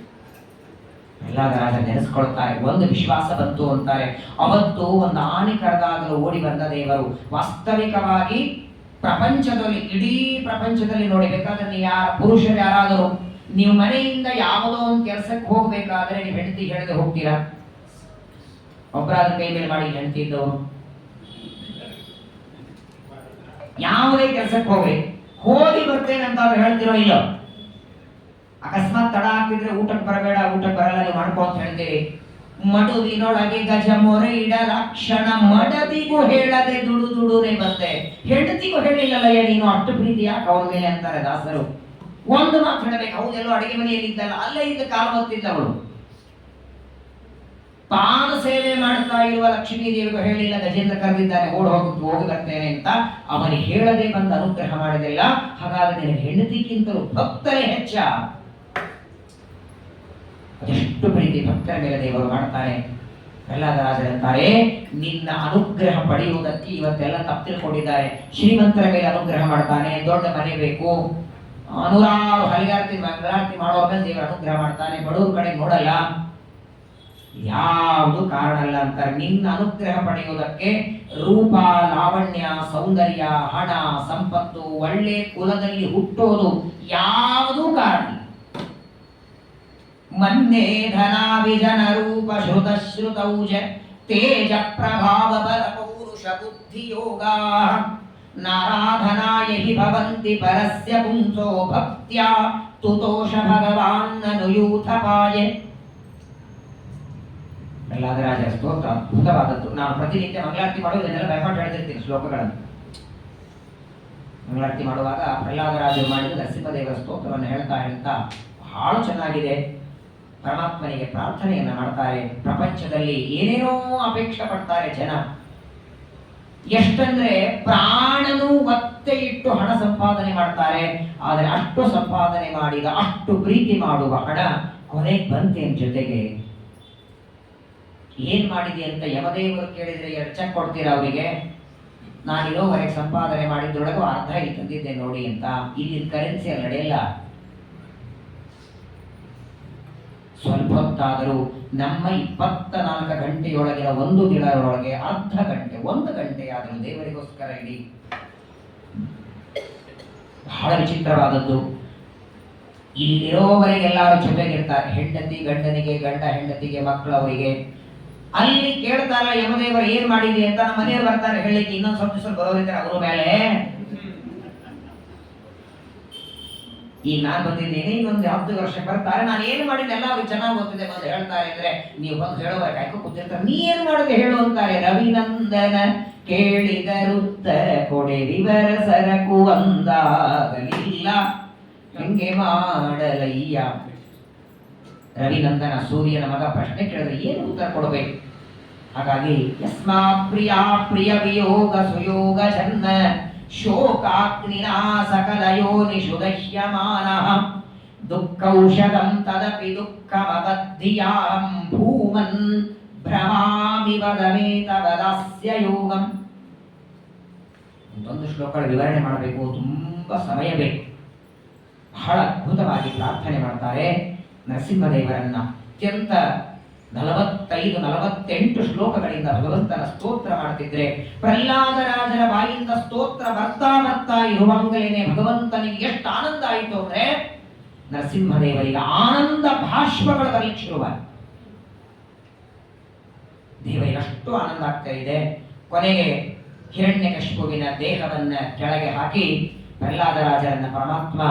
[SPEAKER 1] ಪ್ರಹ್ಲಾದ ರಾಜ ನೆನೆಸ್ಕೊಳ್ತಾರೆ. ಒಂದು ವಿಶ್ವಾಸ ಬಂತು ಅಂತಾರೆ. ಅವತ್ತು ಒಂದು ಆನೆ ಕರೆದಾಗಲು ಓಡಿ ಬಂದ ದೇವರು. ವಾಸ್ತವಿಕವಾಗಿ ಪ್ರಪಂಚದಲ್ಲಿ, ಇಡೀ ಪ್ರಪಂಚದಲ್ಲಿ ನೋಡಿ, ಬೇಕಾದ್ರೆ ನೀವು ಪುರುಷರು ಯಾರಾದರೂ ನೀವು ಮನೆಯಿಂದ ಯಾವುದೋ ಒಂದು ಕೆಲಸಕ್ಕೆ ಹೋಗ್ಬೇಕಾದ್ರೆ ನೀವು ಹೆಂಡತಿ ಹೇಳದೆ ಹೋಗ್ತೀರಾ? ಒಬ್ಬರಾದ ಕೈ ಮೇಲೆ ಮಾಡಿ ಹೆಂಡತಿ ಇದ್ದವರು ಯಾವುದೇ ಕೆಲಸಕ್ಕೆ ಹೋಗಿ ಬರ್ತೇನೆ ಅಂತ ಅವ್ರು ಹೇಳ್ತಿರೋ ಇಲ್ಲೋ? ಅಕಸ್ಮಾತ್ ತಡ ಆಗ್ತಿದ್ರೆ ಊಟಕ್ಕೆ ಬರಬೇಡ, ಊಟಕ್ಕೆ ಬರಲ್ಲ, ನೀವು ಮಾಡ್ಕೊ ಅಂತ ಹೇಳ್ತೀವಿ. ಮಡುವಿನೊಳಗೆ ಗಜ ಮೊರೆ ಇಡಲಕ್ಷಣ ಮಡದಿಗೂ ಹೇಳದೆ ದುಡುನೆ ಬಂದೆ. ಹೆಂಡತಿಗೂ ಹೇಳಿಲ್ಲಲ್ಲಯ್ಯ ನೀನು ಅಷ್ಟು ಪ್ರೀತಿ ಯಾಕೆ ಅವನ ಮೇಲೆ ಅಂತಾರೆ ದಾಸರು. ಒಂದು ಮಾತು ಹೇಳಬೇಕು, ಹೌದೆಲ್ಲೋ ಅಡಿಗೆ ಮನೆಯಲ್ಲಿ ಇದ್ದಲ್ಲ, ಅಲ್ಲೇ ಇದ್ದ ಕಾಲು ಹೊತ್ತಿದ್ದವಳು. ಪಾದ ಸೇವೆ ಮಾಡ್ತಾ ಇರುವ ಲಕ್ಷ್ಮೀ ದೇವಿಗೂ ಹೇಳಿಲ್ಲ, ಗಜೇಂದ್ರ ಕರೆದಿದ್ದಾನೆ ಹೋಗಿ ಬರ್ತೇನೆ ಅಂತ. ಅವನಿಗೆ ಹೇಳದೆ ಬಂದು ಅನುಗ್ರಹ ಮಾಡಿದಿಲ್ಲ. ಹಾಗಾದ್ರೆ ನಿನಗೆ ಹೆಂಡತಿಗಿಂತಲೂ ಭಕ್ತರೇ ಹೆಚ್ಚ. ಅದೆಷ್ಟು ಪ್ರೀತಿ ಭಕ್ತರ ಮೇಲೆ ದೇವರು ಮಾಡ್ತಾರೆ. ಪ್ರಹ್ಲಾದ ರಾಜರಂತಾರೆ, ನಿನ್ನ ಅನುಗ್ರಹ ಪಡೆಯುವುದಕ್ಕೆ ಇವತ್ತೆಲ್ಲ ತಪ್ಪು ತಿಳ್ಕೊಂಡಿದ್ದಾರೆ. ಶ್ರೀಮಂತರ ಮೇಲೆ ಅನುಗ್ರಹ ಮಾಡ್ತಾನೆ, ದೊಡ್ಡ ಮನೆ ಬೇಕು, ನೂರಾರು ಹರಿಯಾರ್ತಿ ಮಂಗಳಾರತಿ ಮಾಡೋವಾಗ ದೇವರ ಅನುಗ್ರಹ ಮಾಡ್ತಾನೆ, ಬಡವ್ರ ಕಡೆ ನೋಡಲ್ಲ. ಯಾವುದು ಕಾರಣ ಅಲ್ಲ ಅಂತಾರೆ. ನಿನ್ನ ಅನುಗ್ರಹ ಪಡೆಯುವುದಕ್ಕೆ ರೂಪ, ಲಾವಣ್ಯ, ಸೌಂದರ್ಯ, ಹಣ, ಸಂಪತ್ತು, ಒಳ್ಳೆ ಕುಲದಲ್ಲಿ ಹುಟ್ಟೋದು ಯಾವುದೂ ಕಾರಣ. ಮನ್ನೇ ಧನಾಭಿಜನ ರೂಪ ಶ್ರುತ ಶ್ರುತೌಜ ತೇಜ ಪ್ರಭಾವ ಬಲ ಪೌರುಷ ಬುದ್ಧಿ ಯೋಗ ನಾರಾಧನಾಯ ಹಿ ಭವಂತಿ ಪರಸ್ಯ ಪುಂಸೋ ಭಕ್ತ್ಯಾ ತುತೋಷ ಭಗವಾನ್ ಅನುಯೂಥಪಾಯ. ಪ್ರಹ್ಲಾದ ರಾಜ ಸ್ತೋತ್ರ ಅದ್ಭುತವಾದದ್ದು. ನಾನು ಪ್ರತಿನಿತ್ಯ ಮಂಗಳಾರತಿ ಮಾಡುವುದನ್ನೆಲ್ಲ ಬೈಪಾಟ್ ಹೇಳ್ತಿರ್ತೀನಿ ಶ್ಲೋಕಗಳನ್ನು. ಮಂಗಳಾರತಿ ಮಾಡುವಾಗ ಪ್ರಹ್ಲಾದ ರಾಜರು ಮಾಡಿದ ನರಸಿಂಹದೇವರ ಸ್ತೋತ್ರವನ್ನು ಹೇಳ್ತಾ ಬಹಳ ಚೆನ್ನಾಗಿದೆ. ಪರಮಾತ್ಮನಿಗೆ ಪ್ರಾರ್ಥನೆಯನ್ನ ಮಾಡ್ತಾರೆ. ಪ್ರಪಂಚದಲ್ಲಿ ಏನೇನೋ ಅಪೇಕ್ಷೆ ಪಡ್ತಾರೆ ಜನ. ಎಷ್ಟಂದ್ರೆ ಪ್ರಾಣನು ಒತ್ತೆ ಇಟ್ಟು ಹಣ ಸಂಪಾದನೆ ಮಾಡ್ತಾರೆ. ಆದರೆ ಅಷ್ಟು ಸಂಪಾದನೆ ಮಾಡಿದ ಅಷ್ಟು ಪ್ರೀತಿ ಮಾಡುವ ಹಣ ಕೊನೆಗೆ ಬಂತೇನ್ ಜೊತೆಗೆ? ಏನ್ ಮಾಡಿದೆ ಅಂತ ಯಮದೇವರು ಕೇಳಿದ್ರೆ 2 ಚೆಕ್ ಕೊಡ್ತೀರಾ ಅವರಿಗೆ? ನಾನಿರೋವರೆಗೆ ಸಂಪಾದನೆ ಮಾಡಿದ್ರೊಳಗೂ ಅರ್ಧ ಇಲ್ಲಿ ತಂದಿದ್ದೆ ನೋಡಿ ಅಂತ. ಇಲ್ಲಿ ಕರೆನ್ಸಿ ಅಲ್ಲಿ ನಡೆಯಲ್ಲ. ಸ್ವಲ್ಪ ಹೊತ್ತಾದರೂ ನಮ್ಮ 24 ಗಂಟೆಯೊಳಗಿನ ಒಂದು ದಿನದೊಳಗೆ ಅರ್ಧ ಗಂಟೆ, 1 ಗಂಟೆ ಆದರೂ ದೇವರಿಗೋಸ್ಕರ ಇಡಿ. ಬಹಳ ವಿಚಿತ್ರವಾದದ್ದು. ಇಲ್ಲಿರೋವರೆಗೆ ಎಲ್ಲರೂ ಜೊತೆಗಿರ್ತಾರೆ. ಹೆಂಡತಿ ಗಂಡನಿಗೆ, ಗಂಡ ಹೆಂಡತಿಗೆ, ಮಕ್ಕಳವರಿಗೆ. ಅಲ್ಲಿ ಕೇಳ್ತಾರ ಯಮದೇವರು ಏನ್ ಮಾಡಿದೆ ಅಂತ. ನಮ್ಮ ಮನೆಯವರು ಬರ್ತಾರೆ ಹೇಳಿಕ್ಕೆ, ಇನ್ನೊಂದು ಸ್ವಲ್ಪ ದಿವಸ ಬರೋರಿದ್ದಾರೆ ಅವ್ರ ಮೇಲೆ. ಈಗ ನಾನು ಬಂದಿದ್ದೀನಿ, ಇನ್ನೊಂದು 10 ವರ್ಷಕ್ಕೆ ಬರ್ತಾರೆ. ನಾನು ಏನು ಮಾಡಿದ್ದೆ ಎಲ್ಲ ಅವ್ರಿಗೆ ಚೆನ್ನಾಗಿ ಗೊತ್ತಿದೆ. ಬಂದು ಹೇಳ್ತಾರೆ ಅಂದ್ರೆ ನೀವು ಬಂದು ಹೇಳುವಾಗ ಕಾಯ್ಕೊ ಕೂತಿರ್ತಾರೆ. ನೀ ಏನು ಮಾಡಿದೆ ಹೇಳು ಅಂತಾರೆ. ರವಿನಂದನ ಕೇಳಿದರುತ್ತರ ಕೊಡೆ ವಿವರ ಸರಕು ಅಂದಾಗಲಿಲ್ಲ, ಹೆಂಗೆ ಮಾಡಲಯ್ಯ. ರವಿನಂದನ ಸೂರ್ಯನ ಮಗ ಪ್ರಶ್ನೆ ಕೇಳಿದ್ರೆ ಏನು ಉತ್ತರ ಕೊಡಬೇಕು? ಹಾಗಾಗಿ ಯಸ್ಮಾ ಪ್ರಿಯ ವಿಯೋಗ ಸುಯೋಗ ಜನ್ಮ ಶೋಕಾಗ್ನಿನಾ ಸಕಲ ಯೋನಿಷು ದಹ್ಯಮಾನಃ ದುಃಖೌಷಧಂ ತದಪಿ ದುಃಖಮಬದ್ಧಿಯಾಂ ಭೂಮನ್ ಭ್ರಮಾಮಿ ವದಮೇತ ವದಾಸ್ಯ ಯೋಗಂ. ಒಂದು ಶ್ಲೋಕಗಳ ವಿವರಣೆ ಮಾಡಬೇಕು, ತುಂಬಾ ಸಮಯ ಬೇಕು. ಬಹಳ ಅದ್ಭುತವಾಗಿ ಪ್ರಾರ್ಥನೆ ಮಾಡ್ತಾರೆ ನರಸಿಂಹದೇವರನ್ನ. ಅತ್ಯಂತ 45-48 ಶ್ಲೋಕಗಳಿಂದ ಭಗವಂತನ ಸ್ತೋತ್ರ ಮಾಡ್ತಿದ್ರೆ ಪ್ರಹ್ಲಾದ ರಾಜರ ಬಾಯಿಂದ ಸ್ತೋತ್ರ ಬರ್ತಾ ಇರುವಂಗಲೇನೆ ಭಗವಂತನಿಗೆ ಎಷ್ಟು ಆನಂದ ಆಯಿತು ಅಂದ್ರೆ ನರಸಿಂಹದೇವರಿಗೆ ಆನಂದ ಭಾಷ್ಪಗಳು ಬರಲಿಕ್ಕೆ ಶುರುವಾಯಿತು. ದೇವರಿಗೆ ಅಷ್ಟು ಆನಂದ ಆಗ್ತಾ ಇದೆ. ಕೊನೆಗೆ ಹಿರಣ್ಯಕಶಿಪುವಿನ ದೇಹವನ್ನ ಕೆಳಗೆ ಹಾಕಿ ಪ್ರಹ್ಲಾದ ರಾಜರನ್ನ ಪರಮಾತ್ಮ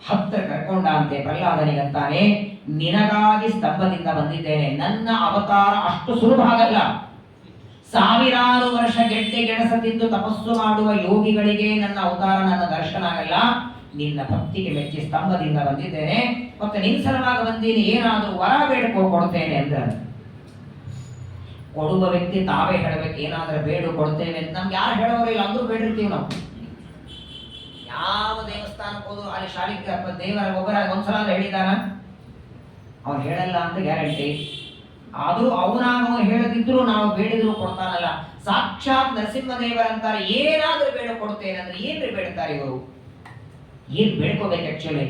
[SPEAKER 1] ಹತ್ತಿರ ಕರ್ಕೊಂಡ ಅಂತೆ. ಪ್ರಹ್ಲಾದನಿಗಂತಾನೆ, ನಿನಗಾಗಿ ಸ್ತಂಭದಿಂದ ಬಂದಿದ್ದೇನೆ. ನನ್ನ ಅವತಾರ ಅಷ್ಟು ಸುಲಭ ಆಗಲ್ಲ. 1000 ವರ್ಷ ಗೆಡ್ಡೆ ಗೆಣಸ ತಿಂದು ತಪಸ್ಸು ಮಾಡುವ ಯೋಗಿಗಳಿಗೆ ನನ್ನ ಅವತಾರ, ನನ್ನ ದರ್ಶನ ಆಗಲ್ಲ. ನಿನ್ನ ಭಕ್ತಿಗೆ ಮೆಚ್ಚಿ ಸ್ತಂಭದಿಂದ ಬಂದಿದ್ದೇನೆ, ಮತ್ತೆ ನಿನ್ನ ಸಲುವಾಗಿ ಬಂದೀನಿ. ಏನಾದರೂ ವರ ಬೇಡ್ಕೋ ಕೊಡ್ತೇನೆ ಅಂದ್ರೆ ಕೊಡುವ ವ್ಯಕ್ತಿ ತಾವೇ ಹೇಳಬೇಕು. ಏನಾದ್ರೂ ಬೇಡು ಕೊಡ್ತೇವೆ ಅಂತ ನಮ್ಗೆ ಯಾರು ಹೇಳೋರಿಲ್ಲ, ಅಂದ್ರೂ ಬೇಡಿರ್ತೀವಿ ನಾವು. ಯಾವ ದೇವಸ್ಥಾನಕ್ಕೆ ಹೋದ್ರು ಅಲ್ಲಿ ಶಾಲಿಗ್ರಾಮ ದೇವರ ಒಬ್ಬರ ಒಂದ್ಸಲ ಹೇಳಿದಾನ, ಅವ್ನು ಹೇಳಲ್ಲ ಅಂತ ಗ್ಯಾರಂಟಿ. ಆದ್ರೂ ಅವನಾಗ ಹೇಳದಿದ್ರು ನಾವು ಬೇಡಿದ್ರು ಕೊಡ್ತಾನಲ್ಲ. ಸಾಕ್ಷಾತ್ ನರಸಿಂಹದೇವರಂತಾರೆ ಏನಾದ್ರೂ ಬೇಡ ಕೊಡ್ತೇನೆ ಅಂದ್ರೆ ಏನ್ರಿ ಬೇಡ್ತಾರೆ ಇವರು? ಏನ್ ಬೇಡ್ಕೋಬೇಕು ಆಕ್ಚುಲಿ?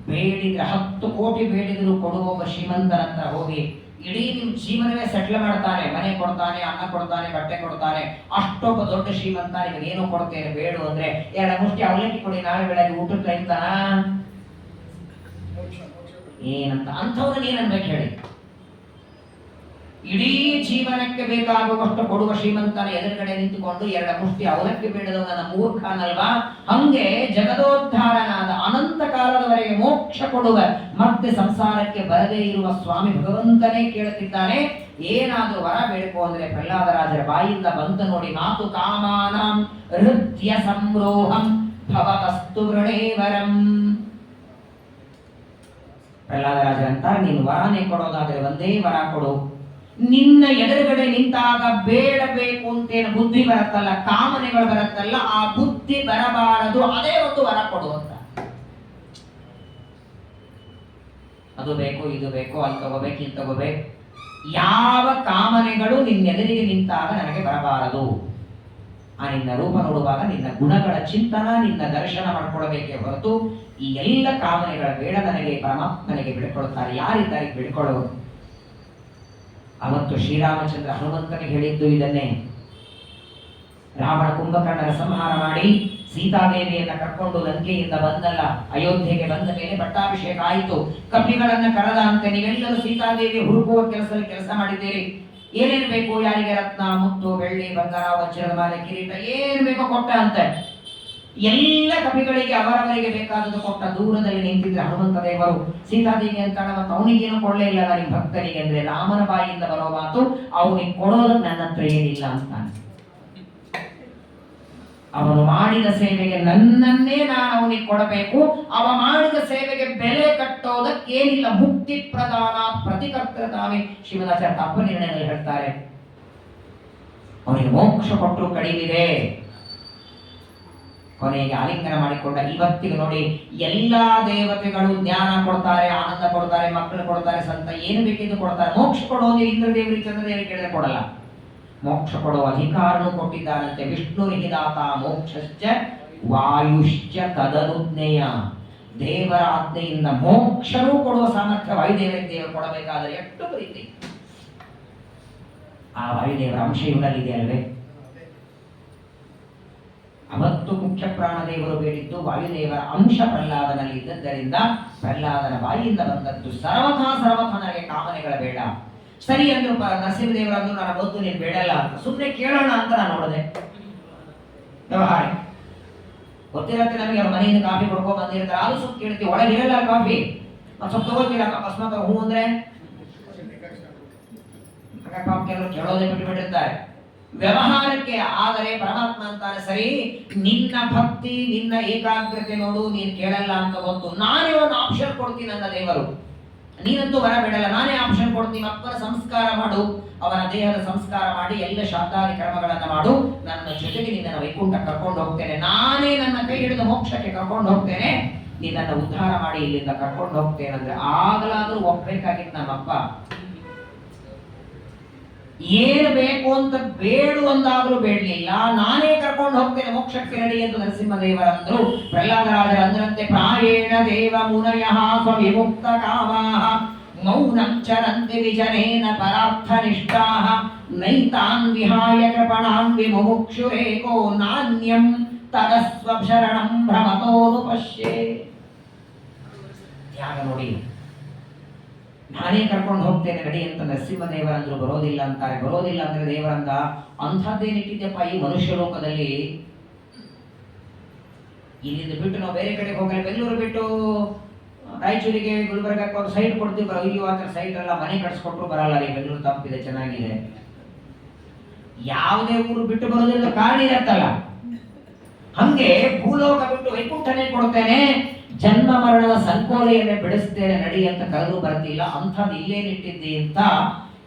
[SPEAKER 1] ಬೇಡಿದ್ರೆ 10 ಕೋಟಿ ಬೇಡಿದ್ರು ಕೊಡುವ ಒಬ್ಬ ಶ್ರೀಮಂತನಂತ ಹೋಗಿ ಇಡೀ ನಿಮ್ ಜೀವನವೇ ಸೆಟ್ಲ್ ಮಾಡ್ತಾನೆ, ಮನೆ ಕೊಡ್ತಾನೆ, ಅನ್ನ ಕೊಡ್ತಾನೆ, ಬಟ್ಟೆ ಕೊಡ್ತಾನೆ, ಅಷ್ಟೊಬ್ಬ ದೊಡ್ಡ ಶ್ರೀಮಂತ. ನಿಮಗೆ ಏನೋ ಕೊಡ್ತೇನೆ ಬೇಡು ಅಂದ್ರೆ 2 ಮುಷ್ಟಿ ಅವಲಕ್ಕಿ ಕೊಡಿ ನಾಳೆ ಬೆಳಗ್ಗೆ ಊಟಕ್ಕೆ ಅಂತಾನ ಏನಂತ? ಅಂಥವ್ರನ್ನ ಏನನ್ಬೇಕು ಹೇಳಿ? ಇಡೀ ಜೀವನಕ್ಕೆ ಬೇಕಾಗುವಷ್ಟು ಕೊಡುವ ಶ್ರೀಮಂತನ ಎದುರುಗಡೆ ನಿಂತುಕೊಂಡು 2 ಮುಷ್ಟಿ ಅವಲಕ್ಕಿ ಬೇಡದವನ ಮೂರ್ಖನಲ್ವಾ? ಹಂಗೆ ಜಗದೋದ್ಧಾರನಾದ ಅನಂತ ಕಾಲದವರೆಗೆ ಮೋಕ್ಷ ಕೊಡುವ ಮತ್ತೆ ಸಂಸಾರಕ್ಕೆ ಬರದೇ ಇರುವ ಸ್ವಾಮಿ ಭಗವಂತನೇ ಕೇಳುತ್ತಿದ್ದಾನೆ. ಏನಾದ್ರೂ ವರ ಬೇಡ್ಕೋ ಅಂದ್ರೆ ಪ್ರಹ್ಲಾದರಾಜರ ಬಾಯಿಂದ ಬಂತ ನೋಡಿ ಮಾತು. ಕಾಮಾನಾಂ ಹೃದಯ ಸಂರೋಹಂ ಭವತಸ್ತು ವೃಣೇವರಂ. ಪ್ರಹ್ಲಾದರಾಜರಂತ ನೀನು ವರನೇ ಕೊಡೋದಾದ್ರೆ ಒಂದೇ ವರ ಕೊಡು. ನಿನ್ನ ಎದುರುಗಡೆ ನಿಂತಾಗ ಬೇಡಬೇಕು ಅಂತೇನು ಬುದ್ಧಿ ಬರುತ್ತಲ್ಲ, ಕಾಮನೆಗಳು ಬರುತ್ತಲ್ಲ, ಆ ಬುದ್ಧಿ ಬರಬಾರದು, ಅದೇ ಒಂದು ವರ ಕೊಡು ಅಂತ. ಅದು ಬೇಕು, ಇದು ಬೇಕು, ಅಲ್ಲಿ ತಗೋಬೇಕು, ಇಲ್ಲಿ ತಗೋಬೇಕು, ಯಾವ ಕಾಮನೆಗಳು ನಿನ್ನೆದುರಿಗೆ ನಿಂತಾಗ ನನಗೆ ಬರಬಾರದು. ಆ ನಿನ್ನ ರೂಪ ನೋಡುವಾಗ ನಿನ್ನ ಗುಣಗಳ ಚಿಂತನ, ನಿನ್ನ ದರ್ಶನ ಮಾಡ್ಕೊಳ್ಬೇಕೇ ಹೊರತು ಈ ಎಲ್ಲ ಕಾಮನೆಗಳ ಬೇಡ ನನಗೆ ಪರಮಾತ್ಮನಿಗೆ ಬಿಡ್ಕೊಳ್ತಾರೆ. ಯಾರಿದ್ದಾರೆ ಬಿಡ್ಕೊಳ್ಳೋರು? ಅವತ್ತು ಶ್ರೀರಾಮಚಂದ್ರ ಹನುಮಂತನಿಗೆ ಹೇಳಿದ್ದು ಇದನ್ನೇ. ರಾವಣ ಕುಂಭಕರ್ಣನ ಸಂಹಾರ ಮಾಡಿ ಸೀತಾದೇವಿಯನ್ನ ಕರ್ಕೊಂಡು ಲಂಕೆಯಿಂದ ಬಂದಲ್ಲ, ಅಯೋಧ್ಯೆಗೆ ಬಂದ ಮೇಲೆ ಪಟ್ಟಾಭಿಷೇಕ ಆಯಿತು. ಕಪಿಗಳನ್ನ ಕರೆದ ಅಂತೆ, ನೀವೆಲ್ಲರೂ ಸೀತಾದೇವಿ ಹುಡುಕುವ ಕೆಲಸ ಮಾಡಿದ್ದೀರಿ. ಏನೇನು ಬೇಕು, ಯಾರಿಗೆ ರತ್ನ, ಮುತ್ತು, ಬೆಳ್ಳಿ, ಬಂಗಾರ, ವಜ್ರದ ಮಾಲೆ, ಕಿರೀಟ ಏನ್ ಬೇಕೋ ಕೊಟ್ಟ ಅಂತೆ. ಎಲ್ಲ ಕಪಿಗಳಿಗೆ ಅವರವರಿಗೆ ಬೇಕಾದದ್ದು ಕೊಟ್ಟ. ದೂರದಲ್ಲಿ ನಿಂತಿದ್ರೆ ಹನುಮಂತ ದೇವರು ಸೀತಾದೇವಿ ಅಂತಾಳ, ಮತ್ತು ಅವನಿಗೇನು ಕೊಳ್ಳೇ ಇಲ್ಲ ನಿಮ್ಮ ಭಕ್ತರಿಗೆ ಅಂದ್ರೆ ರಾಮನ ಬಾಯಿಯಿಂದ ಬರೋ ಮಾತು, ಅವನಿಗೆ ಕೊಡೋದಕ್ಕೆ ನನ್ನ ಹತ್ರ ಏನಿಲ್ಲ ಅಂತಾನೆ. ಅವನು ಮಾಡಿದ ಸೇವೆಗೆ ನನ್ನನ್ನೇ ನಾನು ಅವನಿಗೆ ಕೊಡಬೇಕು, ಅವ ಮಾಡಿದ ಸೇವೆಗೆ ಬೆಲೆ ಕಟ್ಟೋದಕ್ಕೇನಿಲ್ಲ. ಮುಕ್ತಿ ಪ್ರದಾನ ಪ್ರತಿಕರ್ತೃತಾಮಿ ಶಿವನಾಚಾರ್ಯ ತಪ್ಪ ನಿರ್ಣಯದಲ್ಲಿ ಹೇಳ್ತಾರೆ. ಅವನಿಗೆ ಮೋಕ್ಷ ಕೊಟ್ಟರು ಕಡಿಮಿದೆ. ಕೊನೆಗೆ ಆಲಿಂಗನ ಮಾಡಿಕೊಂಡ. ಇವತ್ತಿಗೆ ನೋಡಿ ಎಲ್ಲಾ ದೇವತೆಗಳು ಜ್ಞಾನ ಕೊಡ್ತಾರೆ, ಆನಂದ ಕೊಡ್ತಾರೆ, ಮಕ್ಕಳು ಕೊಡ್ತಾರೆ, ಸಂತ ಏನು ಬೇಕಿದ್ದು ಕೊಡ್ತಾರೆ. ಮೋಕ್ಷ ಕೊಡೋದು ಇಂದ್ರದೇವರಿಗೆ ಚಂದ್ರದೇವರಿಗೆ ಕೇಳಿದ್ರೆ ಕೊಡಲ್ಲ. ಮೋಕ್ಷ ಕೊಡುವ ಅಧಿಕಾರನು ಕೊಟ್ಟಿದ್ದಾನಂತೆ. ವಿಷ್ಣು ನಿಹಿದಾತ ಮೋಕ್ಷಶ್ಚ ವಾಯುಶ್ಚ ತದನುಜ್ಞೇಯ. ದೇವರ ಆಜ್ಞೆಯಿಂದ ಮೋಕ್ಷನೂ ಕೊಡುವ ಸಾಮರ್ಥ್ಯ ವಾಯುದೇವರಿಗೆ ದೇವರು ಕೊಡಬೇಕಾದರೆ ಎಷ್ಟು ಪ್ರೀತಿ. ಆ ವಾಯುದೇವರ ಅಂಶ ಇವನಲ್ಲಿದೆ ಅಲ್ವೇ? ಅವತ್ತು ಮುಖ್ಯ ಪ್ರಾಣದೇವರು ಬೇಡಿದ್ದು ವಾಯುದೇವರ ಅಂಶ ಪ್ರಹ್ಲಾದನಲ್ಲಿ ಇದ್ದದ್ದರಿಂದ ಪ್ರಹ್ಲಾದನ ಬಾಯಿಯಿಂದ ಬಂದದ್ದು ಸರ್ವಥಾ ನನಗೆ ಕಾಮನೆಗಳ ಬೇಡ. ಸರಿ ಅಂದ್ರು ನರಸಿಂಹದೇವರಂದ್ರು ನನ್ನ ಗೊತ್ತು ನೀನು ಬೇಡಲ್ಲ ಅಂತ. ಸುಮ್ಮನೆ ಕೇಳೋಣ ಅಂತ ನಾನು ನೋಡಿದೆ. ವ್ಯವಹಾರ ಗೊತ್ತಿರತ್ತೆ ನಮಗೆ. ಅವ್ರ ಮನೆಯಿಂದ ಕಾಫಿ ಕೊಡ್ಕೊಂಡ್ ಬಂದಿರ್ತಾರೆ, ಅದು ಸುಮ್ಮನೆ ಕೇಳ್ತೀವಿ. ಒಳಗಿರಲ್ಲ ಕಾಫಿ, ಸ್ವಲ್ಪ ತಗೋತೀರ ಅಕಸ್ಮಾತ್ ಹೂ ಅಂದ್ರೆ ಕೆಲವರು ಕೇಳೋದೇ ಬಿಟ್ಟಿರ್ತಾರೆ ವ್ಯವಹಾರಕ್ಕೆ. ಆದರೆ ಪರಮಾತ್ಮ ಅಂತಾನೆ, ಸರಿ ನಿನ್ನ ಭಕ್ತಿ ನಿನ್ನ ಏಕಾಗ್ರತೆ ನೋಡು, ನೀನ್ ಕೇಳಲ್ಲ ಅಂತ ಗೊತ್ತು, ನಾನೇ ಒಂದು ಆಪ್ಷನ್ ಕೊಡ್ತೀನಿ ನನ್ನ ದೇವರು. ನೀನಂತೂ ವರ ಬೇಡಲ್ಲ, ನಾನೇ ಆಪ್ಷನ್ ಕೊಡ್ತೀನಿ. ಅಪ್ಪನ ಸಂಸ್ಕಾರ ಮಾಡು, ಅವನ ದೇಹದ ಸಂಸ್ಕಾರ ಮಾಡಿ ಎಲ್ಲ ಶಾಂತಾದಿ ಕರ್ಮಗಳನ್ನ ಮಾಡು, ನನ್ನ ಜೊತೆಗೆ ನಿನ್ನನ್ನು ವೈಕುಂಠ ಕರ್ಕೊಂಡು ಹೋಗ್ತೇನೆ. ನಾನೇ ನನ್ನ ಕೈ ಹಿಡಿದು ಮೋಕ್ಷಕ್ಕೆ ಕರ್ಕೊಂಡು ಹೋಗ್ತೇನೆ, ನಿನ್ನನ್ನು ಉದ್ಧಾರ ಮಾಡಿ ಇಲ್ಲಿಂದ ಕರ್ಕೊಂಡು ಹೋಗ್ತೇನೆ ಅಂದ್ರೆ ಆಗಲಾದ್ರೂ ಒಪ್ಬೇಕಾಗಿತ್ತು ನಮ್ಮಪ್ಪ. ಏನು ಬೇಕು ಅಂತ ಬೇಡು ಅಂದಾದ್ರೂ ಬೇಡಲಿಲ್ಲ, ನಾನೇ ಕರ್ಕೊಂಡು ಹೋಗ್ತೇನೆ ಮೋಕ್ಷಕ್ಕೆ ನಡಿ ಎಂದು ನರಸಿಂಹದೇವರಂದ್ರು. ಪ್ರಹ್ಲಾದರಾಜರ ಅಂದ್ರಂತೆ, ಪ್ರಾಯೇಣ ದೇವ ಮುನಯಃ ಸ್ವವಿಮುಕ್ತ ಕಾಮಾಃ ಮೌನಂ ಚರಂತಿ ವಿಜನೇನ ಪರಾರ್ಥ ನಿಷ್ಠಾಃ ನೈತಾನ್ ವಿಹಾಯ ಕೃಪಣಾನ್ ವಿಮುಮುಕ್ಷುರೇಕೋ ನಾನ್ಯಂ ತದಸ್ವಶರಣಂ ಭ್ರಮತೋನುಪಶ್ಯೇ. ತ್ಯಾಗ ನೋಡಿ, ನಾನೇ ಕರ್ಕೊಂಡು ಹೋಗ್ತೇನೆ ನಡಿ ಅಂತ ನರಸಿಂಹದೇವರಂದ್ರು. ಬರೋದಿಲ್ಲ ಅಂತಾರೆ. ಬರೋದಿಲ್ಲ ಅಂದ್ರೆ ದೇವರಂದ ಅಂಥದ್ದೇನಿಟ್ಟಿದ್ದೆಪ್ಪ ಈ ಮನುಷ್ಯ ಲೋಕದಲ್ಲಿ. ಇಲ್ಲಿಂದ ಬಿಟ್ಟು ನಾವು ಬೇರೆ ಕಡೆಗೆ ಹೋಗಲ್ಲ, ಬೆಂಗಳೂರು ಬಿಟ್ಟು ರಾಯಚೂರಿಗೆ ಗುಲ್ಬರ್ಗಕ್ಕೆ ಒಂದು ಸೈಟ್ ಕೊಡ್ತೀವಿ, ಅಯ್ಯೋ ಆ ಸೈಟ್ ಎಲ್ಲ ಮನೆ ಕಟ್ಸ್ಕೊಟ್ರು ಬರಲ್ಲ ರೀ, ಬೆಂಗಳೂರು ತಪ್ಪಿದೆ ಚೆನ್ನಾಗಿದೆ. ಯಾವುದೇ ಊರು ಬಿಟ್ಟು ಬರೋದ್ರಿಂದ ಕಾರಣ ಇರತ್ತಲ್ಲ. ಹಂಗೆ ಭೂಲೋಕ ಬಿಟ್ಟು ವೈಕುಂಠನೇ ಕೊಡ್ತೇನೆ, ಜನ್ಮ ಮರಣದ ಸಂಕೋಲೆಯನ್ನೇ ಬಿಡಿಸ್ತೇನೆ ನಡಿ ಅಂತ ಕರೆದು ಬರ್ತಿಲ್ಲ. ಅಂಥದ್ದು ಇಲ್ಲೇನಿಟ್ಟಿದ್ದಿ ಅಂತ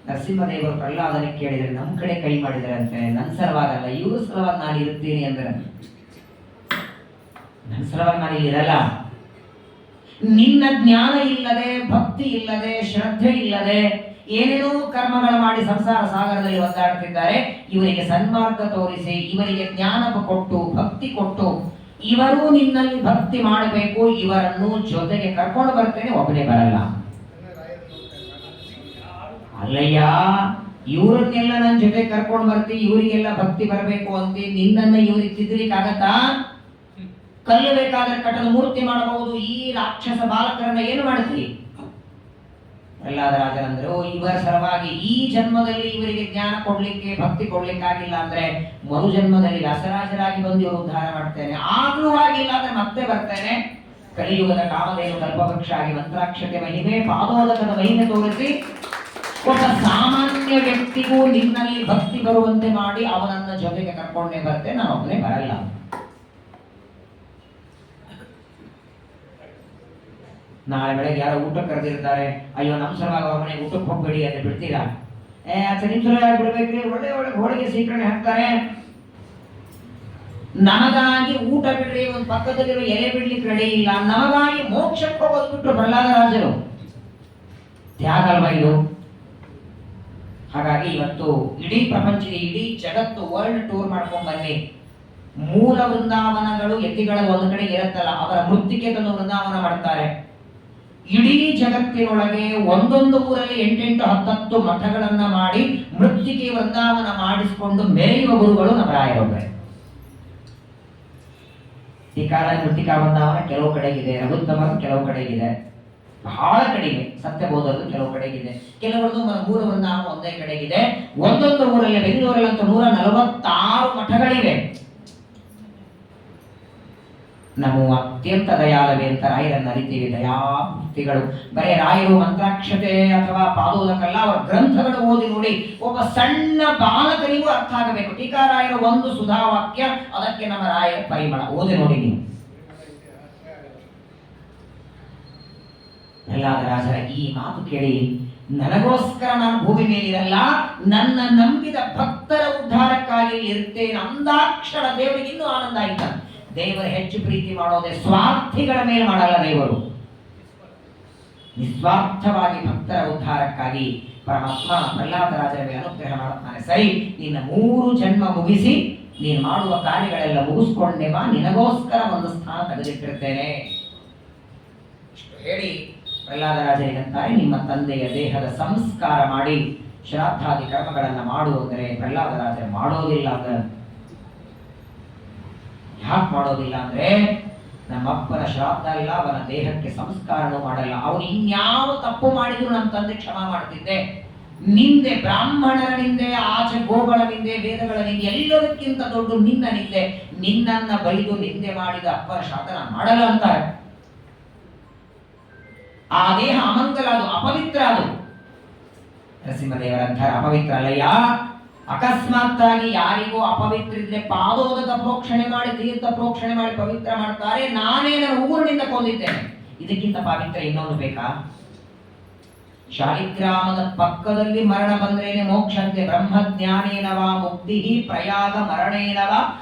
[SPEAKER 1] ನರಸಿಂಹದೇವರು ಪ್ರಹ್ಲಾದನಿಗೆ ಕೇಳಿದರೆ, ನಮ್ಮ ಕಡೆ ಕೈ ಮಾಡಿದರೆ ಅಂತೆ. ನನ್ನ ಸಲವಾಗಲ್ಲ, ಇವ್ರ ಸಲವಾಗಿ ನಾನು ಇರ್ತೀನಿ ಅಂದ್ರೆ, ನನ್ನ ಸಲವಾಗಿ ನಾನು ಇಲ್ಲಿರಲ್ಲ. ನಿನ್ನ ಜ್ಞಾನ ಇಲ್ಲದೆ, ಭಕ್ತಿ ಇಲ್ಲದೆ, ಶ್ರದ್ಧೆ ಇಲ್ಲದೆ ಏನೇನೋ ಕರ್ಮಗಳು ಮಾಡಿ ಸಂಸಾರ ಸಾಗರದಲ್ಲಿ ಒದ್ದಾಡುತ್ತಿದ್ದಾರೆ. ಇವರಿಗೆ ಸನ್ಮಾರ್ಗ ತೋರಿಸಿ, ಇವರಿಗೆ ಜ್ಞಾನ ಕೊಟ್ಟು, ಭಕ್ತಿ ಕೊಟ್ಟು, ಇವರು ನಿನ್ನಲ್ಲಿ ಭಕ್ತಿ ಮಾಡಬೇಕು, ಇವರನ್ನು ಜೊತೆಗೆ ಕರ್ಕೊಂಡು ಬರ್ತೇನೆ, ಒಬ್ಬನೇ ಬರಲ್ಲ. ಅಲ್ಲಯ್ಯ, ಇವರನ್ನೆಲ್ಲ ನನ್ನ ಜೊತೆ ಕರ್ಕೊಂಡು ಬರ್ತೀವಿ, ಇವರಿಗೆಲ್ಲ ಭಕ್ತಿ ಬರಬೇಕು ಅಂತ ನಿನ್ನನ್ನ ಇವ್ರಿಗೆ ತಿದ್ದಲಿಕ್ಕಾಗತ್ತಾ? ಕಲ್ಲು ಬೇಕಾದ್ರೆ ಕಟ್ಟಲು ಮೂರ್ತಿ ಮಾಡಬಹುದು. ಈ ರಾಕ್ಷಸ ಬಾಲಕರನ್ನ ಏನು ಮಾಡ್ತೀವಿ? ಪ್ರಹ್ಲಾದರಾಜರಂದ್ರು, ಇವರ ಸಲುವಾಗಿ ಈ ಜನ್ಮದಲ್ಲಿ ಇವರಿಗೆ ಜ್ಞಾನ ಕೊಡ್ಲಿಕ್ಕೆ, ಭಕ್ತಿ ಕೊಡ್ಲಿಕ್ಕಾಗಿಲ್ಲ ಅಂದ್ರೆ ಮರು ಜನ್ಮದಲ್ಲಿ ವ್ಯಾಸರಾಜರಾಗಿ ಬಂದು ಇವರು ಉದ್ಧಾರ ಮಾಡ್ತೇನೆ, ಆಗ್ಲೂ ಆಗಿಲ್ಲ ಅಂದ್ರೆ ಮತ್ತೆ ಬರ್ತೇನೆ. ಕಲಿಯುಗದ ಕಾಮಧೇನು ಕಲ್ಪವೃಕ್ಷ ಆಗಿ ಮಂತ್ರಾಕ್ಷತೆ ಮಹಿಮೆ, ಪಾದೋದಕದ ಮಹಿಮೆ ತೋರಿಸಿ ಒಬ್ಬ ಸಾಮಾನ್ಯ ವ್ಯಕ್ತಿಗೂ ನಿನ್ನಲ್ಲಿ ಭಕ್ತಿ ಬರುವಂತೆ ಮಾಡಿ ಅವನನ್ನ ಜೊತೆಗೆ ಕರ್ಕೊಂಡೇ ಬರ್ತೇನೆ, ನಾನು ಒಬ್ಬನೇ ಬರಲ್ಲ. ನಾಳೆ ಬೆಳಗ್ಗೆ ಯಾರೋ ಊಟಕ್ಕೆ ಕರೆದಿರ್ತಾರೆ, ಅಯ್ಯೋ ನಮ್ಮ ಸಲುವಾಗಿ ಅವ್ರ ಮನೆಗೆ ಊಟಕ್ಕೆ ಹೋಗ್ಬೇಡಿ ಅಂತ ಬಿಡ್ತೀರಾ? ನಿಮ್ ಸಲುವಾಗಿ ಬಿಡ್ಬೇಕ್ರಿ, ಒಳ್ಳೆ ಒಳ್ಳೆ ಹೋಳಿಗೆ ಸ್ವೀಕರಣೆ ಹಾಕ್ತಾರೆ, ನಮಗಾಗಿ ಊಟ ಬಿಡ್ರಿ, ಒಂದು ಪಕ್ಕದಲ್ಲಿರೋ ಎಲೆ ಬಿಡ್ಲಿಕ್ಕೆ ರೆಡಿ ಇಲ್ಲ, ನಮಗಾಗಿ ಮೋಕ್ಷಕ್ಕೆ ಹೋಗೋದು ಬಿಟ್ರು ಪ್ರಹ್ಲಾದರಾಜರು. ತ್ಯಾಗ ಅಲ್ವಾ ಇದು? ಹಾಗಾಗಿ ಇವತ್ತು ಇಡೀ ಪ್ರಪಂಚದ, ಇಡೀ ಜಗತ್ತು ವರ್ಲ್ಡ್ ಟೂರ್ ಮಾಡ್ಕೊಂಡ್ ಬನ್ನಿ. ಮೂಲ ವೃಂದಾವನಗಳು ಯತಿಗಳ ಒಂದು ಕಡೆ ಇರುತ್ತಲ್ಲ, ಅವರ ಮೃತ್ತಿಕೆ ತಂದು ವೃಂದಾವನ ಮಾಡ್ತಾರೆ. ಇಡೀ ಜಗತ್ತಿನೊಳಗೆ ಒಂದೊಂದು ಊರಲ್ಲಿ 8-8, 10 ಮಠಗಳನ್ನ ಮಾಡಿ ಮೃತ್ತಿಕೆ ವೃಂದಾವನ ಮಾಡಿಸಿಕೊಂಡು ಮೆರೆಯುವ ಗುರುಗಳು ನಮ್ಮ ರಾಯರೊಬ್ಬರೇ. ಟೀಕಾರ ಮೃತ್ತಿಕಾ ವೃಂದಾವನ ಕೆಲವು ಕಡೆಗಿದೆ, ರಘುತ್ತಮರು ಕೆಲವು ಕಡೆಗಿದೆ, ಬಹಳ ಕಡೆಗೆ ಸತ್ಯಬೋಧರದು ಕೆಲವು ಕಡೆಗಿದೆ, ಕೆಲವರದು ಮೂಲ ವೃಂದಾವನ ಒಂದೇ ಕಡೆಗಿದೆ. ಒಂದೊಂದು ಊರಲ್ಲಿ, ಬೆಂಗಳೂರಲ್ಲಂತೂ 146 ಮಠಗಳಿವೆ. ನಾವು ಅತ್ಯಂತ ದಯಾಳವೇ ಅಂತ ರಾಯರನ್ನು ಅರಿತೀವಿ. ದಯಾಮೂರ್ತಿಗಳು. ಬರೇ ರಾಯರು ಮಂತ್ರಾಕ್ಷತೆ ಅಥವಾ ಪಾದೋದಕಲ್ಲ, ಅವರ ಗ್ರಂಥಗಳು ಓದಿ ನೋಡಿ ಒಬ್ಬ ಸಣ್ಣ ಬಾಲಕನಿಗೂ ಅರ್ಥ ಆಗಬೇಕು. ಟೀಕಾರಾಯರ ಒಂದು ಸುಧಾವಾಕ್ಯ, ಅದಕ್ಕೆ ನಮ್ಮ ರಾಯರ ಪರಿಮಳ. ಓದಿ ನೋಡಿ ನೀವು. ಪ್ರಹ್ಲಾದರಾಜರ ಈ ಮಾತು ಕೇಳಿ, ನನಗೋಸ್ಕರ ನಾನು ಭೂಮಿ ಮೇಲಿರಲ್ಲ, ನನ್ನ ನಂಬಿದ ಭಕ್ತರ ಉದ್ಧಾರಕ್ಕಾಗಿ ಇರ್ತೇನೆ ಅಂದಾಕ್ಷರ ದೇವರಿಗೆ ಇನ್ನೂ ಆನಂದ ಆಯ್ತ. ದೇವರು ಹೆಚ್ಚು ಪ್ರೀತಿ ಮಾಡೋದೇ ಸ್ವಾರ್ಥಿಗಳ ಮೇಲೆ ಮಾಡಲ್ಲ. ದೇವರು ನಿಸ್ವಾರ್ಥವಾಗಿ ಭಕ್ತರ ಉದ್ಧಾರಕ್ಕಾಗಿ ಪರಮಾತ್ಮ ಪ್ರಹ್ಲಾದರಾಜರ ಮೇಲೆ ಅನುಗ್ರಹ ಮಾಡುತ್ತಾನೆ. ಸರಿ, ನಿನ್ನ 3 ಜನ್ಮ ಮುಗಿಸಿ ನೀನು ಮಾಡುವ ಕಾರ್ಯಗಳೆಲ್ಲ ಮುಗಿಸ್ಕೊಂಡೆ ಬಾ, ನಿನಗೋಸ್ಕರ ಒಂದು ಸ್ಥಾನ ತೆಗೆದಿಟ್ಟಿರ್ತೇನೆ. ಇಷ್ಟು ಹೇಳಿ ಪ್ರಹ್ಲಾದರಾಜರಿಗಂತಾರೆ, ನಿಮ್ಮ ತಂದೆಯ ದೇಹದ ಸಂಸ್ಕಾರ ಮಾಡಿ ಶ್ರಾದ್ದಾದಿ ಕರ್ಮಗಳನ್ನು ಮಾಡು ಅಂದರೆ ಪ್ರಹ್ಲಾದರಾಜರು ಮಾಡೋದಿಲ್ಲ. ಅಂದ್ರೆ ಯಾಕೆ ಮಾಡೋದಿಲ್ಲ ಅಂದ್ರೆ, ನಮ್ಮಪ್ಪನ ಶ್ರಾದ್ದ ಇಲ್ಲ, ಅವನ ದೇಹಕ್ಕೆ ಸಂಸ್ಕಾರನೂ ಮಾಡಲ್ಲ. ಅವನು ಇನ್ಯಾವ ತಪ್ಪು ಮಾಡಿದ್ರು ನಮ್ಮ ತಂದೆ ಕ್ಷಮಾ ಮಾಡ್ತಿದ್ದೆ. ನಿಂದೆ, ಬ್ರಾಹ್ಮಣರ ನಿಂದೆ, ಆಚೆ ಗೋಗಳ ನಿಂದೆ, ವೇದಗಳ ನಿಂದೆ, ಎಲ್ಲದಕ್ಕಿಂತ ದೊಡ್ಡ ನಿನ್ನ ನಿಂದೆ. ನಿನ್ನನ್ನ ಬೈದು ನಿಂದೆ ಮಾಡಿದ ಅಪ್ಪನ ಶ್ರಾದ್ದ ನಾನು ಮಾಡಲ್ಲ ಅಂತಾರೆ. ಆ ದೇಹ ಅಮಂಗಲ, ಅದು ಅಪವಿತ್ರ. ಅದು ನರಸಿಂಹದೇವರಂತಾರೆ ಅಪವಿತ್ರ ಅಲ್ಲಯ್ಯ. ಅಕಸ್ಮಾತ್ತಾಗಿ ಯಾರಿಗೂ ಅಪವಿತ್ರ ಇದ್ರೆ ಪಾದೋದಕ ಪ್ರೋಕ್ಷಣೆ ಮಾಡಿ, ತೀರ್ಥ ಪ್ರೋಕ್ಷಣೆ ಮಾಡಿ ಪವಿತ್ರ ಮಾಡ್ತಾರೆ. ನಾನೇ ನನ್ನ ಊರಿನಿಂದ ಕೊಂದಿದ್ದೇನೆ, ಇದಕ್ಕಿಂತ ಪವಿತ್ರ ಇನ್ನೊಂದು ಬೇಕಾ? ಶಾಲಿಗ್ರಾಮದ ಪಕ್ಕದಲ್ಲಿ ಮರಣ ಬಂದ್ರೇನೆ ಮೋಕ್ಷಂತೆ. ಬ್ರಹ್ಮಜ್ಞಾನೇನವಾ ಮುಕ್ತಿ ಪ್ರಯಾಗ ಮರಣೇನವ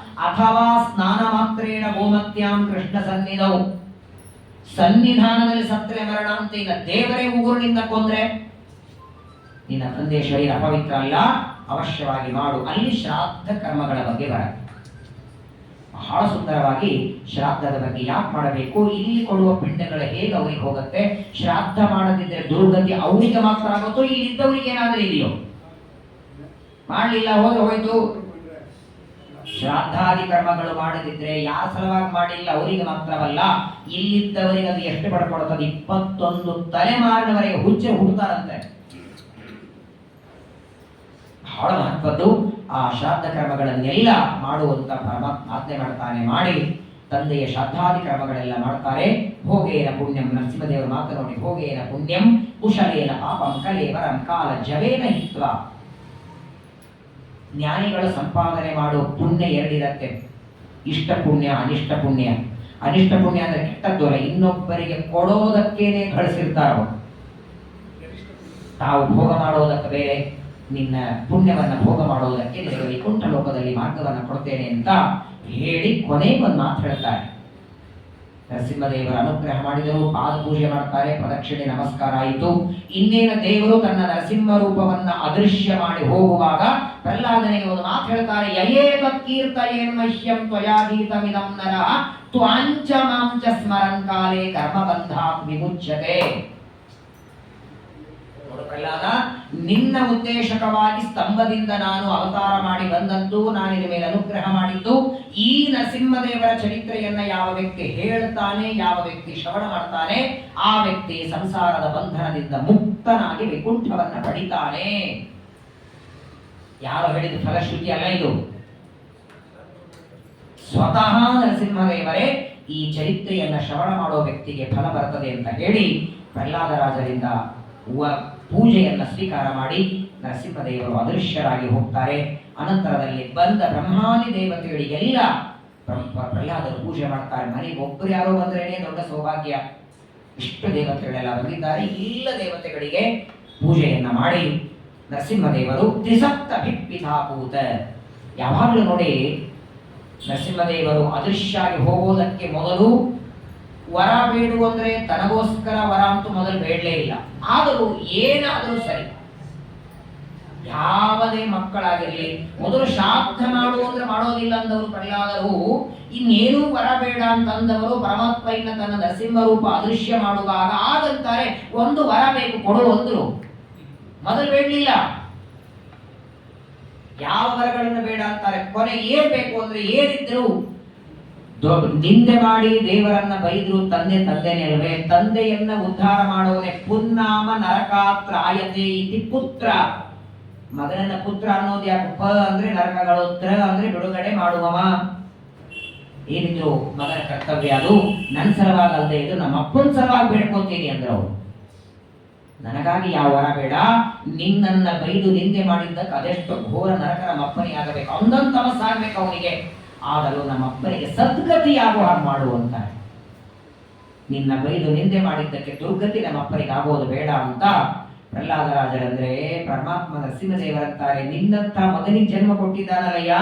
[SPEAKER 1] ಅಥವಾ ಸ್ನಾನ ಮಾತ್ರೇಣ ಗೋಮತ್ಯಾಂ ಕೃಷ್ಣ ಸನ್ನಿಧೌ. ಸನ್ನಿಧಾನದಲ್ಲಿ ಸತ್ತರೆ ಮರಣ ಅಂತ. ಈಗ ದೇವರೇ ಊರಿನಿಂದ ಕೊಂದ್ರೆ ನಿನ್ನ ತಂದೆ ಶರೀರ ಅಪವಿತ್ರ ಅಲ್ಲ, ಅವಶ್ಯವಾಗಿ ಮಾಡು. ಅಲ್ಲಿ ಶ್ರಾದ್ದ ಕರ್ಮಗಳ ಬಗ್ಗೆ ಬರುತ್ತೆ. ಬಹಳ ಸುಂದರವಾಗಿ ಶ್ರಾದ್ದದ ಬಗ್ಗೆ ಯಾಕೆ ಮಾಡಬೇಕು, ಇಲ್ಲಿ ಕೊಡುವ ಪಿಂಡಗಳು ಹೇಗೆ ಅವರಿಗೆ ಹೋಗುತ್ತೆ, ಶ್ರಾದ್ದ ಮಾಡದಿದ್ದರೆ ದುರ್ಗತಿ ಅವರಿಗೆ ಮಾತ್ರ ಆಗುತ್ತೋ, ಇಲ್ಲಿದ್ದವರಿಗೆ ಏನಾದರೂ ಇದೆಯೋ? ಮಾಡಲಿಲ್ಲ ಹೋದ್ರೆ ಹೋಯ್ತು. ಶ್ರಾದ್ದಾದಿ ಕರ್ಮಗಳು ಮಾಡದಿದ್ರೆ ಯಾರ ಸಲುವಾಗಿ ಮಾಡಿಲ್ಲ ಅವರಿಗೆ ಮಾತ್ರವಲ್ಲ, ಇಲ್ಲಿದ್ದವರಿಗೆ ಅದು ಎಷ್ಟು ಪಡ್ಕೊಳ್ತದೆ? 21 ತಲೆಮಾರಿನವರೆಗೆ ಹುಚ್ಚೆ ಹುಡ್ತಾರಂತೆ. ಬಹಳ ಮಹತ್ವದ್ದು. ಆ ಶ್ರಾದ್ದ ಕರ್ಮಗಳನ್ನೆಲ್ಲ ಮಾಡುವಂತ ಪರಮಾತ್ಮ ಆಜ್ಞೆ ಮಾಡ್ತಾನೆ. ಮಾಡಿ ತಂದೆಯ ಶ್ರಾದ್ದಾದಿ ಕರ್ಮಗಳೆಲ್ಲ ಮಾಡ್ತಾರೆ. ಭೋಗೇನ ಪುಣ್ಯಂ, ನರಸಿಂಹದೇವರು ಮಾತನಾಡಿ, ಭೋಗೇನ ಪುಣ್ಯಂ ಕುಶಲೇನ ಪಾಪಂ ಕಲೇವರಂ ಕಾಲ ಜವೇನ ಹಿತ್ವ. ಜ್ಞಾನಿಗಳು ಸಂಪಾದನೆ ಮಾಡೋ ಪುಣ್ಯ 2 ಇರುತ್ತೆ, ಇಷ್ಟ ಪುಣ್ಯ, ಅನಿಷ್ಟ ಪುಣ್ಯ. ಅನಿಷ್ಟ ಪುಣ್ಯ ಅಂದ್ರೆ ಕೆಟ್ಟದ್ದು ಅಲ್ಲ, ಇನ್ನೊಬ್ಬರಿಗೆ ಕೊಡೋದಕ್ಕೇನೆ ಗಳಿಸಿರ್ತಾರೋ. ತಾವು ಭೋಗ ಮಾಡೋದಕ್ಕೆ ಬೇರೆ, ನಿನ್ನ ಪುಣ್ಯವನ್ನ ಭೋಗ ಮಾಡೋದಕ್ಕೆ ನಿನಗೆ ವೈಕುಂಠ ಲೋಕದಲ್ಲಿ ಮಾರ್ಗವನ್ನು ಕೊಡ್ತೇನೆ ಅಂತ ಹೇಳಿ ಕೊನೆಗೊಂದು ಮಾತು ಹೇಳ್ತಾರೆ. ನರಸಿಂಹದೇವರ ಅನುಗ್ರಹ ಮಾಡಿದರು, ಪಾದ ಪೂಜೆ ಮಾಡ್ತಾರೆ, ಪ್ರದಕ್ಷಿಣೆ ನಮಸ್ಕಾರ ಆಯಿತು. ಇನ್ನೇನು ದೇವರು ತನ್ನ ನರಸಿಂಹ ರೂಪವನ್ನ ಅದೃಶ್ಯ ಮಾಡಿ ಹೋಗುವಾಗ ಪ್ರಹ್ಲಾದನಿಗೆ ಒಂದು ಮಾತು ಹೇಳ್ತಾರೆ, ಯಯೇತತ್ಕೀರ್ತಯೇನ್ ಮಹ್ಯಂ ತ್ವಯಾಧೀತಮಿದಂ ನರಃ ತ್ವಾಂಚ ಮಾಂಚ ಸ್ಮರನ್ ಕಾಲೇ ಕರ್ಮಬಂಧಾತ್ ವಿಮುಚ್ಯತೆ. ಪ್ರಹ್ಲಾದ, ನಿನ್ನ ಉದ್ದೇಶಕವಾಗಿ ಸ್ತಂಭದಿಂದ ನಾನು ಅವತಾರ ಮಾಡಿ ಬಂದದ್ದು, ನಾನು ನಿನ್ನ ಮೇಲೆ ಅನುಗ್ರಹ ಮಾಡಿದ್ದು, ಈ ನರಸಿಂಹದೇವರ ಚರಿತ್ರೆಯನ್ನ ಯಾವ ವ್ಯಕ್ತಿ ಹೇಳ್ತಾನೆ, ಯಾವ ವ್ಯಕ್ತಿ ಶ್ರವಣ ಮಾಡ್ತಾನೆ, ಆ ವ್ಯಕ್ತಿ ಸಂಸಾರದ ಬಂಧನದಿಂದ ಮುಕ್ತನಾಗಿ ವೈಕುಂಠವನ್ನ ಪಡಿತಾನೆ. ಯಾರು ಹೇಳಿದ ಫಲಶ್ರುತಿ ಅಲ್ಲ ಇದು, ಸ್ವತಃ ನರಸಿಂಹದೇವರೇ ಈ ಚರಿತ್ರೆಯನ್ನ ಶ್ರವಣ ಮಾಡೋ ವ್ಯಕ್ತಿಗೆ ಫಲ ಬರ್ತದೆ ಅಂತ ಹೇಳಿ ಪ್ರಹ್ಲಾದರಾಜರಿಂದ ಪೂಜೆಯನ್ನ ಸ್ವೀಕಾರ ಮಾಡಿ ನರಸಿಂಹದೇವರು ಅದೃಶ್ಯರಾಗಿ ಹೋಗ್ತಾರೆ. ಅನಂತರದಲ್ಲಿ ಬಂದ ಬ್ರಹ್ಮಾದಿ ದೇವತೆಗಳಿಗೆಲ್ಲ ಪ್ರಹ್ಲಾದರು ಪೂಜೆ ಮಾಡ್ತಾರೆ. ಮನೆಗೆ ಒಬ್ಬರು ಯಾರೋ ಬಂದ್ರೇನೆ ದೊಡ್ಡ ಸೌಭಾಗ್ಯ. ಇಷ್ಟು ದೇವತೆಗಳೆಲ್ಲ ಬಂದಿದ್ದಾರೆ. ಎಲ್ಲ ದೇವತೆಗಳಿಗೆ ಪೂಜೆಯನ್ನ ಮಾಡಿ ನರಸಿಂಹದೇವರು ತ್ರಿಸಪ್ತಭಿಪಿತಾಪೂತ. ಯಾವಾಗಲೂ ನೋಡಿ, ನರಸಿಂಹದೇವರು ಅದೃಶ್ಯಾಗಿ ಹೋಗೋದಕ್ಕೆ ಮೊದಲು ವರ ಬೇಡು ಅಂದ್ರೆ ತನಗೋಸ್ಕರ ವರ ಅಂತೂ ಮೊದಲು ಬೇಡಲೇ ಇಲ್ಲ. ಆದರೂ ಏನಾದರೂ ಸರಿ, ಯಾವುದೇ ಮಕ್ಕಳಾಗಿರಲಿ, ಮೊದಲು ಶ್ರಾದ್ದ ಮಾಡು ಅಂದ್ರೆ ಮಾಡೋದಿಲ್ಲ ಅಂದವರು ಪ್ರಹ್ಲಾದರು, ಇನ್ನೇನು ವರ ಬೇಡ ಅಂತಂದವರು ಪರಮಾತ್ಮ ಇನ್ನ ತನ್ನ ನರಸಿಂಹ ರೂಪ ಅದೃಶ್ಯ ಮಾಡುವಾಗ ಆಗಂತಾರೆ ಒಂದು ವರ ಬೇಕು ಕೊಡು ಅಂದ್ರು. ಮೊದಲು ಬೇಡಲಿಲ್ಲ. ಯಾವ ವರಗಳನ್ನು ಬೇಡ ಅಂತಾರೆ. ಕೊನೆ ಏನ್ ಬೇಕು ಅಂದ್ರೆ ಏನಿದ್ರು ನಿಂದೆ ಮಾಡಿ ದೇವರನ್ನ ಬೈದ್ರು ತಂದೆನೇ ಅಲ್ವೇ, ತಂದೆಯನ್ನ ಉದ್ಧಾರ ಮಾಡೋನೆ ಪುನ್ನಾಮ ನರಕಾತ್ರಾಯತೆ ಇತಿ ಪುತ್ರ. ಮಗನನ್ನ ಪುತ್ರ ಅನ್ನೋದು ಯಾಕೆ? ಪ ಅಂದ್ರೆ ನರಕಗಳು, ತ್ರ ಅಂದ್ರೆ ಬಿಡುಗಡೆ ಮಾಡುವವ. ಏನಿದ್ರು ಮಗನ ಕರ್ತವ್ಯ ಅದು. ನನ್ನ ಸಲುವಾಗಿ ಅಲ್ಲದೆ ಇದು ನಮ್ಮ ಅಪ್ಪನ ಸಲುವಾಗಿ ಬೇಡ್ಕೊತೀನಿ ಅಂದ್ರೆ ಅವರು. ನನಗಾಗಿ ಯಾವ ವರ ಬೇಡ, ನಿನ್ನನ್ನ ಬೈದು ನಿಂದೆ ಮಾಡಿದ್ದಕ್ಕೆ ಅದೆಷ್ಟು ಘೋರ ನರಕ ನಮ್ಮ ಅಪ್ಪನಿಗೆ ಆಗಬೇಕು, ಒಂದೊಂದು ತಮಸ್ಸಾಗಬೇಕು ಅವನಿಗೆ. ಆದರೂ ನಮ್ಮ ಅಪ್ಪನಿಗೆ ಸದ್ಗತಿಯಾಗುವ ಹಾಗೆ ಮಾಡುವಂತಾರೆ. ನಿನ್ನ ಬೈದು ನಿಂದೆ ಮಾಡಿದ್ದಕ್ಕೆ ದುರ್ಗತಿ ನಮ್ಮ ಅಪ್ಪನಿಗೆ ಆಗೋದು ಬೇಡ ಅಂತ ಪ್ರಹ್ಲಾದರಾಜರಂದ್ರೆ ಪರಮಾತ್ಮ ನರಸಿಂಹದೇವರಂತಾರೆ, ನಿನ್ನಂತ ಮಗನಿಗೆ ಜನ್ಮ ಕೊಟ್ಟಿದ್ದಾನಲ್ಲಯ್ಯ,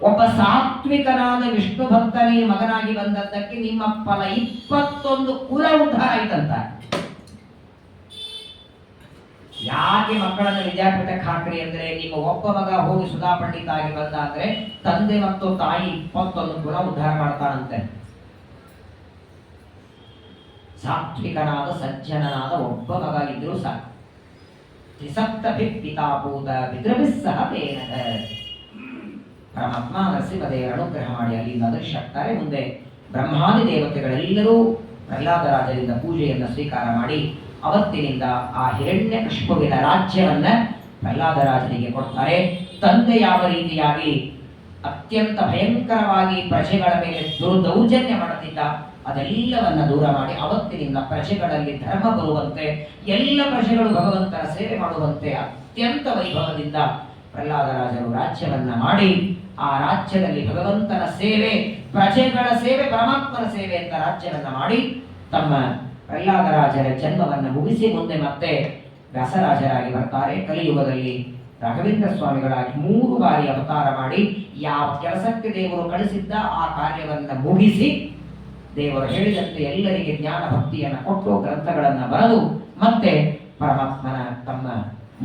[SPEAKER 1] ಒಬ್ಬ ಸಾತ್ವಿಕನಾದ ವಿಷ್ಣು ಭಕ್ತನೇ ಮಗನಾಗಿ ಬಂದದ್ದಕ್ಕೆ ನಿಮ್ಮಪ್ಪನ 21 ಕುಲ ಉದ್ಧಾರ ಆಯ್ತಂತಾರೆ. ಯಾಕೆ ಮಕ್ಕಳನ್ನ ವಿದ್ಯಾಪೀಠಕ್ಕೆ ಹಾಕ್ರಿ ಅಂದ್ರೆ, ನಿಮ್ಮ ಒಬ್ಬ ಮಗ ಹೋಗಿ ಸುಧಾ ಪಂಡಿತ ಆಗಿ ಬಂದ ಅಂದ್ರೆ ತಂದೆ ಮತ್ತು ತಾಯಿ 21 ಕುಲ ಉದ್ಧಾರ ಮಾಡ್ತಾನಂತೆ. ಸಾತ್ವಿಕನಾದ ಸಜ್ಜನನಾದ ಒಬ್ಬ ಮಗ ಇದ್ರು ಸಾಕು. ತ್ರಿಸಪ್ತಭಿಪಿತಾಪೂತ ಪಿತೃಭಿಸ್ಸಹ ತೇನಃ. ಪರಮಾತ್ಮ ನರಸಿಂಹದೇವರ ಅನುಗ್ರಹ ಮಾಡಿ ಅಲ್ಲಿಂದ ಅದೃಶ್ಯಾಗ್ತಾರೆ. ಮುಂದೆ ಬ್ರಹ್ಮಾದಿ ದೇವತೆಗಳೆಲ್ಲರೂ ಪ್ರಹ್ಲಾದರಾಜರಿಂದ ಪೂಜೆಯನ್ನು ಸ್ವೀಕಾರ ಮಾಡಿ ಅವತ್ತಿನಿಂದ ಆ ಹಿರಣ್ಯಕಶಿಪುವಿನ ರಾಜ್ಯವನ್ನ ಪ್ರಹ್ಲಾದರಾಜನಿಗೆ ಕೊಡ್ತಾರೆ. ತಂದೆ ಯಾವ ರೀತಿಯಾಗಿ ಅತ್ಯಂತ ಭಯಂಕರವಾಗಿ ಪ್ರಜೆಗಳ ಮೇಲೆ ದೌರ್ಜನ್ಯ ಮಾಡುತ್ತಿದ್ದ ಅದೆಲ್ಲವನ್ನ ದೂರ ಮಾಡಿ ಅವತ್ತಿನಿಂದ ಪ್ರಜೆಗಳಲ್ಲಿ ಧರ್ಮ ಬರುವಂತೆ, ಎಲ್ಲ ಪ್ರಜೆಗಳು ಭಗವಂತನ ಸೇವೆ ಮಾಡುವಂತೆ ಅತ್ಯಂತ ವೈಭವದಿಂದ ಪ್ರಹ್ಲಾದರಾಜರು ರಾಜ್ಯವನ್ನ ಮಾಡಿ, ಆ ರಾಜ್ಯದಲ್ಲಿ ಭಗವಂತನ ಸೇವೆ, ಪ್ರಜೆಗಳ ಸೇವೆ, ಪರಮಾತ್ಮನ ಸೇವೆ ಅಂತ ರಾಜ್ಯವನ್ನ ಮಾಡಿ ತಮ್ಮ ಪ್ರಹ್ಲಾದರಾಜರ ಜನ್ಮವನ್ನು ಮುಗಿಸಿ ಮುಂದೆ ಮತ್ತೆ ವ್ಯಾಸರಾಜರಾಗಿ ಬರ್ತಾರೆ. ಕಲಿಯುಗದಲ್ಲಿ ರಾಘವೇಂದ್ರ ಸ್ವಾಮಿಗಳಾಗಿ 3 ಬಾರಿ ಅವತಾರ ಮಾಡಿ ಯಾವ ಕೆಲಸಕ್ಕೆ ದೇವರು ಕಳಿಸಿದ್ದ ಆ ಕಾರ್ಯವನ್ನ ಮುಗಿಸಿ ದೇವರು ಹೇಳಿದಂತೆ ಎಲ್ಲರಿಗೆ ಜ್ಞಾನ ಭಕ್ತಿಯನ್ನು ಕೊಟ್ಟು ಗ್ರಂಥಗಳನ್ನು ಬರೆದು ಮತ್ತೆ ಪರಮಾತ್ಮನ ತಮ್ಮ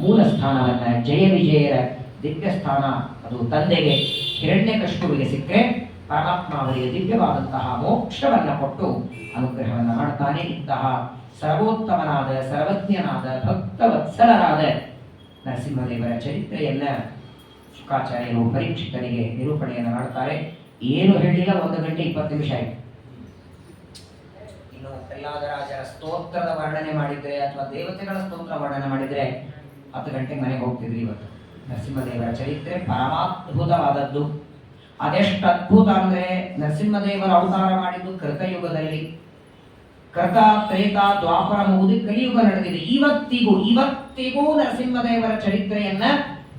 [SPEAKER 1] ಮೂಲ ಸ್ಥಾನವನ್ನ ಜಯ ವಿಜಯರ ದಿವ್ಯ ಸ್ಥಾನ ಅದು ತಂದೆಗೆ ಹಿರಣ್ಯಕಶಿಪುವಿಗೆ ಸಿಕ್ಕರೆ ಪರಮಾತ್ಮ ಅವರಿಗೆ ದಿವ್ಯವಾದಂತಹ ಮೋಕ್ಷವನ್ನ ಕೊಟ್ಟು ಅನುಗ್ರಹವನ್ನ ಮಾಡ್ತಾನೆ. ಇಂತಹ ಸರ್ವೋತ್ತಮನಾದ ಸರ್ವಜ್ಞನಾದ ಭಕ್ತವತ್ಸಲರಾದ ನರಸಿಂಹದೇವರ ಚರಿತ್ರೆಯನ್ನ ಶುಕಾಚಾರ್ಯರು ಪರೀಕ್ಷಿತನಿಗೆ ನಿರೂಪಣೆಯನ್ನು ಮಾಡ್ತಾರೆ. ಏನು ಹೇಳಿಲ್ಲ, 1 ಗಂಟೆ 20 ನಿಮಿಷ ಆಯಿತು. ಇನ್ನು ಪ್ರಹ್ಲಾದರಾಜರ ಸ್ತೋತ್ರದ ವರ್ಣನೆ ಮಾಡಿದ್ರೆ ಅಥವಾ ದೇವತೆಗಳ ಸ್ತೋತ್ರ ವರ್ಣನೆ ಮಾಡಿದ್ರೆ 10 ಗಂಟೆಗೆ ಮನೆಗೆ ಹೋಗ್ತಿದ್ರಿ. ಇವತ್ತು ನರಸಿಂಹದೇವರ ಚರಿತ್ರೆ ಪರಮಾದ್ಭುತವಾದದ್ದು. ಅದೆಷ್ಟು ಅದ್ಭುತ ಅಂದ್ರೆ, ನರಸಿಂಹದೇವರ ಅವತಾರ ಮಾಡಿದ್ದು ಕೃತಯುಗದಲ್ಲಿ. ಕೃತ, ತ್ರೇತ, ದ್ವಾಪರ ಮುಗಿದು ಕಲಿಯುಗ ನಡೆದಿದೆ. ಇವತ್ತಿಗೂ ನರಸಿಂಹದೇವರ ಚರಿತ್ರೆಯನ್ನ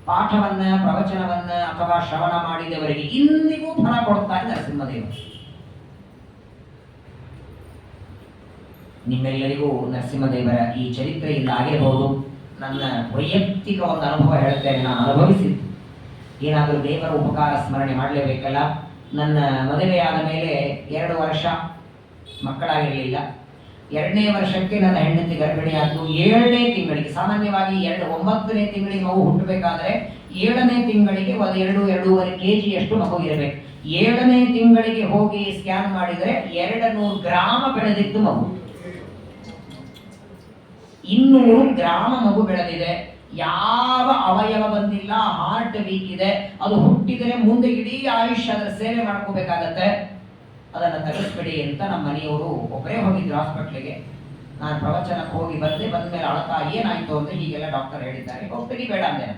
[SPEAKER 1] ಪಾಠವನ್ನ, ಪ್ರವಚನವನ್ನ ಅಥವಾ ಶ್ರವಣ ಮಾಡಿದವರಿಗೆ ಇಂದಿಗೂ ಫಲ ಕೊಡ್ತಾರೆ ನರಸಿಂಹದೇವರು. ನಿಮ್ಮೆಲ್ಲರಿಗೂ ನರಸಿಂಹದೇವರ ಈ ಚರಿತ್ರೆಯಿಂದ ಆಗಿರಬಹುದು. ನನ್ನ ವೈಯಕ್ತಿಕ ಒಂದು ಅನುಭವ ಹೇಳ್ತೇನೆ, ನಾನು ಅನುಭವಿಸಿದ್ದು. ಏನಾದರೂ ದೇವರ ಉಪಕಾರ ಸ್ಮರಣೆ ಮಾಡಲೇಬೇಕಲ್ಲ. ನನ್ನ ಮದುವೆಯಾದ ಮೇಲೆ 2 ವರ್ಷ ಮಕ್ಕಳಾಗಿರಲಿಲ್ಲ. 2ನೇ ವರ್ಷಕ್ಕೆ ನನ್ನ ಹೆಂಡತಿ ಗರ್ಭಿಣಿಯಾದ್ದು. 7ನೇ ತಿಂಗಳಿಗೆ, ಸಾಮಾನ್ಯವಾಗಿ 9ನೇ ತಿಂಗಳಿಗೆ ಮಗು ಹುಟ್ಟಬೇಕಾದ್ರೆ 7ನೇ ತಿಂಗಳಿಗೆ 2-2.5 kg ಅಷ್ಟು ಮಗು ಇರಬೇಕು. 7ನೇ ತಿಂಗಳಿಗೆ ಹೋಗಿ ಸ್ಕ್ಯಾನ್ ಮಾಡಿದರೆ 200 ಗ್ರಾಮ ಬೆಳೆದಿತ್ತು ಮಗು. 200 ಗ್ರಾಮ ಮಗು ಬೆಳೆದಿದೆ. ಯಾವ ಅವಯವ ಬಂದಿಲ್ಲ, ಹಾರ್ಟ್ ವೀಕ್ ಇದೆ. ಅದು ಹುಟ್ಟಿದರೆ ಮುಂದೆ ಇಡೀ ಆಯುಷ್ಯ ಅದರ ಸೇವೆ ಮಾಡ್ಕೋಬೇಕಾಗತ್ತೆ. ಅದನ್ನು ತೆಗೆಸ್ಬಿಡಿ ಅಂತ ನಮ್ಮ ಮನೆಯವರು ಒಬ್ಬರೇ ಹೋಗಿದ್ರು ಹಾಸ್ಪಿಟ್ಲಿಗೆ. ನಾನು ಪ್ರವಚನಕ್ಕೆ ಹೋಗಿ ಬಂದೆ. ಬಂದ ಮೇಲೆ ಅಳತಾ ಏನಾಯ್ತು ಅಂತ ಹೀಗೆಲ್ಲ ಡಾಕ್ಟರ್ ಹೇಳಿದ್ದಾರೆ. ಹೋಗ್ತೀವಿ ಬೇಡ ಅಂದೆ.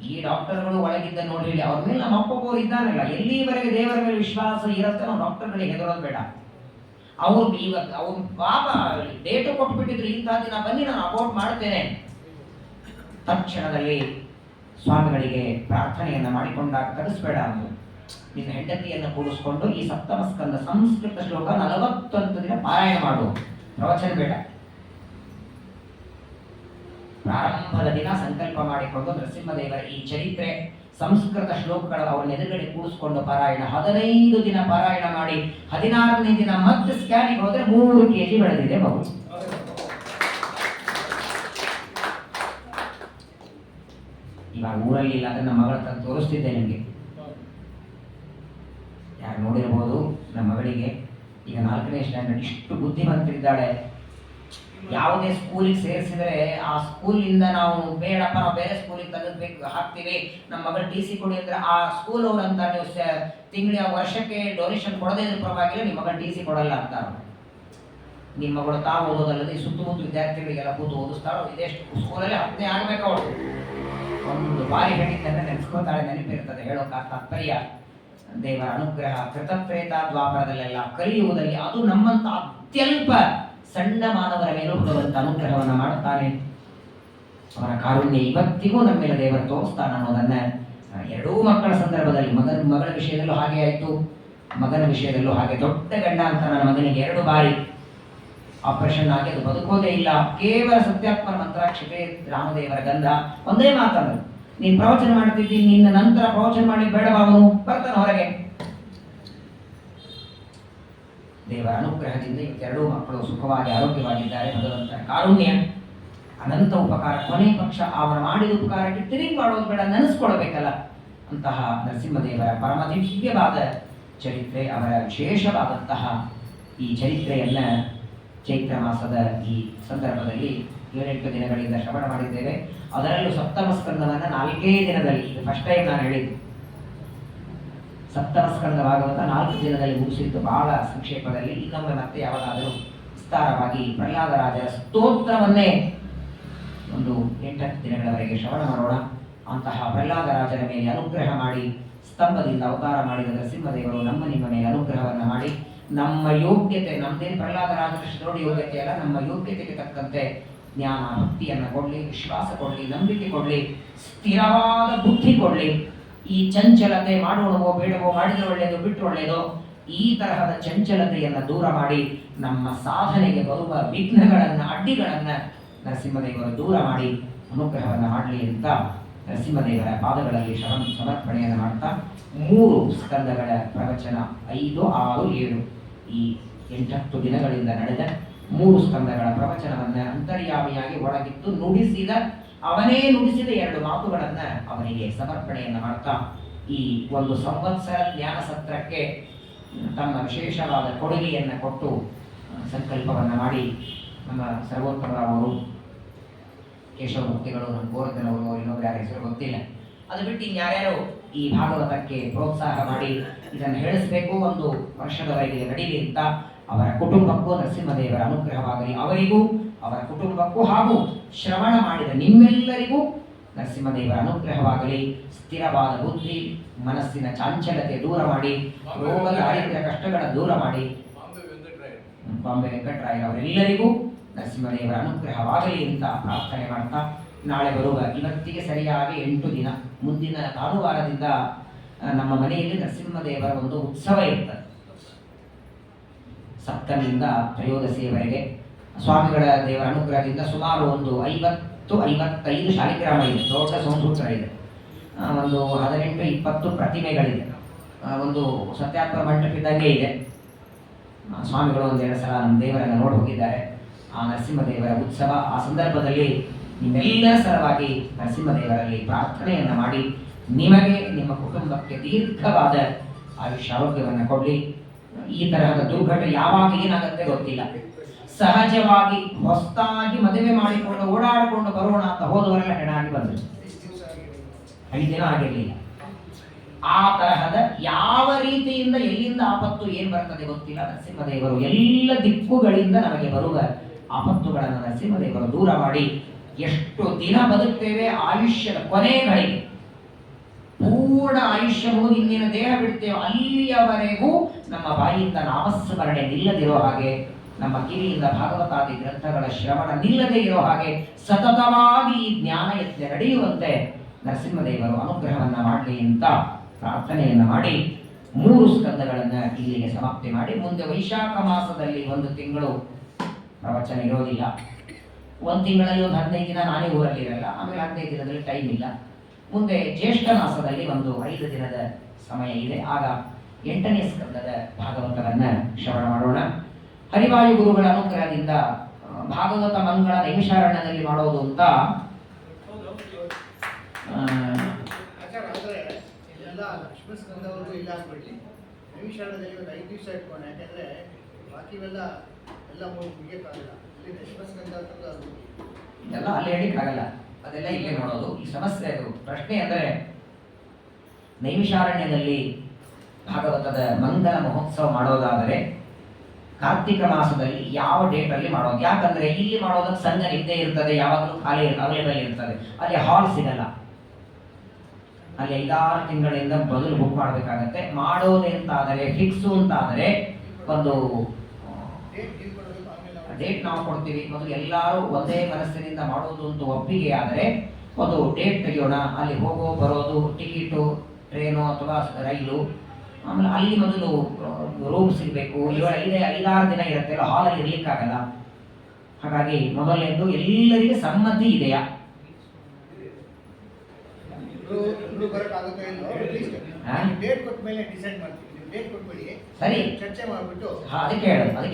[SPEAKER 1] ಈ ಡಾಕ್ಟರ್ಗಳು ಒಳಗಿದ್ದ ನೋಡಿ ಅವ್ರ ಮೇಲೆ ನಮ್ಮ ಅಪ್ಪೊಬ್ಬರು ಇದ್ದಾರಲ್ಲ, ಎಲ್ಲಿವರೆಗೆ ದೇವರ ಮೇಲೆ ವಿಶ್ವಾಸ ಇರುತ್ತೆ ನಾವು ಡಾಕ್ಟರ್ಗಳಿಗೆ ಹೆದರೋದು ಬೇಡ. ಅವ್ರು ಪಾಪ ಡೇಟು ಕೊಟ್ಬಿಟ್ಟಿದ್ರು, ಇಂಥ ದಿನ ಬನ್ನಿ ನಾನು ಅಬೌಟ್ ಮಾಡ್ತೇನೆ. ತಕ್ಷಣದಲ್ಲಿ ಸ್ವಾಮಿಗಳಿಗೆ ಪ್ರಾರ್ಥನೆಯನ್ನ ಮಾಡಿಕೊಂಡಾಗ ತರಿಸ್ಬೇಡ ಅಂದ್ರು. ನಿನ್ನ ಹೆಂಡತಿಯನ್ನು ಕೂಡಿಸ್ಕೊಂಡು ಈ ಸಪ್ತಮ ಸ್ಕಂದ ಸಂಸ್ಕೃತ ಶ್ಲೋಕ 41 ದಿನ ಪಾರಾಯಣ ಮಾಡು, ಪ್ರವಚನ ಬೇಡ. ಪ್ರಾರಂಭದ ದಿನ ಸಂಕಲ್ಪ ಮಾಡಿಕೊಂಡು ನರಸಿಂಹದೇವರ ಈ ಚರಿತ್ರೆ ಸಂಸ್ಕೃತ ಶ್ಲೋಕಗಳ ಅವರ ಎದುರುಗಡೆ ಕೂಡಿಸ್ಕೊಂಡು ಪಾರಾಯಣ 15 ದಿನ ಪಾರಾಯಣ ಮಾಡಿ 16ನೇ ದಿನ ಮತ್ತೆ ಸ್ಕ್ಯಾನಿಗೆ ಹೋದ್ರೆ 3 kg ಬೆಳೆದಿದೆ ಮಗು. ಇವಾಗ ಊರಲ್ಲಿ ಇಲ್ಲ, ಅದನ್ನ ಮಗಳ ತಂದು ತೋರಿಸ್ತಿದ್ದೆ ನಿಮಗೆ. ಯಾರು ನೋಡಿರ್ಬೋದು ನಮ್ಮ ಮಗಳಿಗೆ ಈಗ 4ನೇ ಸ್ಟ್ಯಾಂಡರ್ಡ್, ಇಷ್ಟು ಬುದ್ಧಿವಂತರಿದ್ದಾಳೆ. ಯಾವುದೇ ಸ್ಕೂಲಿಗೆ ಸೇರಿಸಿದ್ರೆ ಆ ಸ್ಕೂಲಿಂದ ನಾವು ಬೇಡಪ್ಪ ನಾವು ಬೇರೆ ಸ್ಕೂಲಿಗೆ ತೆಗೆದ್ಬೇಕು ಹಾಕ್ತೀವಿ, ನಮ್ಮ ಮಗಳು ಟಿ ಸಿ ಕೊಡಿ ಅಂದ್ರೆ ಆ ಸ್ಕೂಲ್ ಅವ್ರು ಅಂತ ನೀವು ತಿಂಗಳ ವರ್ಷಕ್ಕೆ ಡೊನೇಷನ್ ಕೊಡದೇ ಇದ್ರ ಪರವಾಗಿಲ್ಲ ನಿಮ್ಮ ಮಗಳು ಟಿ ಸಿ ಕೊಡಲ್ಲ ಅಂತ. ನಿಮ್ಮ ಮಗಳು ತಾವು ಓದೋದಲ್ಲದೆ ಸುತ್ತಮುತ್ತ ವಿದ್ಯಾರ್ಥಿಗಳಿಗೆಲ್ಲ ಕೂತು ಓದಿಸ್ತಾಳೋ. ಇದೇ ಸ್ಕೂಲಲ್ಲಿ 10ನೇ ಆಗ್ಬೇಕು ಅವಳು. ಒಂದು ಬಾರಿ ಹೇಳಿದ್ದನ್ನು ನೆನೆಸ್ಕೋತಾಳೆ, ನೆನಪಿರ್ತದೆ. ಹೇಳೋಕೆ ತಾತ್ಪರ್ಯ ದೇವರ ಅನುಗ್ರಹ ಕೃತತ್ರೇತ ದ್ವಾಪರದಲ್ಲೆಲ್ಲ ಕಲಿಯುವುದರಲ್ಲಿ ಅದು ನಮ್ಮಂತ ಅತ್ಯಲ್ಪ ಸಣ್ಣ ಮಾನವರ ಮೇಲೂ ಭಗವಂತ ಅನುಗ್ರಹವನ್ನು ಮಾಡುತ್ತಾನೆ. ಅವರ ಕಾರುಣ್ಯ ಇವತ್ತಿಗೂ ನಮ್ಮ ಮೇಲೆ ದೇವರು ತೋರಿಸ್ತಾನೆ ಅನ್ನೋದನ್ನ ಎರಡೂ ಮಕ್ಕಳ ಸಂದರ್ಭದಲ್ಲಿ ಮಗಳ ವಿಷಯದಲ್ಲೂ ಹಾಗೆ ಆಯಿತು, ಮಗನ ವಿಷಯದಲ್ಲೂ ಹಾಗೆ. ದೊಡ್ಡ ಗಂಡ ಅಂತ ನನ್ನ ಮಗನಿಗೆ 2 ಬಾರಿ ಆಪರೇಷನ್ ಆಗಿ ಅದು ಬದುಕೋದೇ ಇಲ್ಲ. ಕೇವಲ ಸತ್ಯಾತ್ಮನ ಮಂತ್ರಾಕ್ಷತೆ ರಾಮದೇವರ ಗಂಧ ಒಂದೇ ಮಾತಂದ್ರು, ನೀನ್ ಪ್ರವಚನ ಮಾಡ್ತಿದ್ದೀನಿ, ನಿನ್ನ ನಂತರ ಪ್ರವಚನ ಮಾಡಿ ಬೇಡವಾ, ಅವನು ಬರ್ತಾನೆ ಹೊರಗೆ. ದೇವರ ಅನುಗ್ರಹದಿಂದ ಇವತ್ತೆರಡೂ ಮಕ್ಕಳು ಸುಖವಾಗಿ ಆರೋಗ್ಯವಾಗಿದ್ದಾರೆ. ಭಗವಂತನ ಕಾರುಣ್ಯ ಅನಂತ ಉಪಕಾರ. ಕೊನೆ ಪಕ್ಷ ಅವರ ಮಾಡಿದ ಉಪಕಾರಕ್ಕೆ ತಿರುಗಿ ಮಾಡೋದು ಬೇಡ, ನೆನೆಸ್ಕೊಳ್ಬೇಕಲ್ಲ. ಅಂತಹ ನರಸಿಂಹದೇವರ ಪರಮ ದಿವ್ಯವಾದ ಚರಿತ್ರೆ, ಅವರ ವಿಶೇಷವಾದಂತಹ ಈ ಚರಿತ್ರೆಯನ್ನ ಚೈತ್ರ ಮಾಸದ ಈ ಸಂದರ್ಭದಲ್ಲಿ 7-8 ದಿನಗಳಿಂದ ಶ್ರವಣ ಮಾಡಿದ್ದೇವೆ. ಅದರಲ್ಲೂ ಸಪ್ತಮ ಸ್ಕಂದವನ್ನು 4 ದಿನದಲ್ಲಿ, ಇದು ಫಸ್ಟ್ ಟೈಮ್ ನಾನು ಹೇಳಿದ್ದು. ಸಪ್ತಮ ಸ್ಕಂದ ಭಾಗವತ 4 ದಿನದಲ್ಲಿ ಮುಗಿಸಿದ್ದು, ಬಹಳ ಸಂಕ್ಷೇಪದಲ್ಲಿ. ಇನ್ನೊಮ್ಮೆ ಮತ್ತೆ ಯಾವಾಗಾದರೂ ವಿಸ್ತಾರವಾಗಿ ಪ್ರಹ್ಲಾದರಾಜರ ಸ್ತೋತ್ರವನ್ನೇ ಒಂದು 8-10 ದಿನಗಳವರೆಗೆ ಶ್ರವಣ ಮಾಡೋಣ. ಅಂತಹ ಪ್ರಹ್ಲಾದರಾಜರ ಮೇಲೆ ಅನುಗ್ರಹ ಮಾಡಿ ಸ್ತಂಭದಿಂದ ಅವತಾರ ಮಾಡಿದ ನರಸಿಂಹದೇವರು ನಮ್ಮ ನಿಮ್ಮ ಮೇಲೆ ಅನುಗ್ರಹವನ್ನು ಮಾಡಿ ನಮ್ಮ ಯೋಗ್ಯತೆ, ನಮ್ಮದೇನು ಪ್ರಹ್ಲಾದರಾಜರ ಶ್ರೋಡಿ ಯೋಗ್ಯತೆ ಅಲ್ಲ, ನಮ್ಮ ಯೋಗ್ಯತೆಗೆ ತಕ್ಕಂತೆ ಜ್ಞಾನ ಭಕ್ತಿಯನ್ನು ಕೊಡಲಿ, ವಿಶ್ವಾಸ ಕೊಡಲಿ, ನಂಬಿಕೆ ಕೊಡಲಿ, ಸ್ಥಿರವಾದ ಬುದ್ಧಿ ಕೊಡಲಿ. ಈ ಚಂಚಲತೆ ಮಾಡೋಣವೋ ಬೇಡವೋ, ಮಾಡಿದ್ರೆ ಒಳ್ಳೆಯದು ಬಿಟ್ಟರೆ ಒಳ್ಳೆಯದು, ಈ ತರಹದ ಚಂಚಲತೆಯನ್ನು ದೂರ ಮಾಡಿ ನಮ್ಮ ಸಾಧನೆಗೆ ಬರುವ ವಿಘ್ನಗಳನ್ನು, ಅಡ್ಡಿಗಳನ್ನು ನರಸಿಂಹದೇವರು ದೂರ ಮಾಡಿ ಅನುಗ್ರಹವನ್ನು ಮಾಡಲಿ ಅಂತ ನರಸಿಂಹದೇವರ ಪಾದಗಳಲ್ಲಿ ಸಮರ್ಪಣೆಯನ್ನು ಮಾಡ್ತಾ 3 ಸ್ಕಂದಗಳ ಪ್ರವಚನ 5, 6, 7 ಈ 8-10 ದಿನಗಳಿಂದ ನಡೆದ 3 ಸ್ಕಂದಗಳ ಪ್ರವಚನವನ್ನು ಅಂತರ್ಯಾಮಿಯಾಗಿ ಒಳಗಿದ್ದು ನುಡಿಸಿದ, ಅವನೇ ನುಡಿಸಿದ 2 ಮಾತುಗಳನ್ನು ಅವನಿಗೆ ಸಮರ್ಪಣೆಯನ್ನು ಮಾಡ್ತಾ ಈ ಒಂದು ಸಂವತ್ಸರ ಜ್ಞಾನ ಸತ್ರಕ್ಕೆ ತಮ್ಮ ವಿಶೇಷವಾದ ಕೊಡುಗೆಯನ್ನು ಕೊಟ್ಟು ಸಂಕಲ್ಪವನ್ನು ಮಾಡಿ ನಮ್ಮ ಸರ್ವೋತ್ತಮರಾವರು, ಕೇಶವ ಮುಕ್ತಿಗಳು, ನಮ್ಮ ಗೋರಧನವರು, ಇನ್ನೊಬ್ರು ಯಾರ ಹೆಸರು ಗೊತ್ತಿಲ್ಲ, ಅದು ಬಿಟ್ಟು ಇನ್ಯಾರ್ಯಾರು ಈ ಭಾಗವತಕ್ಕೆ ಪ್ರೋತ್ಸಾಹ ಮಾಡಿ ಇದನ್ನು ಹೇಳಿಸ್ಬೇಕು, ಒಂದು ವರ್ಷದವರೆಗೆ ನಡೀಲಿ ಅಂತ ಅವರ ಕುಟುಂಬಕ್ಕೂ ನರಸಿಂಹದೇವರ ಅನುಗ್ರಹವಾಗಲಿ, ಅವರಿಗೂ ಅವರ ಕುಟುಂಬಕ್ಕೂ ಹಾಗೂ ಶ್ರವಣ ಮಾಡಿದ ನಿಮ್ಮೆಲ್ಲರಿಗೂ ನರಸಿಂಹದೇವರ ಅನುಗ್ರಹವಾಗಲಿ. ಸ್ಥಿರವಾದ ಬುದ್ಧಿ, ಮನಸ್ಸಿನ ಚಾಂಚಲತೆ ದೂರ ಮಾಡಿ, ರೋಗ ದಾರಿದ್ರ್ಯ ಕಷ್ಟಗಳ ದೂರ ಮಾಡಿ, ಬಾಂಬೆ ವೆಂಕಟರಾಯ ಅವರೆಲ್ಲರಿಗೂ ನರಸಿಂಹದೇವರ ಅನುಗ್ರಹವಾಗಲಿ ಅಂತ ಪ್ರಾರ್ಥನೆ ಮಾಡ್ತಾ, ನಾಳೆ ಬರುವ ಇವತ್ತಿಗೆ ಸರಿಯಾಗಿ 8 ದಿನ, ಮುಂದಿನ ಭಾನುವಾರದಿಂದ ನಮ್ಮ ಮನೆಯಲ್ಲಿ ನರಸಿಂಹದೇವರ ಒಂದು ಉತ್ಸವ ಇರ್ತದೆ. ಸಪ್ತಮಿಯಿಂದ ತ್ರಯೋದಶಿಯವರೆಗೆ ಸ್ವಾಮಿಗಳ ದೇವರ ಅನುಗ್ರಹದಿಂದ ಸುಮಾರು ಒಂದು 50-55 ಶಾಲಿಗ್ರಾಮ ಇದೆ, ದೊಡ್ಡ ಸೌಂದೂತ್ರ ಇದೆ, ಒಂದು 18-20 ಪ್ರತಿಮೆಗಳಿದೆ, ಒಂದು ಸತ್ಯಾತ್ಮ ಮಂಟಪ ಇದ್ದಂಗೆ ಇದೆ. ಸ್ವಾಮಿಗಳು ಒಂದೆರಡು ಸಲ ನಮ್ಮ ದೇವರನ್ನು ನೋಡಿ ಹೋಗಿದ್ದಾರೆ. ಆ ನರಸಿಂಹದೇವರ ಉತ್ಸವ, ಆ ಸಂದರ್ಭದಲ್ಲಿ ನಿಮ್ಮೆಲ್ಲರ ಸಲುವಾಗಿ ನರಸಿಂಹದೇವರಲ್ಲಿ ಪ್ರಾರ್ಥನೆಯನ್ನು ಮಾಡಿ ನಿಮಗೆ ನಿಮ್ಮ ಕುಟುಂಬಕ್ಕೆ ದೀರ್ಘವಾದ ಆಯುಷ್ಯ ಆರೋಗ್ಯವನ್ನು ಕೊಡಲಿ. ಈ ತರಹದ ದುರ್ಘಟನೆ ಯಾವಾಗ ಏನಾಗುತ್ತೆ ಗೊತ್ತಿಲ್ಲ. ಸಹಜವಾಗಿ ಹೊಸದಾಗಿ ಮದುವೆ ಮಾಡಿಕೊಂಡು ಓಡಾಡಿಕೊಂಡು ಬರೋಣ ಅಂತ ಹೋದವರೆಲ್ಲ ಹೆಣಾಗಿ ಬಂದರು. 5 ದಿನ ಆಗಿರಲಿಲ್ಲ. ಆ ತರಹದ ಯಾವ ರೀತಿಯಿಂದ ಎಲ್ಲಿಂದ ಆಪತ್ತು ಏನ್ ಬರ್ತದೆ ಗೊತ್ತಿಲ್ಲ. ನರಸಿಂಹದೇವರು ಎಲ್ಲ ದಿಕ್ಕುಗಳಿಂದ ನಮಗೆ ಬರುವ ಆಪತ್ತುಗಳನ್ನು ನರಸಿಂಹದೇವರು ದೂರ ಮಾಡಿ ಎಷ್ಟು ದಿನ ಬದುಕ್ತೇವೆ, ಆಯುಷ್ಯದ ಕೊನೆಗಳಿಗೆ ಪೂರ್ಣ ಆಯುಷ್ಯ ಮುಗಿದು ಇನ್ನೇನು ದೇಹ ಬಿಡ್ತೇವೆ ಅಲ್ಲಿಯವರೆಗೂ ನಮ್ಮ ಬಾಯಿಯಿಂದ ನಾಮಸ್ಮರಣೆ ನಿಲ್ಲದಿರೋ ಹಾಗೆ, ನಮ್ಮ ಕಿವಿಯಿಂದ ಭಾಗವತಾದಿ ಗ್ರಂಥಗಳ ಶ್ರವಣ ನಿಲ್ಲದೆ ಇರೋ ಹಾಗೆ ಸತತವಾಗಿ ಈ ಜ್ಞಾನ ಯಜ್ಞ ನಡೆಯುವಂತೆ ನರಸಿಂಹದೇವರು ಅನುಗ್ರಹವನ್ನ ಮಾಡಲಿ ಅಂತ ಪ್ರಾರ್ಥನೆಯನ್ನ ಮಾಡಿ 3 ಸ್ಕಂದಗಳನ್ನು ಇಲ್ಲಿಗೆ ಸಮಾಪ್ತಿ ಮಾಡಿ, ಮುಂದೆ ವೈಶಾಖ ಮಾಸದಲ್ಲಿ 1 ತಿಂಗಳು ಪ್ರವಚನ ಇರೋದಿಲ್ಲ. 1 ತಿಂಗಳಲ್ಲಿ ಒಂದು 15 ದಿನ ನಾನೇ ಊರಲ್ಲಿರಲ್ಲ, ಆಮೇಲೆ 15 ದಿನದಲ್ಲಿ ಟೈಮ್ ಇಲ್ಲ. ಮುಂದೆ ಜ್ಯೇಷ್ಠ ಮಾಸದಲ್ಲಿ ಒಂದು 5 ದಿನದ ಸಮಯ ಇದೆ. ಆಗ 8ನೇ ಸ್ಕಂದದ ಭಾಗವತವನ್ನ ಶ್ರವಣ ಮಾಡೋಣ. ಹರಿವಾಯು ಗುರುಗಳ ಅನುಗ್ರಹದಿಂದ ಭಾಗವತ ಮಂಗಳ ನೈಮಿಷಾರಣ್ಯದಲ್ಲಿ ಮಾಡೋದು ಅಂತ
[SPEAKER 2] ಲಕ್ಷ್ಮೀಸ್ಕಂದವರೆಗೂ ಇಲ್ಲ ಅಂದ್ಬಿಟ್ಟು ನೈಮಿಷಾರಣ್ಯದಲ್ಲಿ ಒಂದು 5 ದಿವಸ ಇಟ್ಕೊಂಡು, ಯಾಕೆಂದರೆ ಬಾಕಿವೆಲ್ಲ ಎಲ್ಲ ಮುಗಿಯೋಕ್ಕಾಗಲ್ಲ. ಇಲ್ಲಿ ಲಕ್ಷ್ಮೀಸ್ಕಂದ
[SPEAKER 1] ಇದೆಲ್ಲ ಅಲ್ಲಿ ಹೇಳಿಕ್ಕಾಗಲ್ಲ, ಅದೆಲ್ಲ ಇಲ್ಲೇ ನೋಡೋದು. ಈ ಸಮಸ್ಯೆ ಅದು ಪ್ರಶ್ನೆ ಅಂದರೆ ನೈಮಿಷಾರಣ್ಯದಲ್ಲಿ ಭಾಗವತದ ಮಂಗಲ ಮಹೋತ್ಸವ ಮಾಡೋದಾದರೆ ಕಾರ್ತಿಕ ಮಾಸದಲ್ಲಿ ಯಾವ ಡೇಟಲ್ಲಿ ಮಾಡೋದು? ಯಾಕಂದ್ರೆ ಇಲ್ಲಿ ಮಾಡೋದಕ್ಕೆ ಸಂಘ ಇದ್ದೇ ಇರ್ತದೆ, ಯಾವಾಗಲೂ ಖಾಲಿ ಅವೈಲೇಬಲ್ ಇರ್ತದೆ. ಅಲ್ಲಿ ಹಾಲ್ ಸಿಗಲ್ಲ. ಅಲ್ಲಿ 5-6 ತಿಂಗಳಿಂದ ಬದಲು ಬುಕ್ ಮಾಡಬೇಕಾಗತ್ತೆ. ಮಾಡೋದೇ ಅಂತ ಆದರೆ ಫಿಕ್ಸು ಅಂತ ಆದರೆ ಒಂದು ಡೇಟ್ ನಾವು ಕೊಡ್ತೀವಿ. ಮೊದಲು ಎಲ್ಲರೂ ಒಂದೇ ಮನಸ್ಸಿನಿಂದ ಮಾಡೋದು ಅಂತ ಒಪ್ಪಿಗೆ ಆದರೆ ಒಂದು ಡೇಟ್ ತೆಗೆಯೋಣ. ಅಲ್ಲಿ ಹೋಗೋ ಬರೋದು, ಟಿಕೆಟು, ಟ್ರೈನು ಅಥವಾ ರೈಲು, ಆಮೇಲೆ ಅಲ್ಲಿ ಮೊದಲು ರೂಮ್ ಸಿಗಬೇಕು. 5-6 ದಿನ ಇರುತ್ತೆ, ಎಲ್ಲ ಹಾಲಲ್ಲಿ ಇರ್ಲಿಕ್ಕಾಗಲ್ಲ. ಹಾಗಾಗಿ ಮೊದಲನೇದು ಎಲ್ಲರಿಗೆ ಸಮ್ಮತಿ ಇದೆಯಾ? ಸರಿ,
[SPEAKER 2] ಚರ್ಚೆ ಮಾಡಿಬಿಟ್ಟು
[SPEAKER 1] ಅದಕ್ಕೆ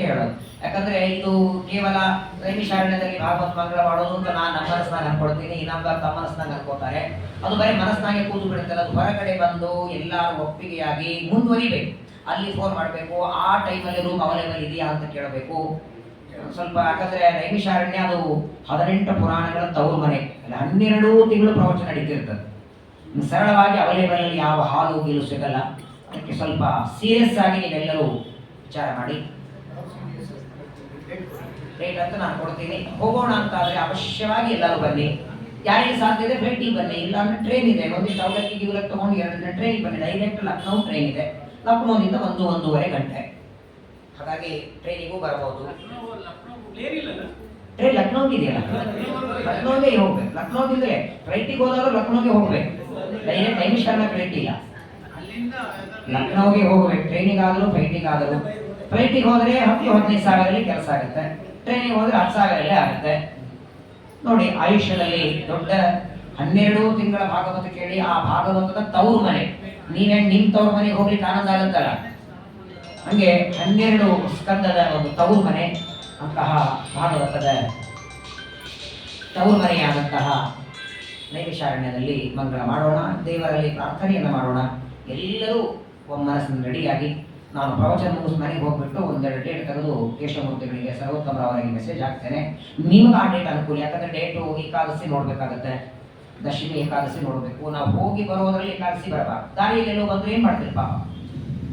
[SPEAKER 1] ಹೇಳೋದು. ಯಾಕಂದ್ರೆ ಇದು ಕೇವಲ ನೈಮಿಷಾರಣ್ಯದಲ್ಲಿ ಭಾಗವತ ಮಂಗಳ ಮಾಡೋದು ಅಂತ ನಾನು ನಮ್ಮ ಮನಸ್ನಾಗ ಅನ್ಕೊಳ್ತೀನಿ, ಇನ್ನೊಬ್ಬ ತಮ್ಮ ಮನಸ್ನಾಗ ಅನ್ಕೋತಾರೆ. ಅದು ಬರೀ ಮನಸ್ನಾಗೆ ಕೂತು ಬಿಡುತ್ತಲ್ಲ. ಅದು ಹೊರಗಡೆ ಬಂದು ಎಲ್ಲರೂ ಒಪ್ಪಿಗೆಯಾಗಿ ಮುಂದುವರಿಬೇಕು. ಅಲ್ಲಿ ಫೋನ್ ಮಾಡಬೇಕು, ಆ ಟೈಮಲ್ಲಿ ರೂಮ್ ಅವೈಲೇಬಲ್ ಇದೆಯಾ ಅಂತ ಕೇಳಬೇಕು ಸ್ವಲ್ಪ. ಯಾಕಂದ್ರೆ ನೈಮಿಷಾರಣ್ಯ ಅದು 18 ಪುರಾಣಗಳ ತವರು ಮನೆ, 12 ತಿಂಗಳು ಪ್ರವಚನ ನಡೀತಿರ್ತದೆ. ಸರಳವಾಗಿ ಅವೈಲೇಬಲ್ ಅಲ್ಲಿ ಯಾವ ಹಾಲು ಗೀಲು ಸಿಗಲ್ಲ. ಅದಕ್ಕೆ ಸ್ವಲ್ಪ ಸೀರಿಯಸ್ ಆಗಿ ನೀವೆಲ್ಲರೂ ವಿಚಾರ ಮಾಡಿ ಡೇಟ್ ಅಂತ ನಾನು ಕೊಡ್ತೀನಿ. ಹೋಗೋಣ ಅಂತ ಆದರೆ ಅವಶ್ಯವಾಗಿ ಎಲ್ಲರೂ ಬನ್ನಿ. ಯಾರಿಗೆ ಸಾಧ್ಯ ಇದೆ ಫ್ಲೈಟಿಗೆ ಬನ್ನಿ, ಇಲ್ಲ ಅಂದ್ರೆ ಟ್ರೈನ್ ಇದೆ. ಒಂದಿಷ್ಟು ಅವಲಕ್ಕಿ ಗಿವಲಕ್ಕಿ ತಗೊಂಡು 2 ದಿನ ಟ್ರೈನಿಗೆ ಬನ್ನಿ. ಡೈರೆಕ್ಟ್ ಲಕ್ನೋ ಟ್ರೈನ್ ಇದೆ. ಲಕ್ನೋದಿಂದ 1-1.5 ಗಂಟೆ. ಹಾಗಾಗಿ ಟ್ರೈನಿಗೂ ಬರಬಹುದು. ಟ್ರೈನ್ ಲಕ್ನೋಗೆ ಇದೆಯಲ್ಲ, ಲಕ್ನೋಗೆ ಹೋಗ್ಬೇಕು. ಲಕ್ನೋದಿಂದಲೇ ಫ್ಲೈಟಿಗೆ ಹೋದಾದ್ರು ಲಕ್ನೋಗೆ ಹೋಗ್ಬೇಕು. ಡೈರೆಕ್ಟ್ ನೈಮಿಷಾರಣ್ಯ ಫ್ಲೈಟ್ ಇಲ್ಲ, ಲಕ್ನೋಗೆ ಹೋಗ್ಬೇಕು. ಟ್ರೈನಿಗಾದರೂ ಫ್ಲೈಟಿಗಾದರೂ. ಫ್ಲೈಟಿಗೆ ಹೋದರೆ 10-15 ಸಾವಿರದಲ್ಲಿ ಕೆಲಸ ಆಗುತ್ತೆ. ಟ್ರೈನಿಗೆ ಹೋದ್ರೆ 10 ಸಾವಿರಲ್ಲೇ ಆಗುತ್ತೆ. ನೋಡಿ, ಆಯುಷ್ಯದಲ್ಲಿ ದೊಡ್ಡ 12 ತಿಂಗಳ ಭಾಗವತ ಕೇಳಿ ಆ ಭಾಗವತದ ತವರು ಮನೆ. ನೀವೇನು ನಿಮ್ಮ ತವರು ಮನೆಗೆ ಹೋಗ್ಲಿಕ್ಕೆ ಆನಂದ ಆಗುತ್ತಲ್ಲ, ಹಂಗೆ 12 ಸ್ಕಂದದ ಒಂದು ತವರು ಮನೆ ಅಂತಹ ಭಾಗವತದ ತವರು ಮನೆಯಾದಂತಹ ನೈಮಿಷಾರಣ್ಯದಲ್ಲಿ ಮಂಗಳ ಮಾಡೋಣ. ದೇವರಲ್ಲಿ ಪ್ರಾರ್ಥನೆಯನ್ನು ಮಾಡೋಣ. ಎಲ್ಲರೂ ಒಮ್ಮನಸ್ಸಿನ ರೆಡಿಯಾಗಿ. ನಾನು ಪ್ರವಚನ ಮುಗಿಸ್ ಮನೆಗೆ ಹೋಗ್ಬಿಟ್ಟು 1-2 ಡೇಟ್ ತೆಗೆದು ಕೇಶವಮೂರ್ತಿಗಳಿಗೆ, ಸರ್ವೋತ್ತಮರವರಿಗೆ ಮೆಸೇಜ್ ಹಾಕ್ತೇನೆ. ನಿಮ್ಗೆ ಆ ಡೇಟ್ ಅನುಕೂಲ. ಯಾಕಂದ್ರೆ ಡೇಟು ಏಕಾದಶಿ ನೋಡ್ಬೇಕಾಗತ್ತೆ, ದಶಮಿ ಏಕಾದಶಿ ನೋಡಬೇಕು. ನಾವು ಹೋಗಿ ಬರೋದ್ರಲ್ಲಿ ಏಕಾದಶಿ ಬರಬಾರ್ದು. ದಾರಿಯಲ್ಲಿ ಎಲ್ಲೋ ಬಂದ್ರೆ ಏನು ಮಾಡ್ತೀರಿ ಪಾಪ.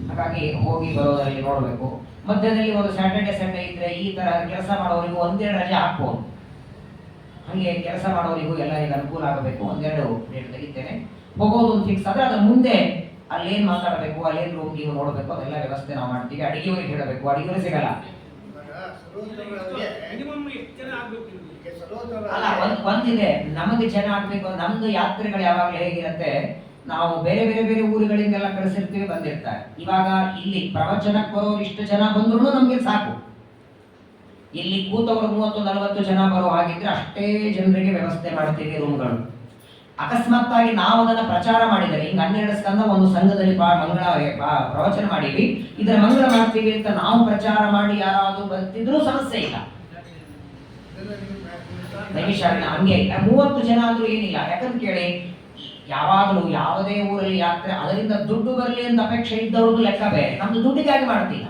[SPEAKER 1] ಹಾಗಾಗಿ ಹೋಗಿ ಬರೋದರಲ್ಲಿ ನೋಡಬೇಕು. ಮಧ್ಯದಲ್ಲಿ ಒಂದು ಸ್ಯಾಟರ್ಡೆ ಸಂಡೇ ಇದ್ರೆ ಈ ತರ ಕೆಲಸ ಮಾಡೋರಿಗೂ 1-2 ರಜೆ ಹಾಕ್ಬೋದು. ಹಾಗೆ ಕೆಲಸ ಮಾಡೋರಿಗೂ ಎಲ್ಲರಿಗೂ ಅನುಕೂಲ ಆಗಬೇಕು. 1-2 ಡೇಟ್ ತೆಗಿತೇನೆ. ಹೋಗೋದು ಒಂದು ಫಿಕ್ಸ್ ಆದರೆ ಅದ್ರ ಮುಂದೆ ಅಲ್ಲೇನು ಮಾತಾಡಬೇಕು, ಅಲ್ಲೇನು ರೂಮ್ ಗೀಮ್ ನೋಡಬೇಕು, ಅದೆಲ್ಲ ವ್ಯವಸ್ಥೆ ನಾವು ಮಾಡ್ತೀವಿ. ಅಡಿಗೆಯವರಿಗೆ ಹೇಳಬೇಕು, ಅಡಿಗೆಯವರೇ ಸಿಗಲ್ಲ. ಅಲ್ಲ, ಒಂದಿದೆ, ನಮಗೆ ಜನ ಆಗ್ಬೇಕು. ನಮ್ದು ಯಾತ್ರೆಗಳು ಯಾವಾಗಲೂ ಹೇಗಿರುತ್ತೆ, ನಾವು ಬೇರೆ ಬೇರೆ ಬೇರೆ ಊರುಗಳಿಂದೆಲ್ಲ ಕಳಿಸಿರ್ತೀವಿ, ಬಂದಿರ್ತಾರೆ. ಇವಾಗ ಇಲ್ಲಿ ಪ್ರವಚನಕ್ಕೆ ಬರೋರು ಇಷ್ಟು ಜನ ಬಂದ್ರು ನಮ್ಗೆ ಸಾಕು. ಇಲ್ಲಿ ಕೂತವರು 30-40 ಜನ ಬರೋ ಹಾಗಿದ್ರೆ ಅಷ್ಟೇ ಜನರಿಗೆ ವ್ಯವಸ್ಥೆ ಮಾಡ್ತೀವಿ ರೂಮ್ಗಳು. ಅಕಸ್ಮಾತ್ತಾಗಿ ನಾವು ಅದನ್ನ ಪ್ರಚಾರ ಮಾಡಿದರೆ, ಈಗ 12 ಸ್ಕಂದ ಒಂದು ಸಂಘದಲ್ಲಿ ಮಂಗಳ ಪ್ರವಚನ ಮಾಡೀವಿ, ಇದರ ಮಂಗಳ ಮಾಡ್ತೀವಿ ಅಂತ ನಾವು ಪ್ರಚಾರ ಮಾಡಿ ಯಾರಾದ್ರೂ ಬರ್ತಿದ್ರೂ ಸಮಸ್ಯೆ ಇಲ್ಲ. ನೈಮಿಷಾರಣ್ಯ ಹಂಗೆ 30 ಜನ ಆದ್ರೂ ಏನಿಲ್ಲ. ಯಾಕಂತ ಕೇಳಿ, ಯಾವಾಗಲೂ ಯಾವುದೇ ಊರಲ್ಲಿ ಯಾತ್ರೆ ಅದರಿಂದ ದುಡ್ಡು ಬರಲಿ ಅಂತ ಅಪೇಕ್ಷೆ ಇದ್ದವ್ರದ್ದು ಲೆಕ್ಕ ಬೇರೆ, ನಮ್ದು ದುಡ್ಡಿಗಾಗಿ ಮಾಡ್ತಿಲ್ಲ.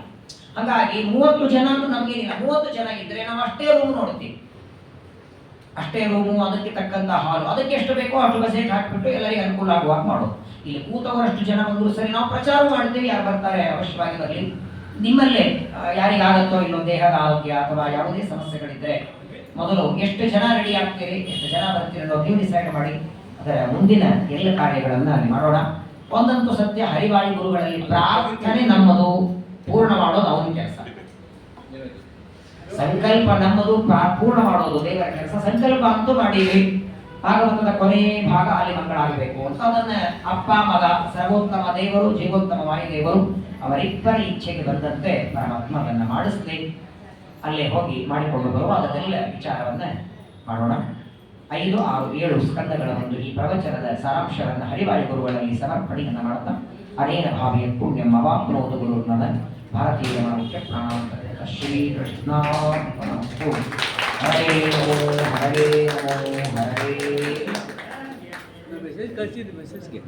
[SPEAKER 1] ಹಾಗಾಗಿ 30 ಜನ ಅಂತೂ ನಮ್ಗೇನಿಲ್ಲ. 30 ಜನ ಇದ್ರೆ ನಾವು ಅಷ್ಟೇ ರೂಮ್ ನೋಡ್ತೀವಿ, ಅಷ್ಟೇ ರೂಮು, ಅದಕ್ಕೆ ತಕ್ಕಂತ ಹಾಲು, ಅದಕ್ಕೆ ಎಷ್ಟು ಬೇಕೋ ಅಷ್ಟು ಬಜೆಟ್ ಹಾಕ್ಬಿಟ್ಟು ಎಲ್ಲರಿಗೆ ಅನುಕೂಲ ಆಗುವಾಗ ಮಾಡೋದು. ಇಲ್ಲಿ ಕೂತವರಷ್ಟು ಜನ ಬಂದ್ರು ಸರಿ, ನಾವು ಪ್ರಚಾರ ಮಾಡ್ತೀವಿ, ಯಾರು ಬರ್ತಾರೆ ಅವಶ್ಯವಾಗಿ ಬರಲಿ. ನಿಮ್ಮಲ್ಲೇ ಯಾರಿಗಾಗತ್ತೋ ಇಲ್ಲೊಂದು ದೇಹದ ಆರೋಗ್ಯ ಅಥವಾ ಯಾವುದೇ ಸಮಸ್ಯೆಗಳಿದ್ರೆ ಮೊದಲು ಎಷ್ಟು ಜನ ರೆಡಿ ಆಗ್ತೀರಿ, ಎಷ್ಟು ಜನ ಬರ್ತೀರಿ ಅನ್ನೋದು ನೀವು ಡಿಸೈಡ್ ಮಾಡಿ. ಅದರ ಮುಂದಿನ ಎಲ್ಲ ಕಾರ್ಯಗಳನ್ನ ಅಲ್ಲಿ ಮಾಡೋಣ. ಒಂದಂತೂ ಸತ್ಯ, ಹರಿವಾಯಿ ಗುರುಗಳಲ್ಲಿ ಪ್ರಾರ್ಥನೆ ನಮ್ಮದು, ಪೂರ್ಣ ಮಾಡೋದು ಅವನ ಕೆಲಸ. ಸಂಕಲ್ಪ ನಮ್ಮದು, ಪೂರ್ಣ ಮಾಡೋದು ದೇವರ ಕೆಲಸ. ಸಂಕಲ್ಪ ಅಂತೂ ಮಾಡೀವಿ, ಭಾಗವತದ ಕೊನೆ ಭಾಗ ಅಲ್ಲಿ ಮಂಗಳಾಗಬೇಕು ಅಂತ ಅದನ್ನ ಅಪ್ಪ ಮಗ ಸರ್ವೋತ್ತಮ ದೇವರು ಜೀವೋತ್ತಮ ವಾಯುದೇವರು ಅವರಿಬ್ಬರ ಇಚ್ಛೆಗೆ ಬಂದಂತೆ ಪರಮಾತ್ಮ ಅದನ್ನ ಮಾಡಿಸ್ಲಿ. ಅಲ್ಲೇ ಹೋಗಿ ಮಾಡಿಕೊಂಡು ಬರುವ ಅದನ್ನೆಲ್ಲ ವಿಚಾರವನ್ನ ಮಾಡೋಣ. 5, 6, 7 ಸ್ಕಂದಗಳ ಒಂದು ಈ ಪ್ರವಚನದ ಸಾರಾಂಶವನ್ನು ಹರಿವಾಯು ಗುರುಗಳಲ್ಲಿ ಸಮರ್ಪಣೆಯನ್ನ ಮಾಡುತ್ತಾ, ಅನೇನ ಭಾವಿಯ ಪುಣ್ಯಂ ಅವಾಪ್ನೋದು ಗುರುರ್ನದ ಭಾರತೀಯ ಮುಖ್ಯ ಪ್ರಾಣಾಂತರ ಶ್ರೀ ಕೃಷ್ಣಾರ್ಪಣಮಸ್ತು. ಹರೇ ಓಂ ಹರೇ ಓಂ ಹರೇ.
[SPEAKER 3] ಮೆಸೇಜ್ ಕಳಿಸಿದ್ದು ಮೆಸೇಜ್ಗೆ